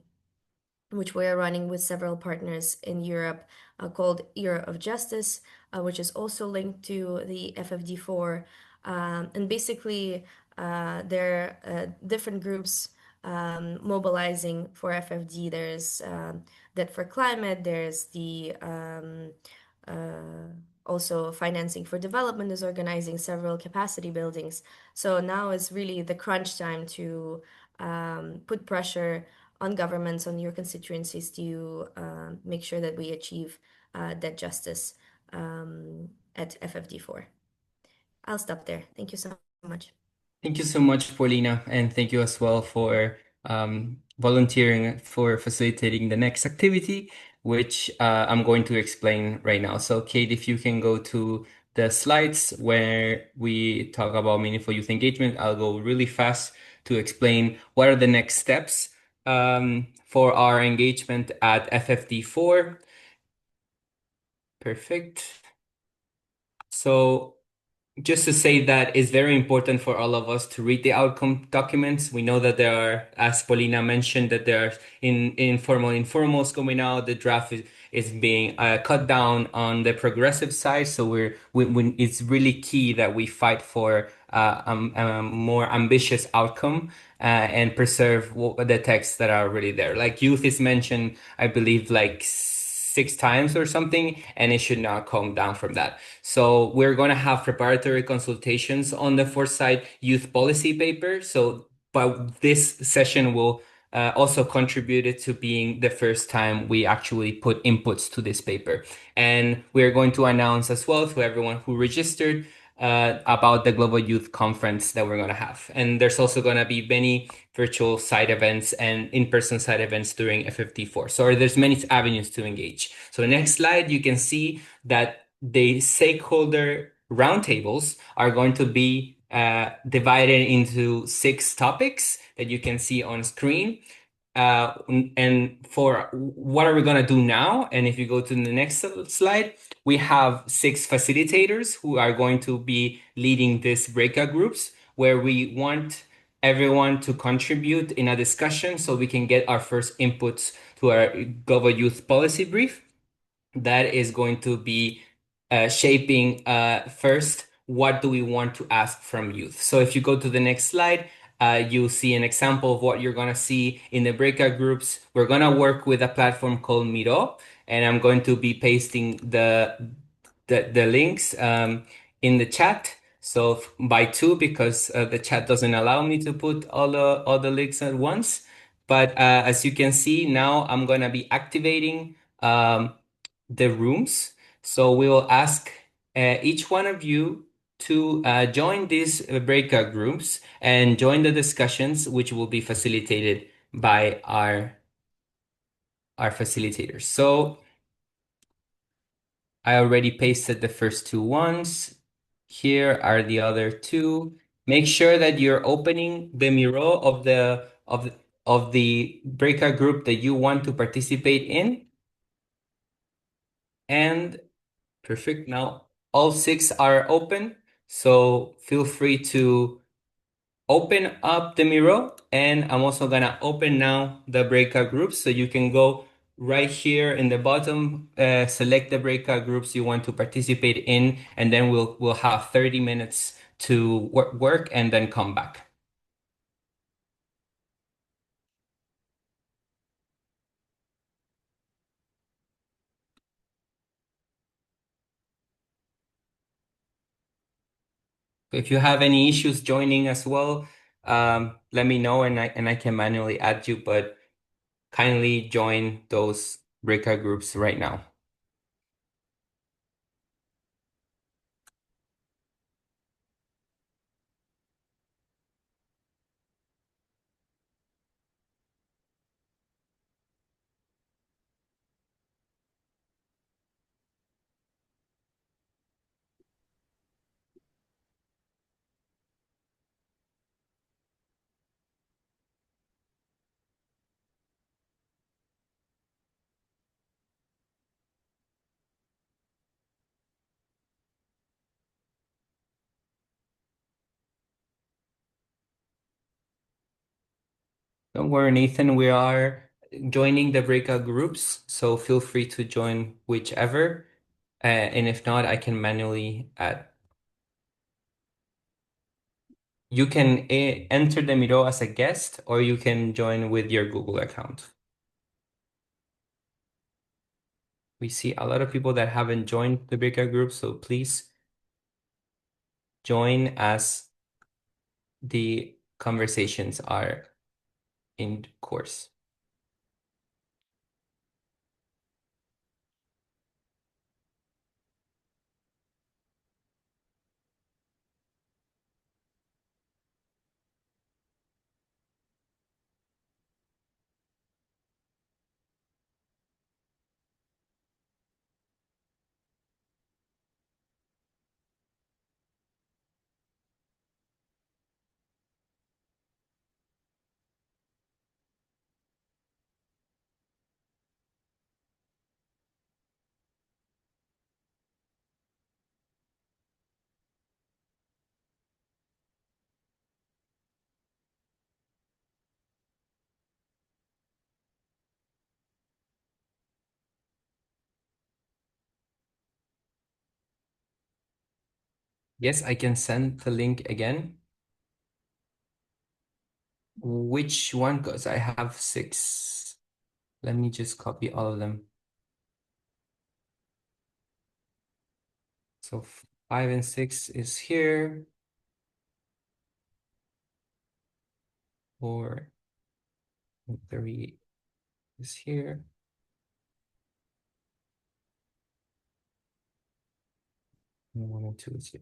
Speaker 16: which we are running with several partners in Europe called Era of Justice, which is also linked to the FfD-4. And basically, there are different groups mobilizing for FFD. There's Debt for Climate, there's the also Financing for Development is organizing several capacity buildings. So now is really the crunch time to put pressure on governments, on your constituencies to make sure that we achieve debt justice at FfD-4. I'll stop there. Thank you so much.
Speaker 1: Thank you so much, Paulina, and thank you as well for volunteering for facilitating the next activity, which I'm going to explain right now. So, Kate, if you can go to the slides where we talk about meaningful youth engagement, I'll go really fast to explain what are the next steps for our engagement at FfD-4. Perfect. So just to say that it's very important for all of us to read the outcome documents. We know that there are, as Paulina mentioned, that there are informal informals coming out. The draft is being cut down on the progressive side. So it's really key that we fight for a more ambitious outcome and preserve the texts that are already there. Like youth is mentioned, I believe, like 6 times or something, and it should not come down from that. So we're going to have preparatory consultations on the Foresight Youth Policy paper. But this session will also contribute to being the first time we actually put inputs to this paper. And we're going to announce as well to everyone who registered about the Global Youth Conference that we're going to have. And there's also going to be many virtual side events and in-person side events during FfD-4. So there's many avenues to engage. So next slide, you can see that the stakeholder roundtables are going to be divided into 6 topics that you can see on screen. And for what are we going to do now? And if you go to the next slide, we have 6 facilitators who are going to be leading these breakout groups where we want everyone to contribute in a discussion so we can get our first inputs to our global youth policy brief that is going to be shaping first, what do we want to ask from youth? So if you go to the next slide, you'll see an example of what you're going to see in the breakout groups. We're going to work with a platform called Miro, and I'm going to be pasting the links in the chat. So by 2, because the chat doesn't allow me to put all the links at once. But as you can see, now I'm going to be activating the rooms. So we will ask each one of you to join these breakout groups and join the discussions, which will be facilitated by our facilitators. So I already pasted the first 2 ones. Here are the other 2. Make sure that you're opening the Miro of the breakout group that you want to participate in. And perfect. Now all 6 are open, so feel free to open up the Miro. And I'm also gonna open now the breakout groups, so you can go right here in the bottom, select the breakout groups you want to participate in, and then we'll have 30 minutes to work and then come back. If you have any issues joining as well, let me know and I can manually add you, but kindly join those breakout groups right now. Don't worry, Nathan, we are joining the breakout groups, so feel free to join whichever. And if not, I can manually add. You can enter the Miro as a guest, or you can join with your Google account. We see a lot of people that haven't joined the breakout group, so please join as the conversations are in course. Yes, I can send the link again. Which one? Because I have 6. Let me just copy all of them. So 5 and 6 is here. 4 and 3 is here. And 1 and 2 is here.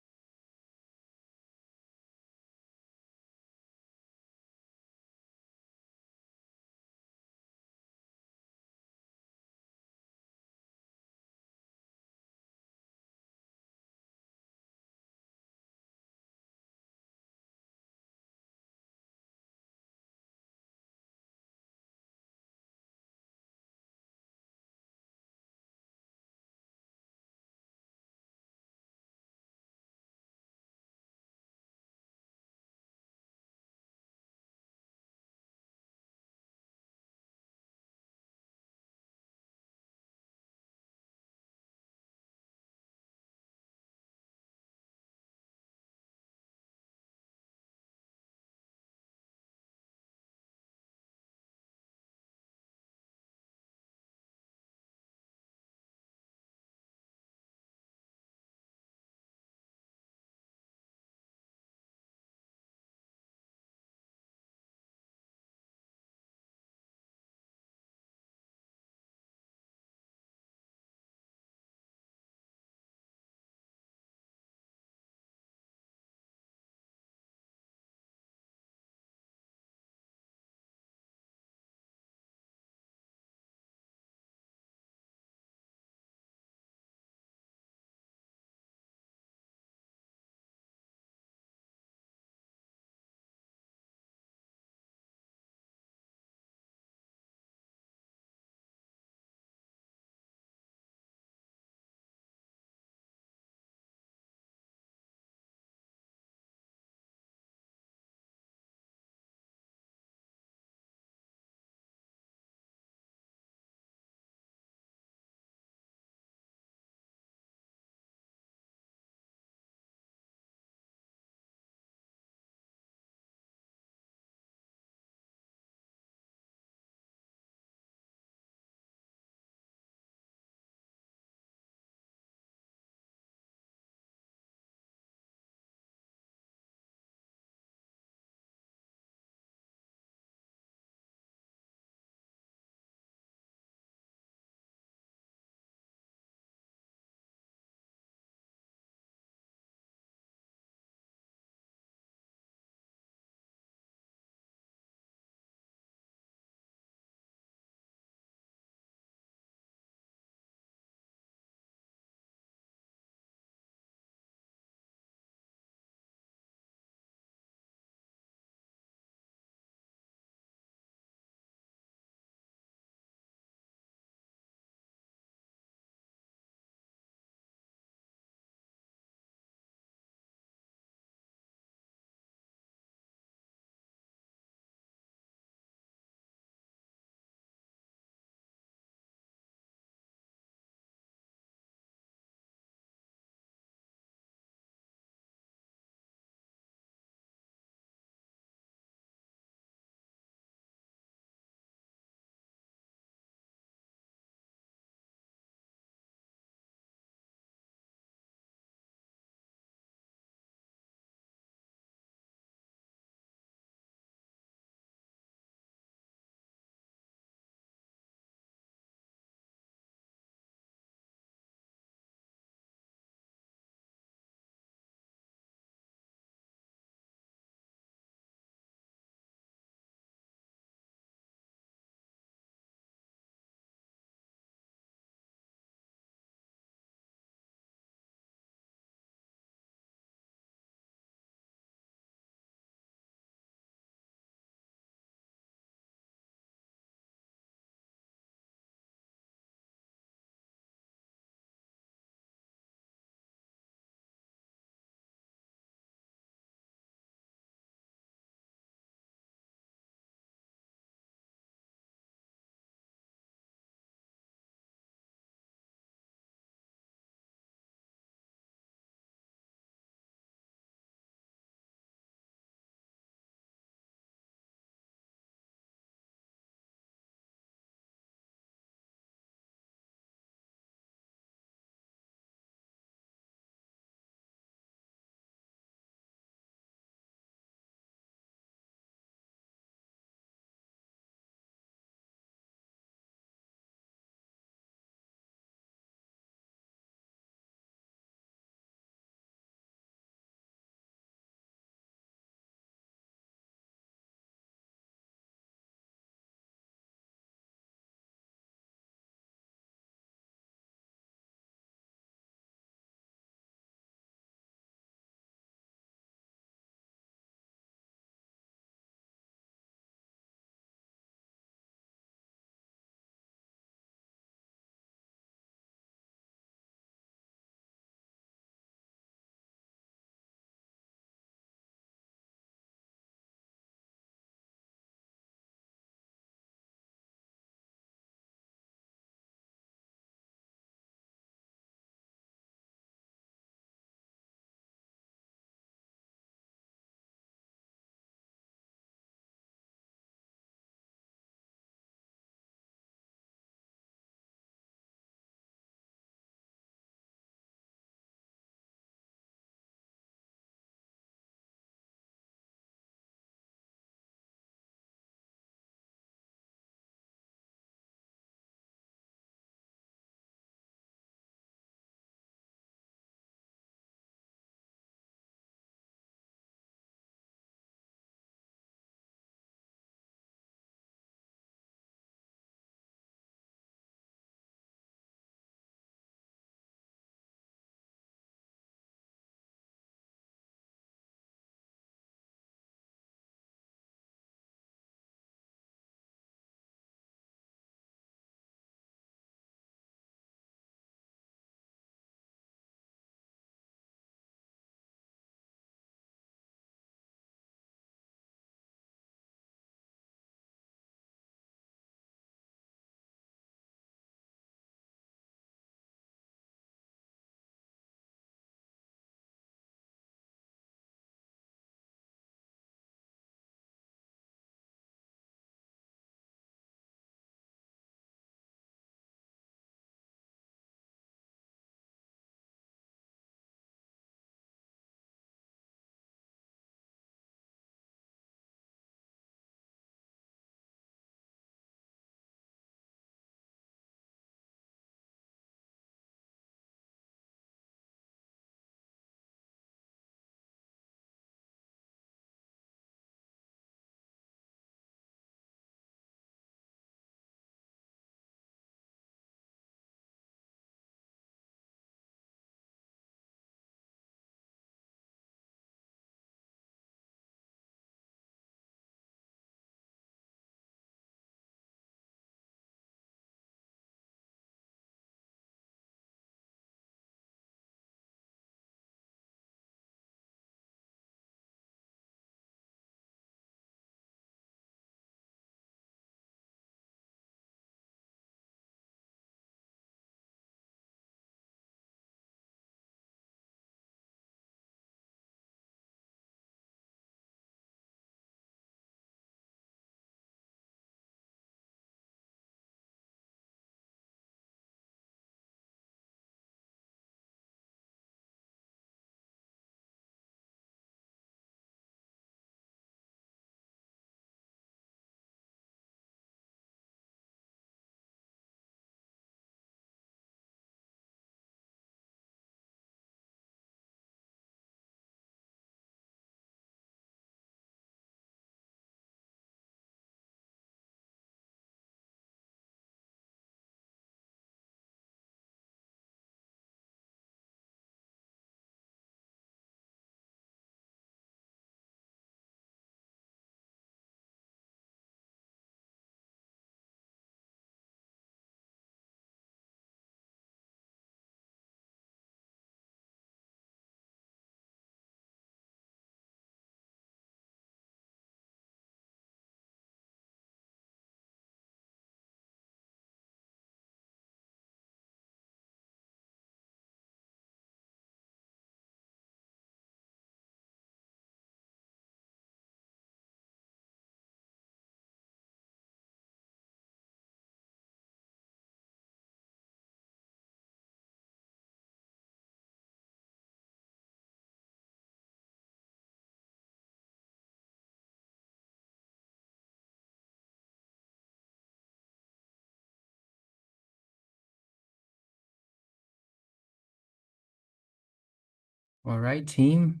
Speaker 1: All right, team.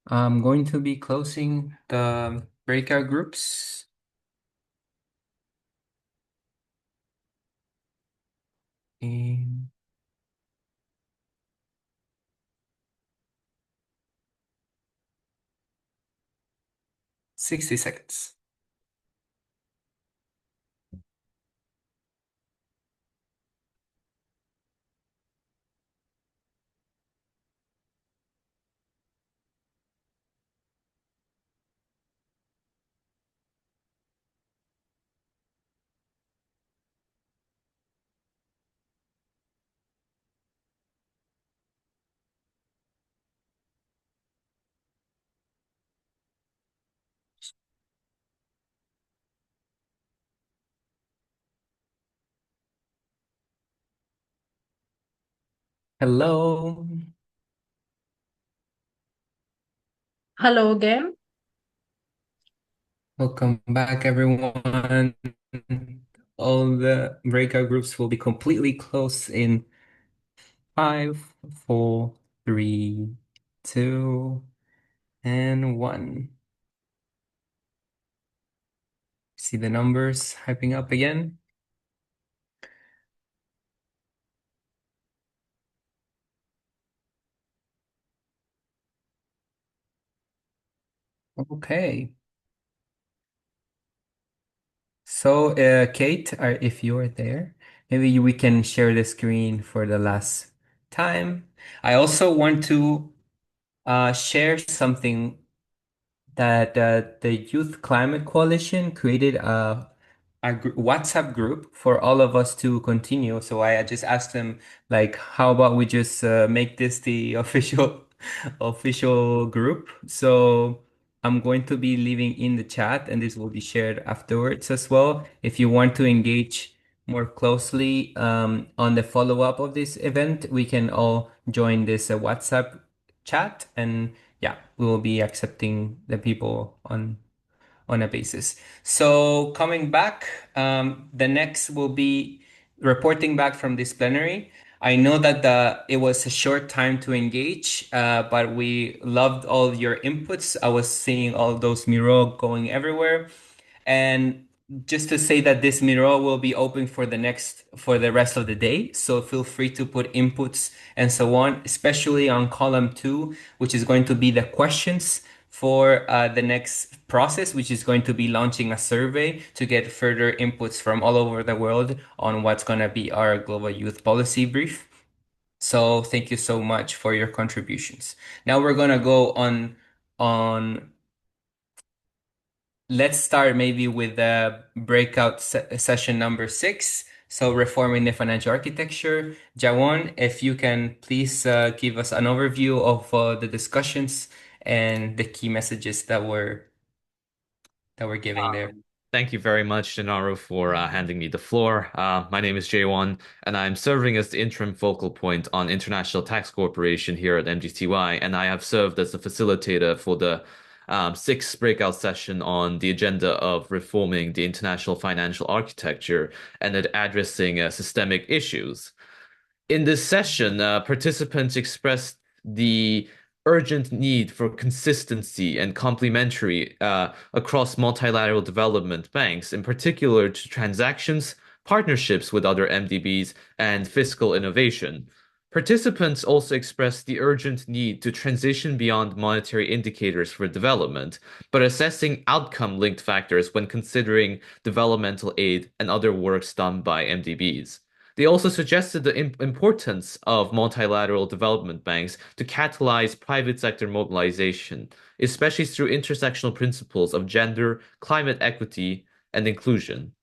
Speaker 1: I'm going to be closing the breakout groups. In 60 seconds. Hello.
Speaker 3: Hello again.
Speaker 1: Welcome back, everyone. All the breakout groups will be completely closed in 5, 4, 3, 2, and 1. See the numbers hyping up again? Okay. So, Kate, if you're there, maybe we can share the screen for the last time. I also want to share something that the Youth Climate Coalition created a WhatsApp group for all of us to continue. So I just asked them, like, how about we just make this the official group? So I'm going to be leaving in the chat, and this will be shared afterwards as well. If you want to engage more closely on the follow-up of this event, we can all join this WhatsApp chat, and yeah, we will be accepting the people on a basis. So coming back, the next will be reporting back from this plenary. I know that it was a short time to engage, but we loved all your inputs. I was seeing all those Miro going everywhere. And just to say that this Miro will be open for the rest of the day. So feel free to put inputs and so on, especially on column 2, which is going to be the questions for the next process, which is going to be launching a survey to get further inputs from all over the world on what's going to be our global youth policy brief. So thank you so much for your contributions. Now we're going to go on let's start maybe with the breakout session number 6. So reforming the financial architecture. Jawon, if you can please give us an overview of the discussions and the key messages that we're giving there.
Speaker 17: Thank you very much, Gennaro, for handing me the floor. My name is Jaewon, and I'm serving as the interim focal point on International Tax Corporation here at MGTY, and I have served as the facilitator for the sixth breakout session on the agenda of reforming the international financial architecture and addressing systemic issues. In this session, participants expressed the urgent need for consistency and complementary across multilateral development banks, in particular to transactions, partnerships with other MDBs, and fiscal innovation. Participants also expressed the urgent need to transition beyond monetary indicators for development, but assessing outcome-linked factors when considering developmental aid and other works done by MDBs. They also suggested the importance of multilateral development banks to catalyze private sector mobilization, especially through intersectional principles of gender, climate equity, and inclusion.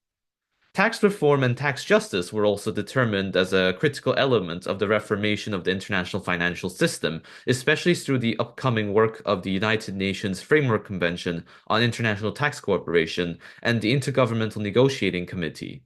Speaker 17: Tax reform and tax justice were also determined as a critical element of the reformation of the international financial system, especially through the upcoming work of the United Nations Framework Convention on International Tax Cooperation and the Intergovernmental Negotiating Committee.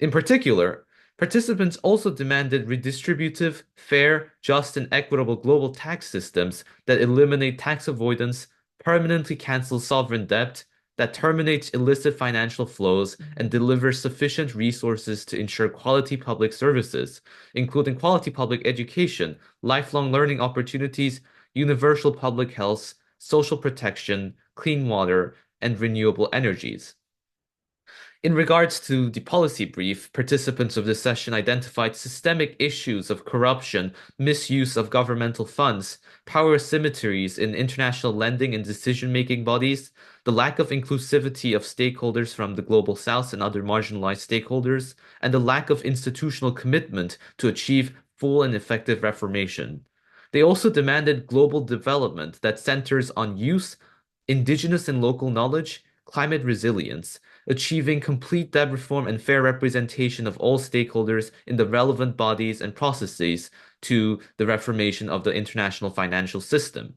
Speaker 17: In particular, participants also demanded redistributive, fair, just, and equitable global tax systems that eliminate tax avoidance, permanently cancel sovereign debt, that terminates illicit financial flows and delivers sufficient resources to ensure quality public services, including quality public education, lifelong learning opportunities, universal public health, social protection, clean water, and renewable energies. In regards to the policy brief, participants of this session identified systemic issues of corruption, misuse of governmental funds, power asymmetries in international lending and decision-making bodies, the lack of inclusivity of stakeholders from the Global South and other marginalized stakeholders, and the lack of institutional commitment to achieve full and effective reformation. They also demanded global development that centers on youth, indigenous and local knowledge, climate resilience, achieving complete debt reform and fair representation of all stakeholders in the relevant bodies and processes to the reformation of the international financial system.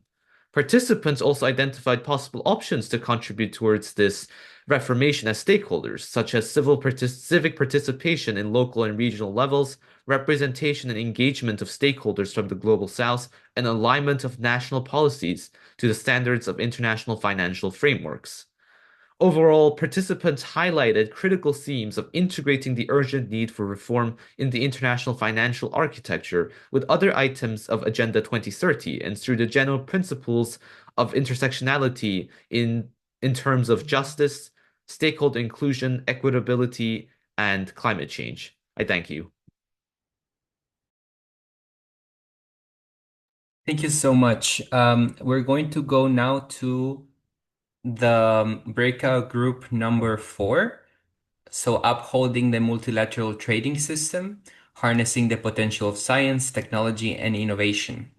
Speaker 17: Participants also identified possible options to contribute towards this reformation as stakeholders, such as civic participation in local and regional levels, representation and engagement of stakeholders from the Global South, and alignment of national policies to the standards of international financial frameworks. Overall, participants highlighted critical themes of integrating the urgent need for reform in the international financial architecture with other items of Agenda 2030 and through the general principles of intersectionality in terms of justice, stakeholder inclusion, equitability, and climate change. I thank you.
Speaker 1: Thank you so much. We're going to go now to the breakout group number 4. So upholding the multilateral trading system, harnessing the potential of science, technology, and innovation.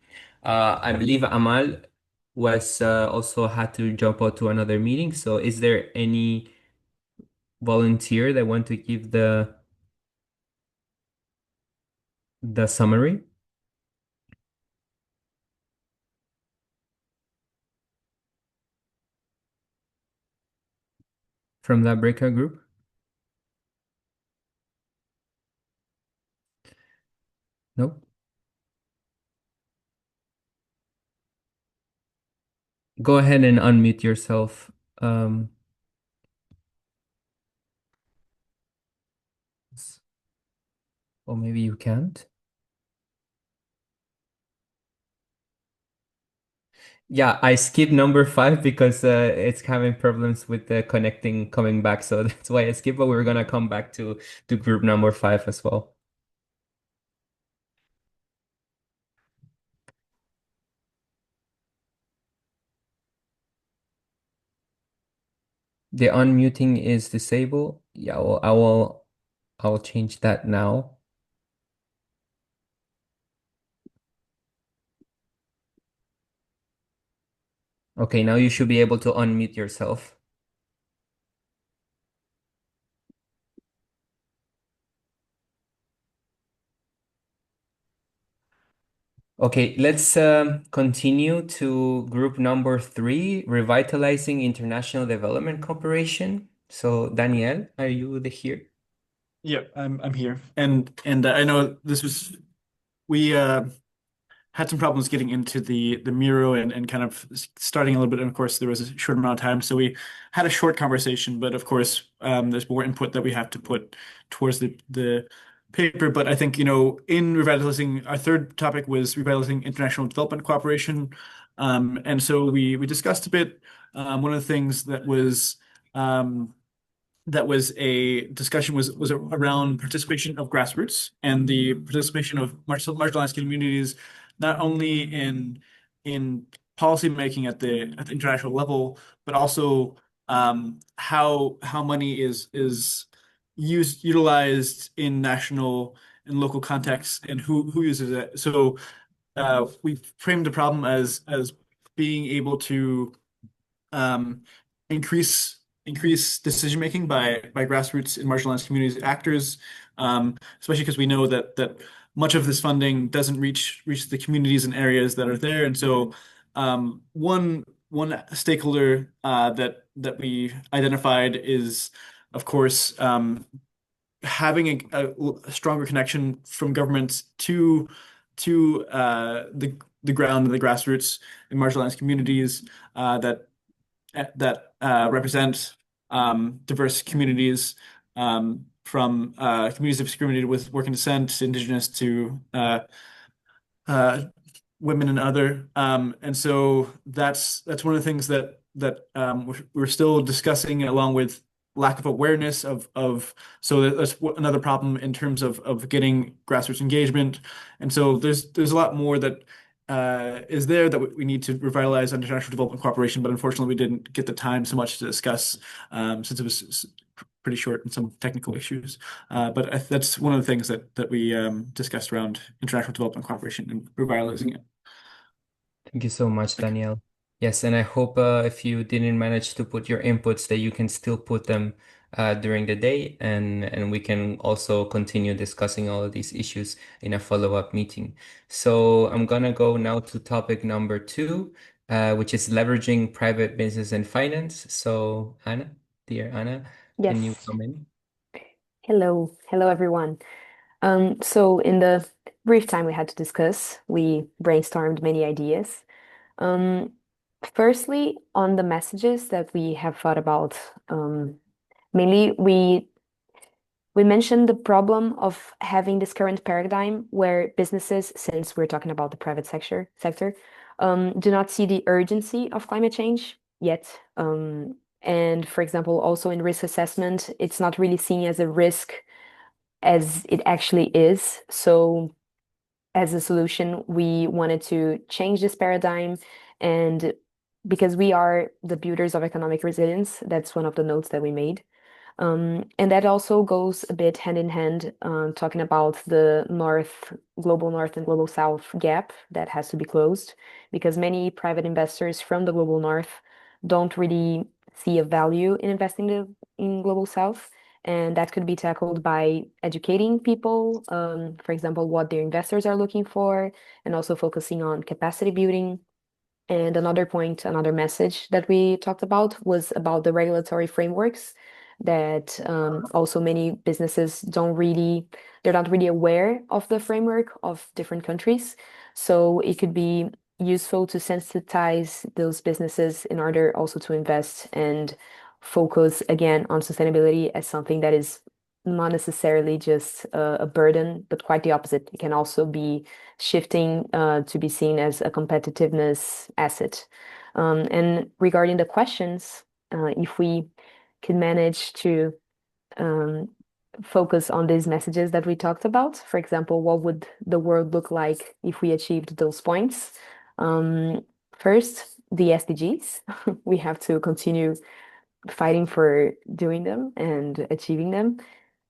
Speaker 1: I believe Amal was also had to jump out to another meeting. So is there any volunteer that want to give the summary? From that breakout group? Nope. Go ahead and unmute yourself. Or maybe you can't. Yeah, I skipped number 5 because it's having problems with the connecting coming back. So that's why I skipped, but we're gonna come back to group number 5 as well. The unmuting is disabled. Yeah, well, I will change that now. Okay, now you should be able to unmute yourself. Okay, let's continue to group number 3, revitalizing international development cooperation. So Daniel, are you here?
Speaker 13: Yeah, I'm here, and I know this was we had some problems getting into the Miro and kind of starting a little bit. And of course, there was a short amount of time, so we had a short conversation. But of course, there's more input that we have to put towards the paper. But I think, in revitalizing, our third topic was revitalizing international development cooperation. And so we discussed a bit. One of the things that was a discussion was around participation of grassroots and the participation of marginalized communities, not only in policy making at the international level, but also how money is utilized in national and local contexts and who uses it. So we framed the problem as being able to increase decision making by grassroots and marginalized communities actors, especially because we know that much of this funding doesn't reach the communities and areas that are there. And so one stakeholder that we identified is, of course, having a stronger connection from governments to the ground and the grassroots and marginalized communities that that represent diverse communities, from communities discriminated with working descent, indigenous to uh, women and other. And so that's one of the things that we're still discussing, along with lack of awareness of so that's another problem in terms of getting grassroots engagement. And so there's a lot more that is there that we need to revitalize international development cooperation, but unfortunately we didn't get the time so much to discuss, since it was pretty short and some technical issues. But that's one of the things that we discussed around international development cooperation and revitalizing it.
Speaker 1: Thank you so much, Danielle. Yes, and I hope if you didn't manage to put your inputs, that you can still put them during the day, and we can also continue discussing all of these issues in a follow-up meeting. So I'm gonna go now to topic number 2, which is leveraging private business and finance. So Anna, dear Anna, can you
Speaker 18: Yes.
Speaker 1: come in?
Speaker 18: Hello. Hello, everyone. So in the brief time we had to discuss, we brainstormed many ideas. Firstly, on the messages that we have thought about, mainly we mentioned the problem of having this current paradigm where businesses, since we're talking about the private sector, do not see the urgency of climate change yet. And for example, also in risk assessment, it's not really seen as a risk as it actually is. So as a solution, we wanted to change this paradigm, and because we are the builders of economic resilience, that's one of the notes that we made. And that also goes a bit hand in hand, talking about the global north and global south gap that has to be closed, because many private investors from the global north don't really see a value in investing in global south. And that could be tackled by educating people, for example, what their investors are looking for, and also focusing on capacity building. And another point, another message that we talked about was about the regulatory frameworks that also many businesses they're not really aware of the framework of different countries. So it could be useful to sensitize those businesses in order also to invest and focus again on sustainability as something that is not necessarily just a burden, but quite the opposite. It can also be shifting to be seen as a competitiveness asset. And regarding the questions, if we can manage to um, focus on these messages that we talked about, for example, what would the world look like if we achieved those points? First, the SDGs. We have to continue fighting for doing them and achieving them.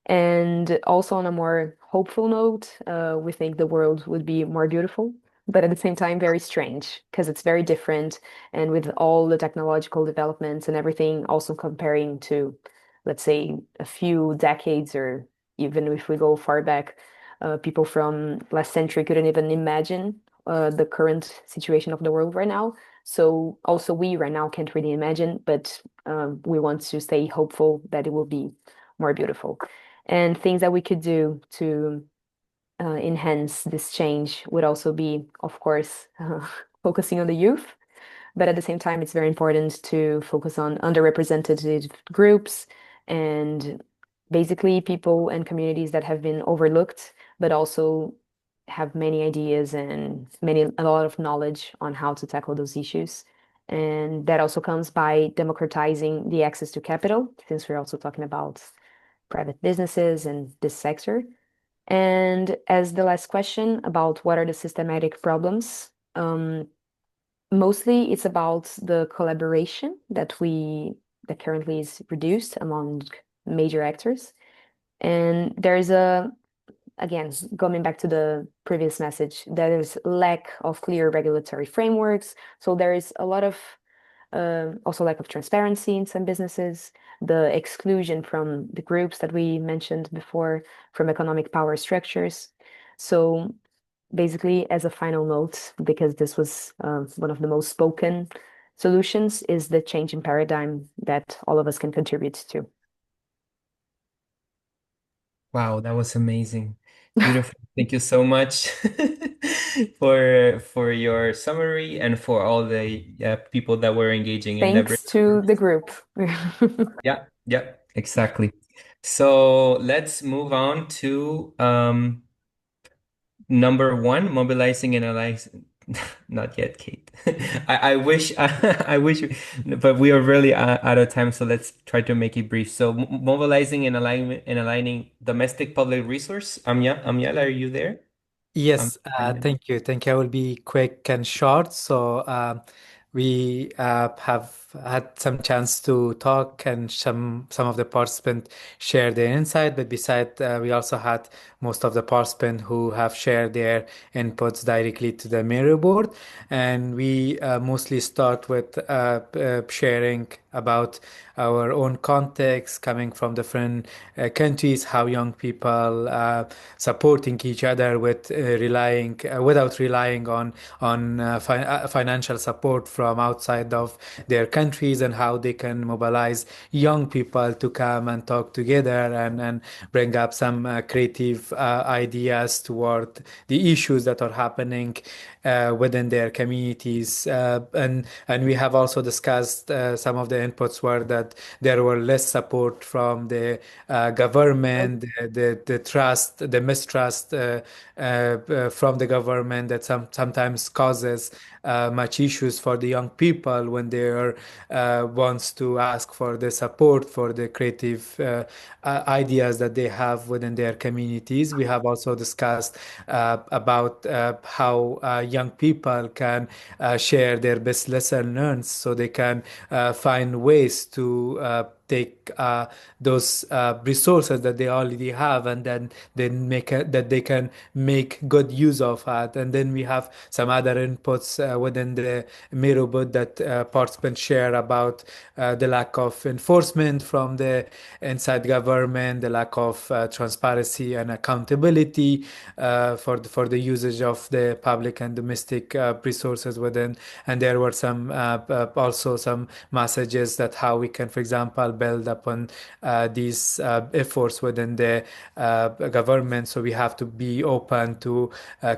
Speaker 18: And also on a more hopeful note, we think the world would be more beautiful, but at the same time, very strange because it's very different. And with all the technological developments and everything, also comparing to, let's say, a few decades, or even if we go far back, people from last century couldn't even imagine the current situation of the world right now. So also we right now can't really imagine, but we want to stay hopeful that it will be more beautiful. And things that we could do to enhance this change would also be, of course, focusing on the youth. But at the same time, it's very important to focus on underrepresented groups and basically people and communities that have been overlooked, but also have many ideas and a lot of knowledge on how to tackle those issues. And that also comes by democratizing the access to capital, since we're also talking about private businesses and this sector. And as the last question about what are the systematic problems, mostly it's about the collaboration that currently is reduced among major actors. And there's again, going back to the previous message, there is lack of clear regulatory frameworks. So there is a lot of also lack of transparency in some businesses, the exclusion from the groups that we mentioned before, from economic power structures. So basically, as a final note, because this was one of the most spoken solutions, is the change in paradigm that all of us can contribute to.
Speaker 1: Wow, that was amazing. Beautiful. Thank you so much. for your summary and for all the people that were engaging in the
Speaker 18: Thanks to the group.
Speaker 1: yeah, exactly. So let's move on to number one, mobilizing and analyzing. Not yet, Kate. I wish, I wish, but we are really out of time. So let's try to make it brief. So mobilizing and aligning domestic public resource. Amyal, are you there?
Speaker 19: Yes,
Speaker 1: Yeah.
Speaker 19: thank you. Thank you. I will be quick and short. So, we have had some chance to talk, and some of the participants share their insight. But beside, we also had most of the participants who have shared their inputs directly to the mirror board, and we mostly start with sharing about our own context, coming from different countries, how young people supporting each other with relying without relying on financial support from outside of their countries, and how they can mobilize young people to come and talk together and bring up some creative ideas toward the issues that are happening within their communities. And we have also discussed some of the inputs were that there were less support from the government, the trust, the mistrust from the government that sometimes causes much issues for the young people when they are wants to ask for the support for the creative ideas that they have within their communities. We have also discussed about how young people can share their best lesson learned, so they can find ways to take those resources that they already have, and then make that they can make good use of it. And then we have some other inputs within the Miro book that participants share about the lack of enforcement from the inside government, the lack of transparency and accountability for the usage of the public and domestic resources within. And there were some also some messages that how we can, for example, build upon these efforts within the government. So we have to be open to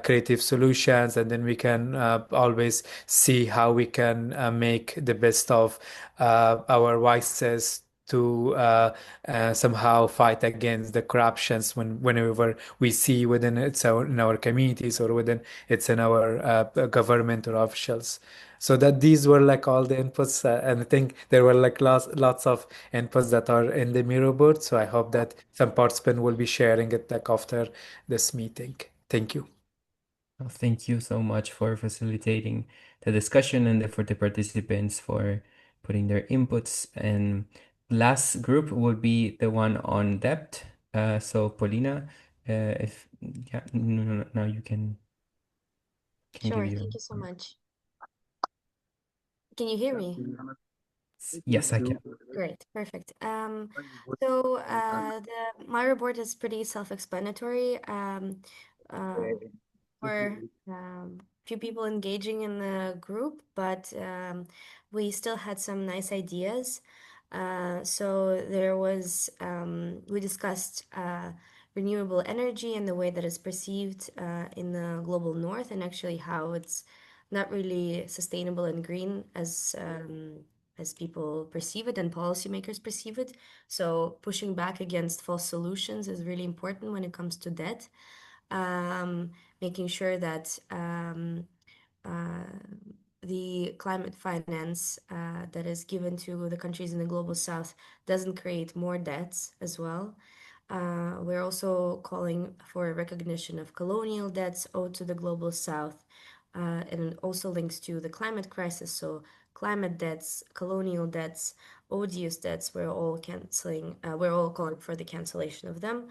Speaker 19: creative solutions, and then we can always see how we can make the best of our voices to somehow fight against the corruptions whenever we see within in our communities, or within it's in our government or officials. So that these were like all the inputs, and I think there were like lots of inputs that are in the Miro board. So I hope that some participant will be sharing it like after this meeting. Thank you.
Speaker 1: Well, thank you so much for facilitating the discussion and for the participants for putting their inputs. And last group would be the one on debt. So Paulina, if yeah, no, now you can
Speaker 16: Sure,
Speaker 1: give your
Speaker 16: thank you so much. Can you hear me?
Speaker 1: yes, I can.
Speaker 16: Great, perfect. So my report is pretty self-explanatory. We're few people engaging in the group, but we still had some nice ideas. So there was we discussed renewable energy and the way that it's perceived in the global north, and actually how it's not really sustainable and green as people perceive it and policymakers perceive it. So pushing back against false solutions is really important when it comes to debt. Making sure that the climate finance that is given to the countries in the global south doesn't create more debts as well. We're also calling for a recognition of colonial debts owed to the global south, and it also links to the climate crisis. So climate debts, colonial debts, odious debts, we're all calling for the cancellation of them.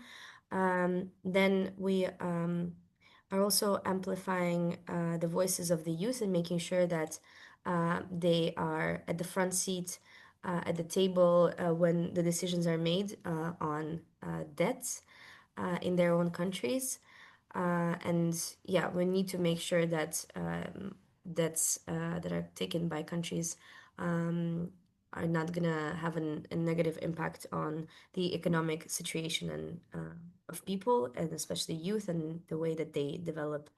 Speaker 16: Then we are also amplifying the voices of the youth and making sure that they are at the front seat at the table when the decisions are made on debts in their own countries. And yeah, we need to make sure that debts that are taken by countries are not gonna have a negative impact on the economic situation and of people, and especially youth, and the way that they develop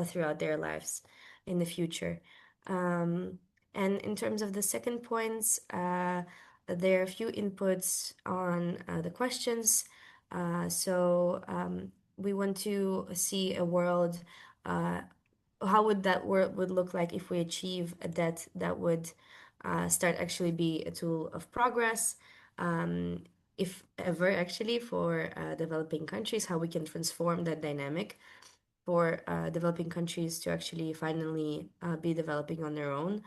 Speaker 16: throughout their lives in the future. And in terms of the second points, there are a few inputs on the questions. We want to see a world, how would that world would look like if we achieve a debt that would start actually be a tool of progress, if ever actually for developing countries, how we can transform that dynamic for developing countries to actually finally be developing on their own.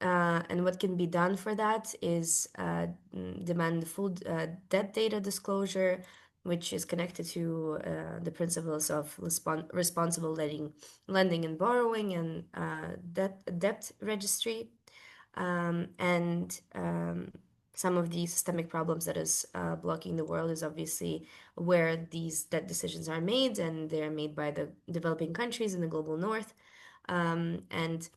Speaker 16: And what can be done for that is demand full debt data disclosure, which is connected to the principles of responsible lending and borrowing, and debt registry. Some of the systemic problems that is blocking the world is obviously where these debt decisions are made, and they're made by the developing countries in the global north, and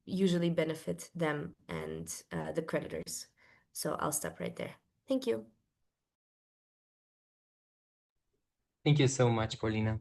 Speaker 16: usually benefit them and the creditors. So I'll stop right there. Thank you.
Speaker 1: Thank you so much, Paulina.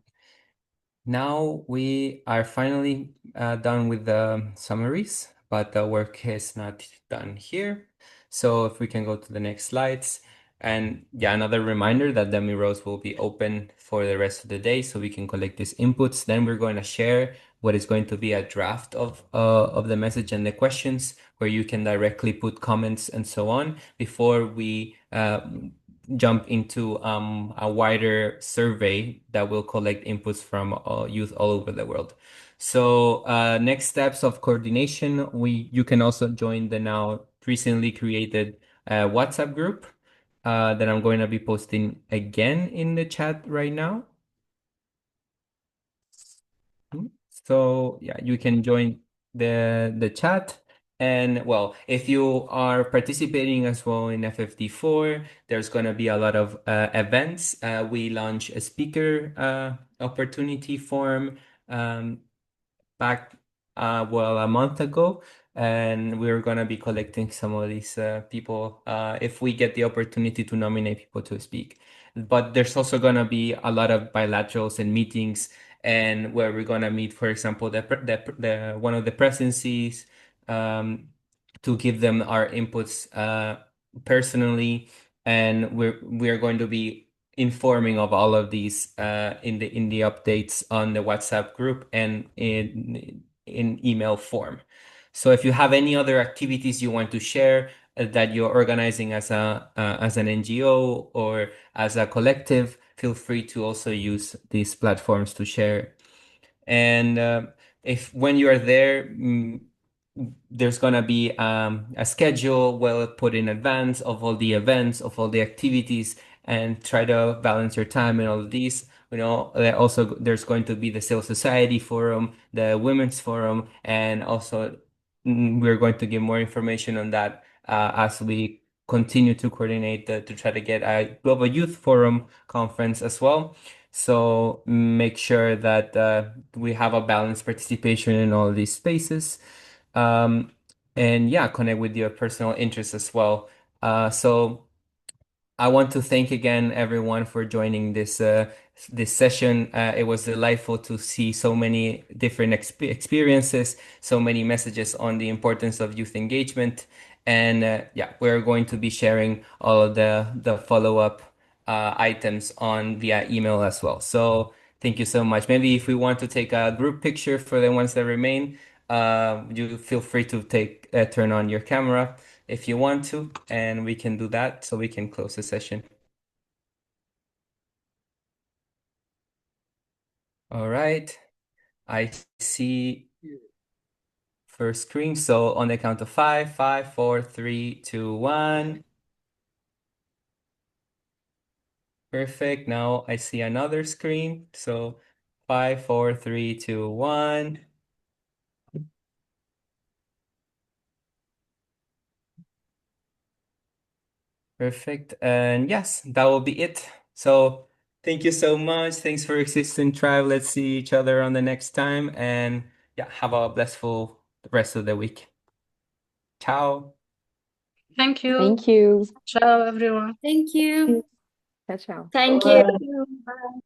Speaker 1: Now we are finally done with the summaries, but the work is not done here. So if we can go to the next slides. And yeah, another reminder that the Miro will be open for the rest of the day so we can collect these inputs. Then we're going to share what is going to be a draft of the message and the questions where you can directly put comments and so on before we jump into a wider survey that will collect inputs from youth all over the world. So next steps of coordination, you can also join the now recently created WhatsApp group that I'm going to be posting again in the chat right now. So yeah, you can join the chat. And well, if you are participating as well in FfD-4, there's going to be a lot of events. We launch a speaker opportunity form back well a month ago, and we're going to be collecting some of these people if we get the opportunity to nominate people to speak. But there's also going to be a lot of bilaterals and meetings, and where we're going to meet, for example, the one of the presidencies to give them our inputs personally, and we're going to be informing of all of these in the updates on the WhatsApp group and in email form. So if you have any other activities you want to share that you're organizing as an NGO or as a collective, feel free to also use these platforms to share. And if when you are there, there's gonna be a schedule well put in advance of all the events, of all the activities, and try to balance your time and all of these. Also there's going to be the Civil Society Forum, the Women's Forum, and also we're going to give more information on that as we continue to coordinate to try to get a Global Youth Forum conference as well. So make sure that we have a balanced participation in all of these spaces. And yeah, connect with your personal interests as well. So I want to thank again everyone for joining this session. It was delightful to see so many different experiences, so many messages on the importance of youth engagement. And yeah, we're going to be sharing all of the follow-up items on via email as well. So thank you so much. Maybe if we want to take a group picture for the ones that remain, you feel free to turn on your camera if you want to, and we can do that so we can close the session. All right, I see first screen. So on the count of 5, 5, 4, 3, 2, 1. Perfect. Now I see another screen. So 5, 4, 3, 2, 1. Perfect. And yes, that will be it. So thank you so much. Thanks for existing, Tribe. Let's see each other on the next time. And yeah, have a blissful rest of the week. Ciao.
Speaker 3: Thank you.
Speaker 18: Thank you.
Speaker 3: Ciao, everyone.
Speaker 8: Thank you.
Speaker 18: Ciao, ciao.
Speaker 8: Thank
Speaker 3: Bye.
Speaker 8: you.
Speaker 3: Bye.